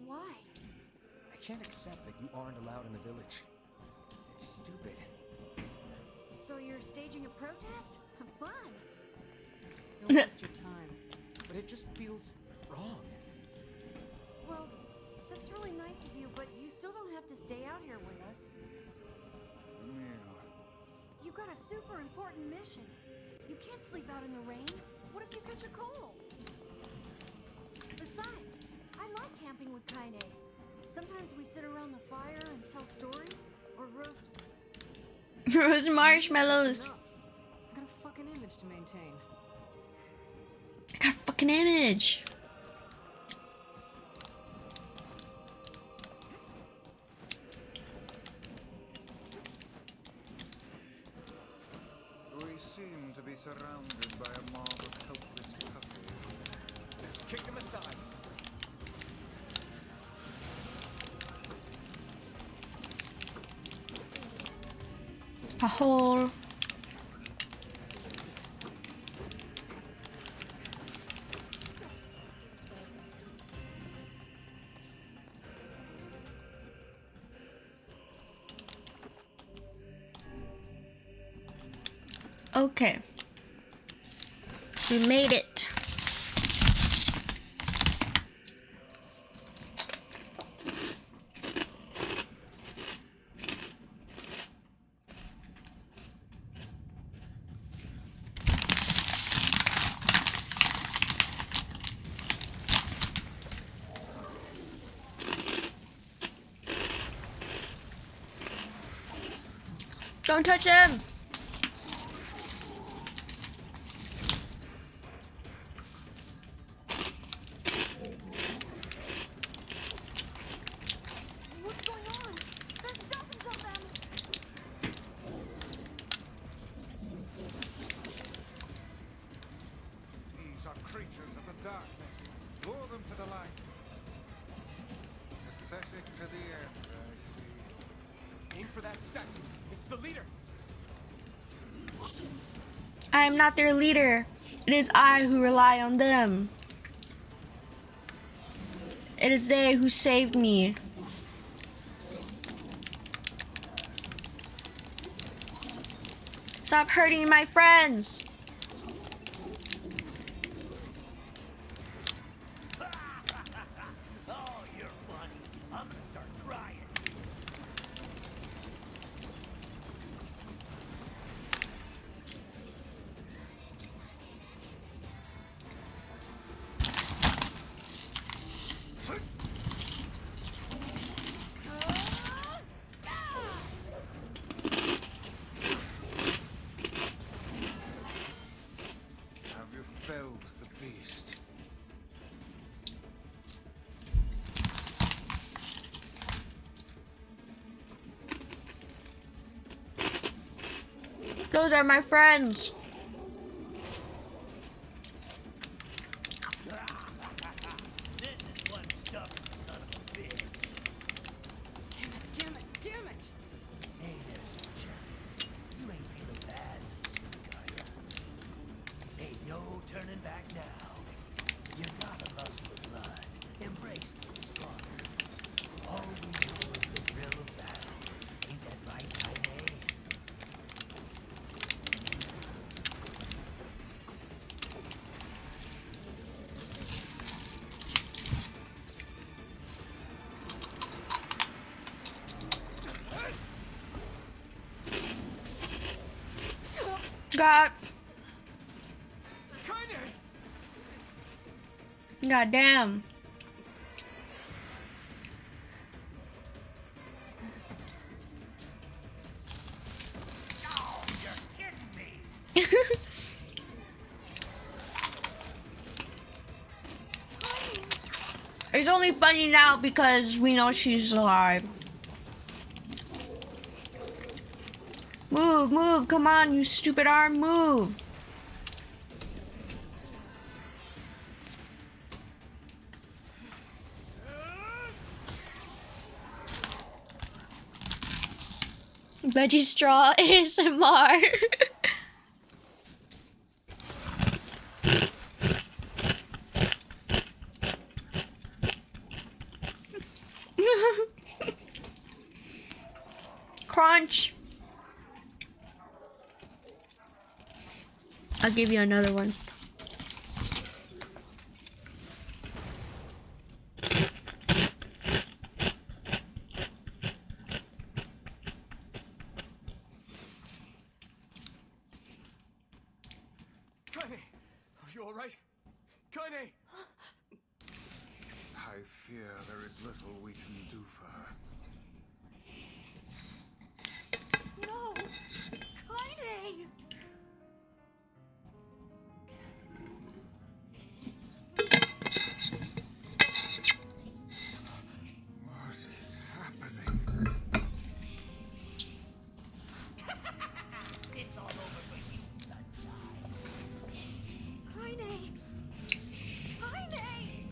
Why? I can't accept that you aren't allowed in the village. It's stupid. So you're staging a protest? Fun! Don't waste your time. But it just feels wrong. Well, that's really nice of you, but you still don't have to stay out here with us. You got a super important mission. You can't sleep out in the rain. What if you catch a cold? Besides, I like camping with Kaine. Sometimes we sit around the fire and tell stories, or roast... Roast marshmallows. Enough. I got a fucking image to maintain. I got a fucking image. We seem to be surrounded by a mob of helpless puppies. Just kick them aside. A hole. Okay. We made it. Don't touch him! What's going on? There's dozens of them! These are creatures of the darkness. Lure them to the light. Pathetic to the end, I see. Aim for that statue. It's the leader. I am not their leader. It is I who rely on them. It is they who saved me. Stop hurting my friends. Oh, you're funny. I'm gonna start crying. Have you felled the beast? Those are my friends. This is one stubborn son of a bitch. Damn it, damn it! Hey there, sunshine. You ain't feeling bad for this week, are ya? Ain't no turning back now. You got a lust for blood. Embrace the slaughter. All we know is the thrill of battle. Ain't that right, Kaine? God. God damn. Oh, you're kidding me. It's only funny now because we know she's alive. Move, move, come on, you stupid arm, move. Veggie straw ASMR. Crunch. I'll give you another one. Kaine, are you all right? Kaine! I fear there is little we can do for her. No! Kaine! What is happening? It's all over for you, sunshine. Kaine! Kaine!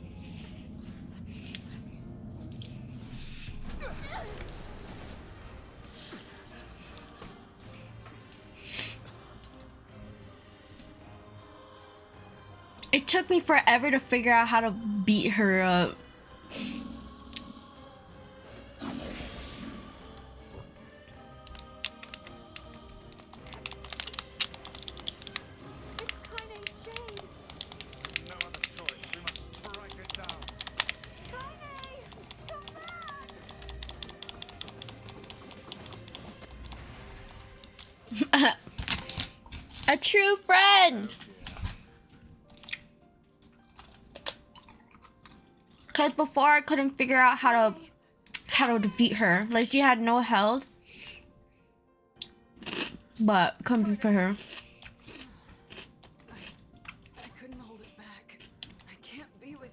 It took me forever to figure out how to beat her up. A true friend. Cause before I couldn't figure out how to defeat her. Like she had no health. But couldn't defeat her. I couldn't hold it back. I can't be with.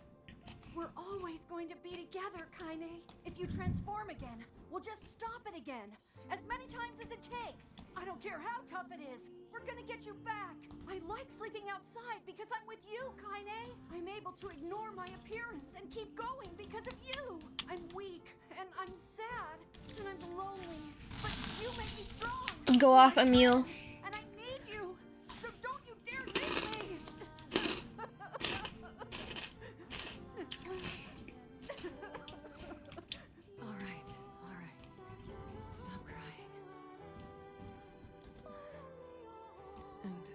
We're always going to be together, Kaine. If you transform again, we'll just stop it again. As many times as it takes. I don't care how tough it is. We're gonna get you back. I like sleeping outside because I'm with you, Kaine. I'm able to ignore my appearance and keep going because of you. I'm weak and I'm sad and I'm lonely. But you make me strong. Go off, Emil. And I need you. So don't you dare leave me. All right. Stop crying. And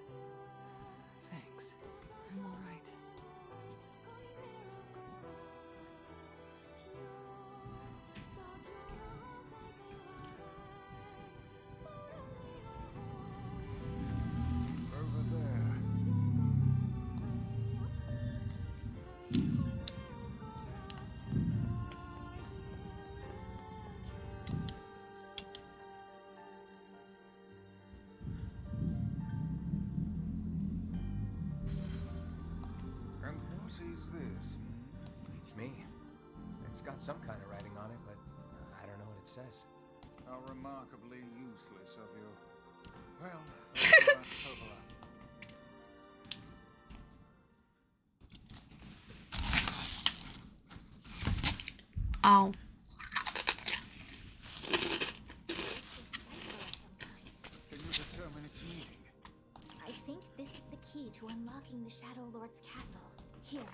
thanks. I'm all right. Over there. And what is this? It's me. It's got some kind of writing on it, but I don't know what it says. How remarkably useless of you. Well, let's ask Coppola. Ow. It's a cipher of some kind. Can you determine its meaning? I think this is the key to unlocking the Shadow Lord's castle. Here,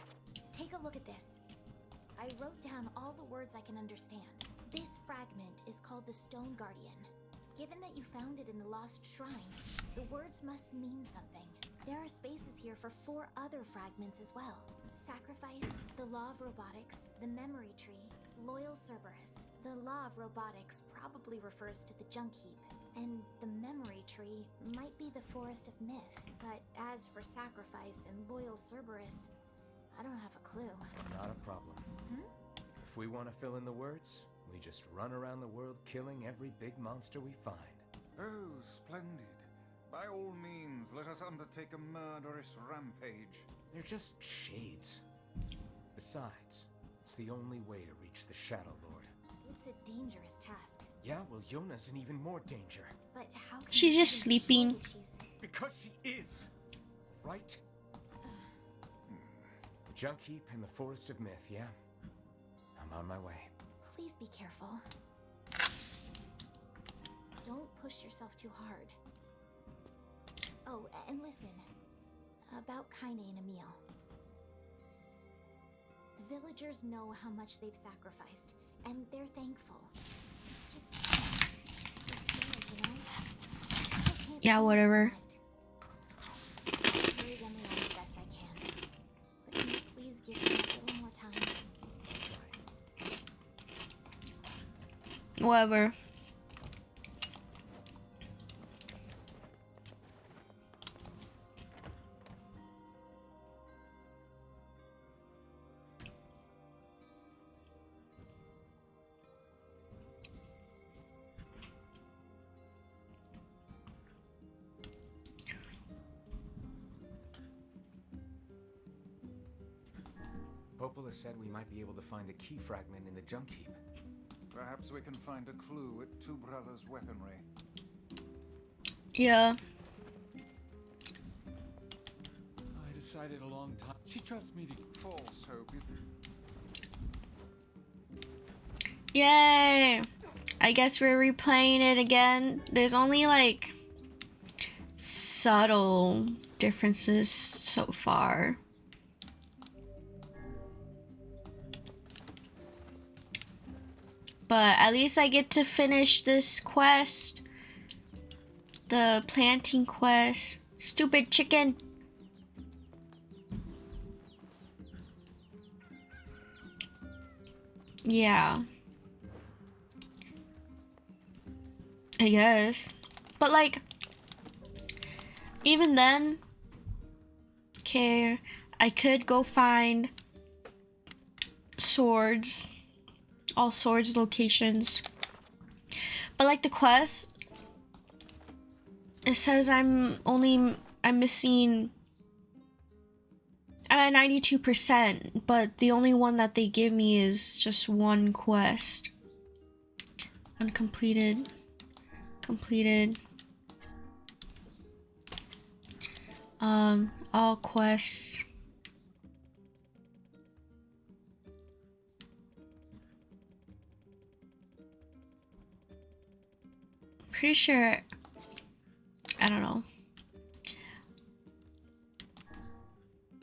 take a look at this. I wrote down all the words I can understand. This fragment is called the Stone Guardian. Given that you found it in the Lost Shrine, the words must mean something. There are spaces here for 4 other fragments as well. Sacrifice, the Law of Robotics, the Memory Tree, Loyal Cerberus. The Law of Robotics probably refers to the Junk Heap, and the Memory Tree might be the Forest of Myth. But as for Sacrifice and Loyal Cerberus, I don't have a clue. Not a problem. If we want to fill in the words, we just run around the world killing every big monster we find. Oh, splendid. By all means, let us undertake a murderous rampage. They're just shades. Besides, it's the only way to reach the Shadow Lord. It's a dangerous task. Yeah, well, Yona's in even more danger. But how can She's you just even be sure sleeping. that she's... Because she is! Right? The Junk Heap and the Forest of Myth, yeah? I'm on my way. Please be careful. Don't push yourself too hard. Oh, and listen. About Kaine and Emil. The villagers know how much they've sacrificed, and they're thankful. It's just... they're scared, you know? People can't Yeah, change whatever. overnight. I'll carry them along the best I can. But can you please give me a little more time? Whatever. Popola said we might be able to find a key fragment in the Junk Heap. Perhaps we can find a clue at Two Brothers' weaponry. Yeah. I decided a long time. She trusts me to. False hope is... Yay! I guess we're replaying it again. There's only like subtle differences so far. But at least I get to finish this quest. The planting quest. Stupid chicken. Yeah. I guess. But like, Even then, okay, I could go find swords, all swords locations. But like the quest, it says I'm missing, I'm at 92%, but the only one that they give me is just one quest. Uncompleted. Completed. All quests. Pretty sure, I don't know.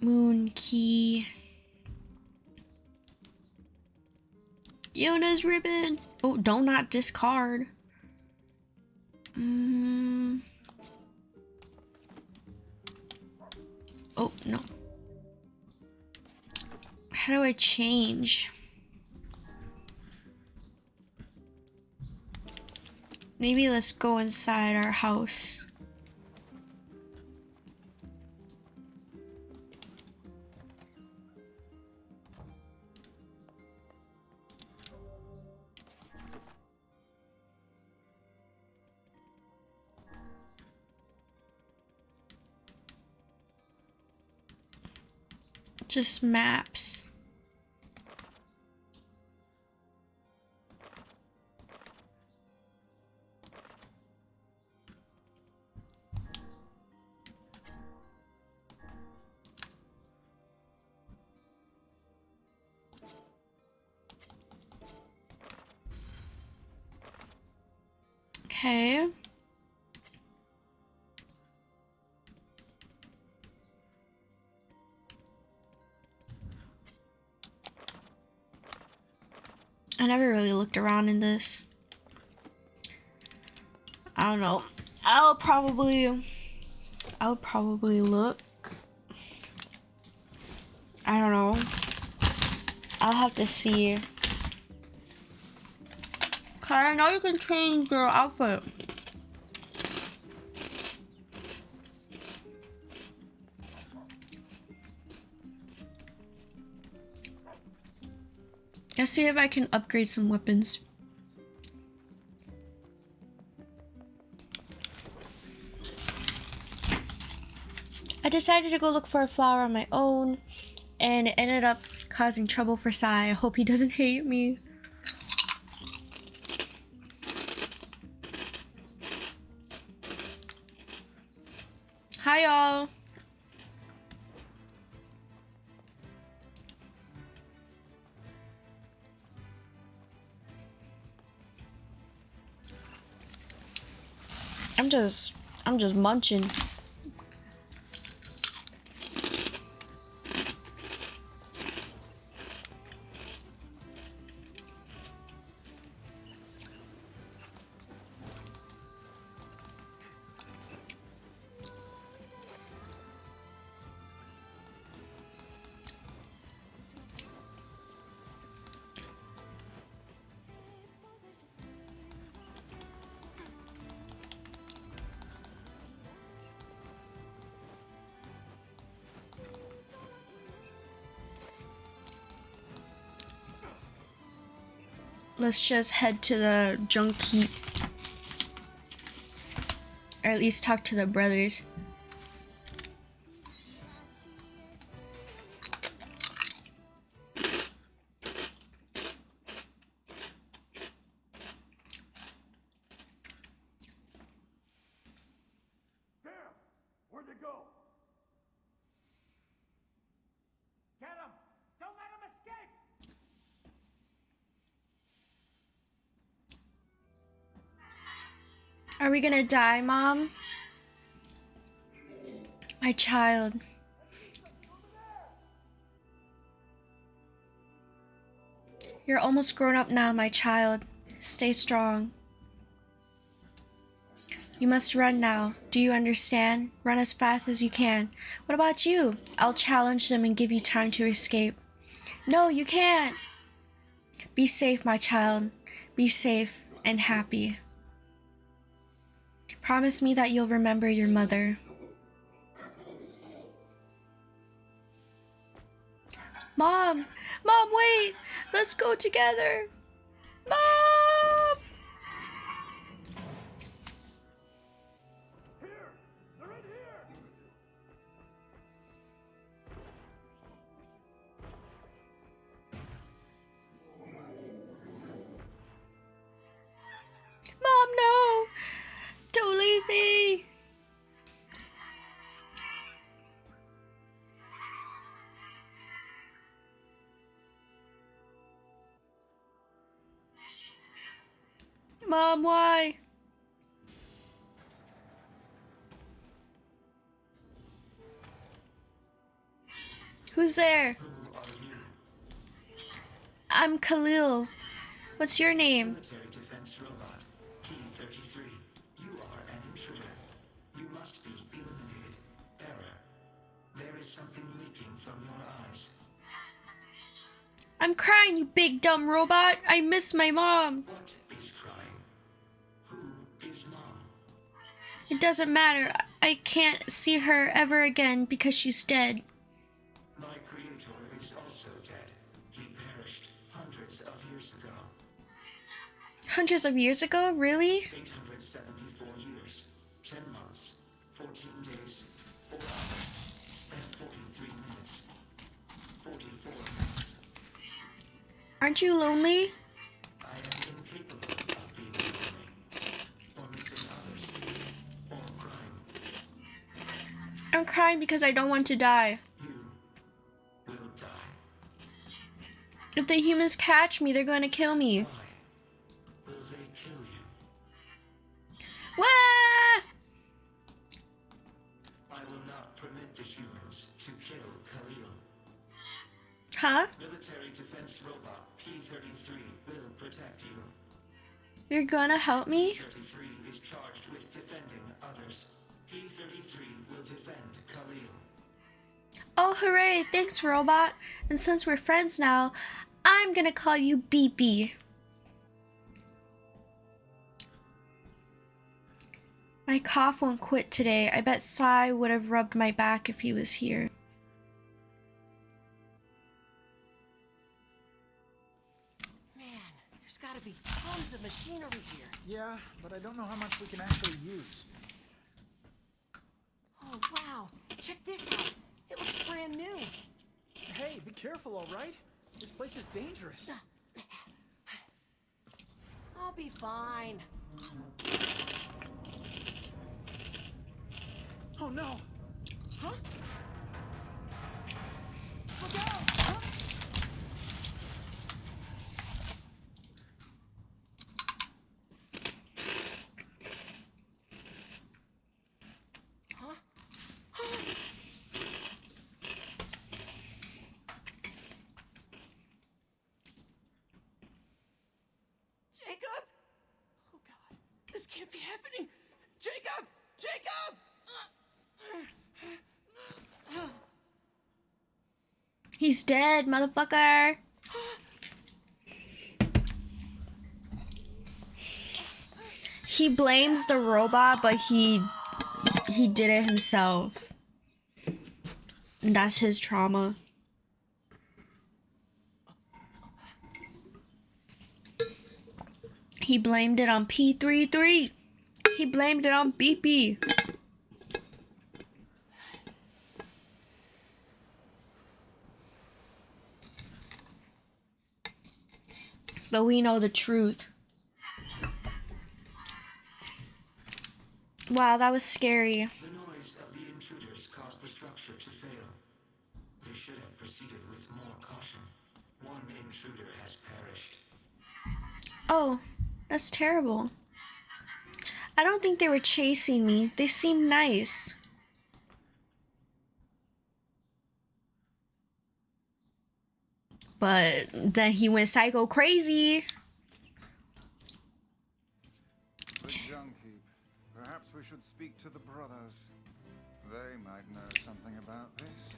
Moon key. Yona's ribbon. Oh, don't not discard. Oh, no. How do I change? Maybe let's go inside our house. Just maps. Okay. I never really looked around in this. I don't know. I'll probably look. I don't know. I'll have to see. I know you can change your outfit. Let's see if I can upgrade some weapons. I decided to go look for a flower on my own, and it ended up causing trouble for Sai. I hope he doesn't hate me. Hi, y'all. I'm just munching. Let's just head to the junk heap. Or at least talk to the brothers. Where'd they go? Get him! Don't let him escape! Are we gonna die, Mom? My child. You're almost grown up now, my child. Stay strong. You must run now. Do you understand? Run as fast as you can. What about you? I'll challenge them and give you time to escape. No, you can't. Be safe, my child. Be safe and happy. Promise me that you'll remember your mother. Mom! Mom, wait! Let's go together! Mom! Mom, no! Don't leave me! Mom, why? Who's there? I'm Khalil. What's your name? Military defense robot, P-33. You are an intruder. You must be eliminated. Error. There is something leaking from your eyes. I'm crying, you big dumb robot. I miss my mom. What is crying? Who is Mom? It doesn't matter. I can't see her ever again because she's dead. My creator is also dead. He perished hundreds of years ago. Hundreds of years ago? Really? 874 years, 10 months, 14 days, 4 hours, and 43 minutes. 44 minutes. Aren't you lonely? I am incapable of being lonely, or missing others, or crying. I'm crying because I don't want to die. You will die. If the humans catch me, they're going to kill me. Why will they kill you? Wah! I will not permit the humans to kill Khalil. Huh? Military defense robot P-33 will protect you. You're gonna help me? P-33 is charged with defending others. P-33 will defend Khalil. Oh, hooray! Thanks, robot. And since we're friends now, I'm gonna call you Beepy. My cough won't quit today. I bet Sai would have rubbed my back if he was here. Man, there's gotta be tons of machinery here. Yeah, but I don't know how much we can actually use. Oh, wow. Check this out. It looks brand new. Hey, be careful, all right? This place is dangerous. I'll be fine. Oh no! Huh? Look out! Huh? Huh? Huh? Jacob? Oh God, this can't be happening! Jacob! Jacob! He's dead, motherfucker. He blames the robot, but he did it himself. And that's his trauma. He blamed it on P33. He blamed it on BP. But we know the truth. Wow, that was scary. The noise of the intruders caused the structure to fail. They should have proceeded with more caution. One intruder has perished. Oh, that's terrible. I don't think they were chasing me. They seemed nice. But then he went psycho crazy. The Junkie. Perhaps we should speak to the brothers. They might know something about this.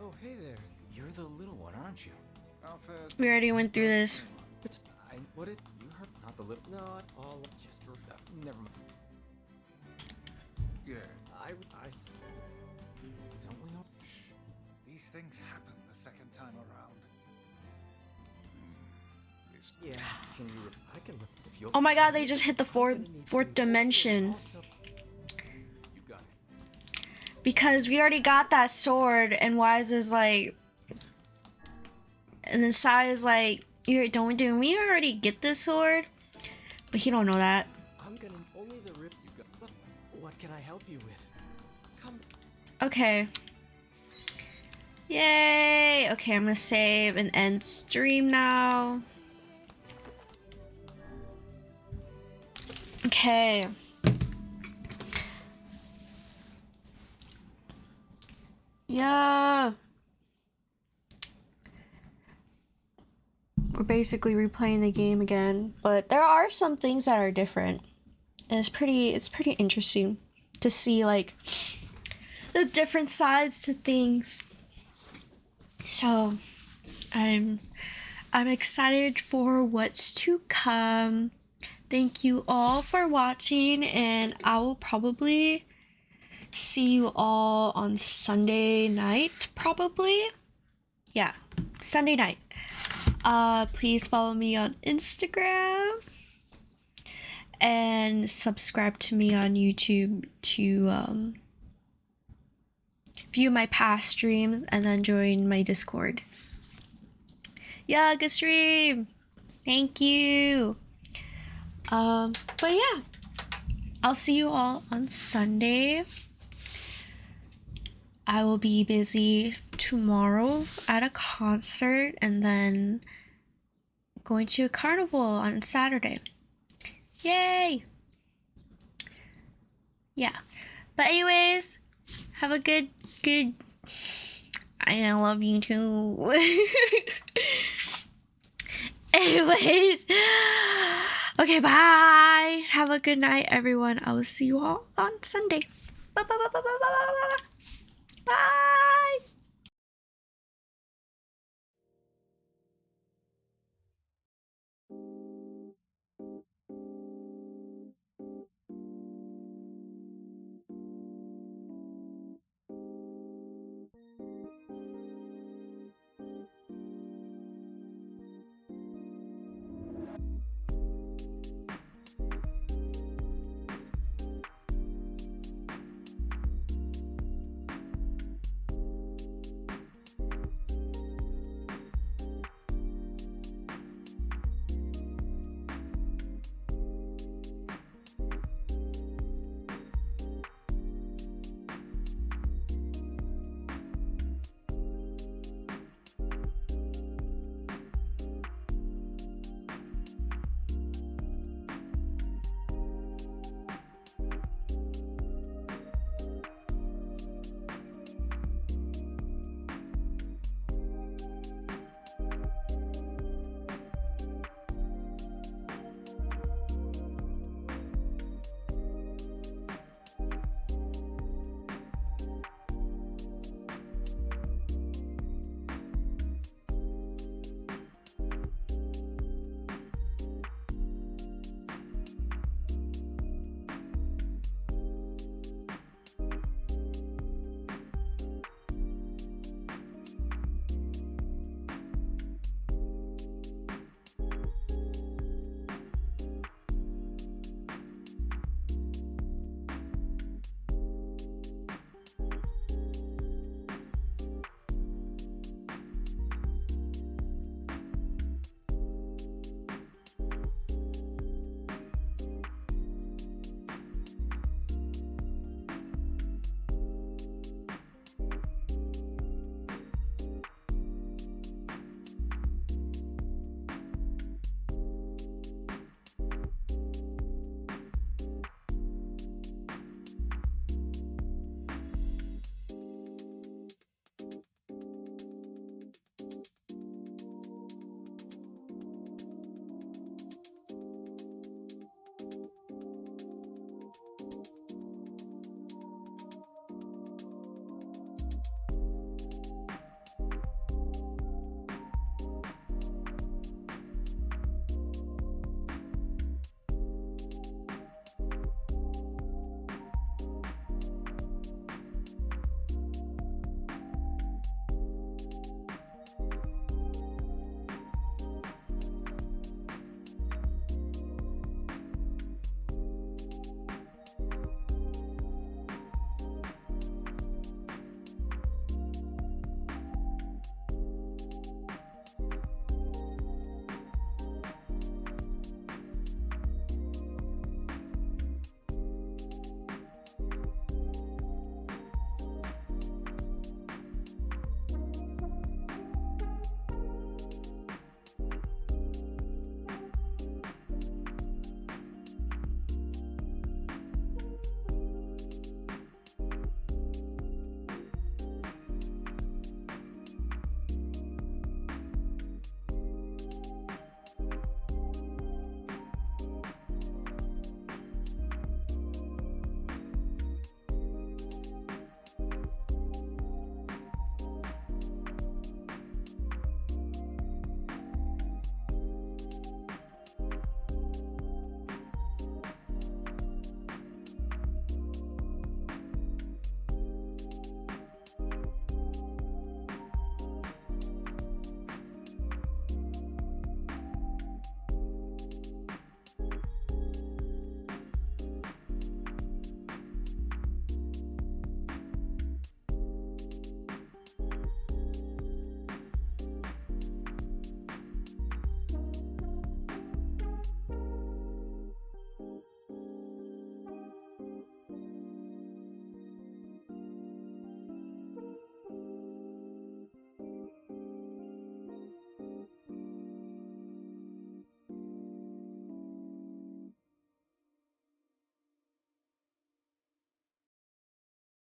Oh, hey there. You're the little one, aren't you? We already went through this. It's what it you heard? Not the little. No, all just never mind. Yes. Don't we all? These things happen the second time around. Yeah. Can you? I can. If you'll. Oh my god, they just hit the fourth dimension. You got it. Because we already got that sword, and Wise is like, and then Sai is like, didn't we already get this sword? But he don't know that. I'm gonna only the rip. You got. What can I help you with? Come. Okay. Yay! Okay, I'm gonna save and end stream now. Okay. Yeah. We're basically replaying the game again, but there are some things that are different. And it's pretty interesting to see like the different sides to things. So, I'm excited for what's to come. Thank you all for watching, and I will probably see you all on Sunday night, probably. Yeah, Sunday night. Please follow me on Instagram and subscribe to me on YouTube to view my past streams and then join my Discord. Yeah, good stream. Thank you. But yeah, I'll see you all on Sunday. I will be busy tomorrow at a concert and then going to a carnival on Saturday. Yay! Yeah. But anyways, have a good I love you too. Anyways, okay, bye. Have a good night, everyone. I will see you all on Sunday. Bye.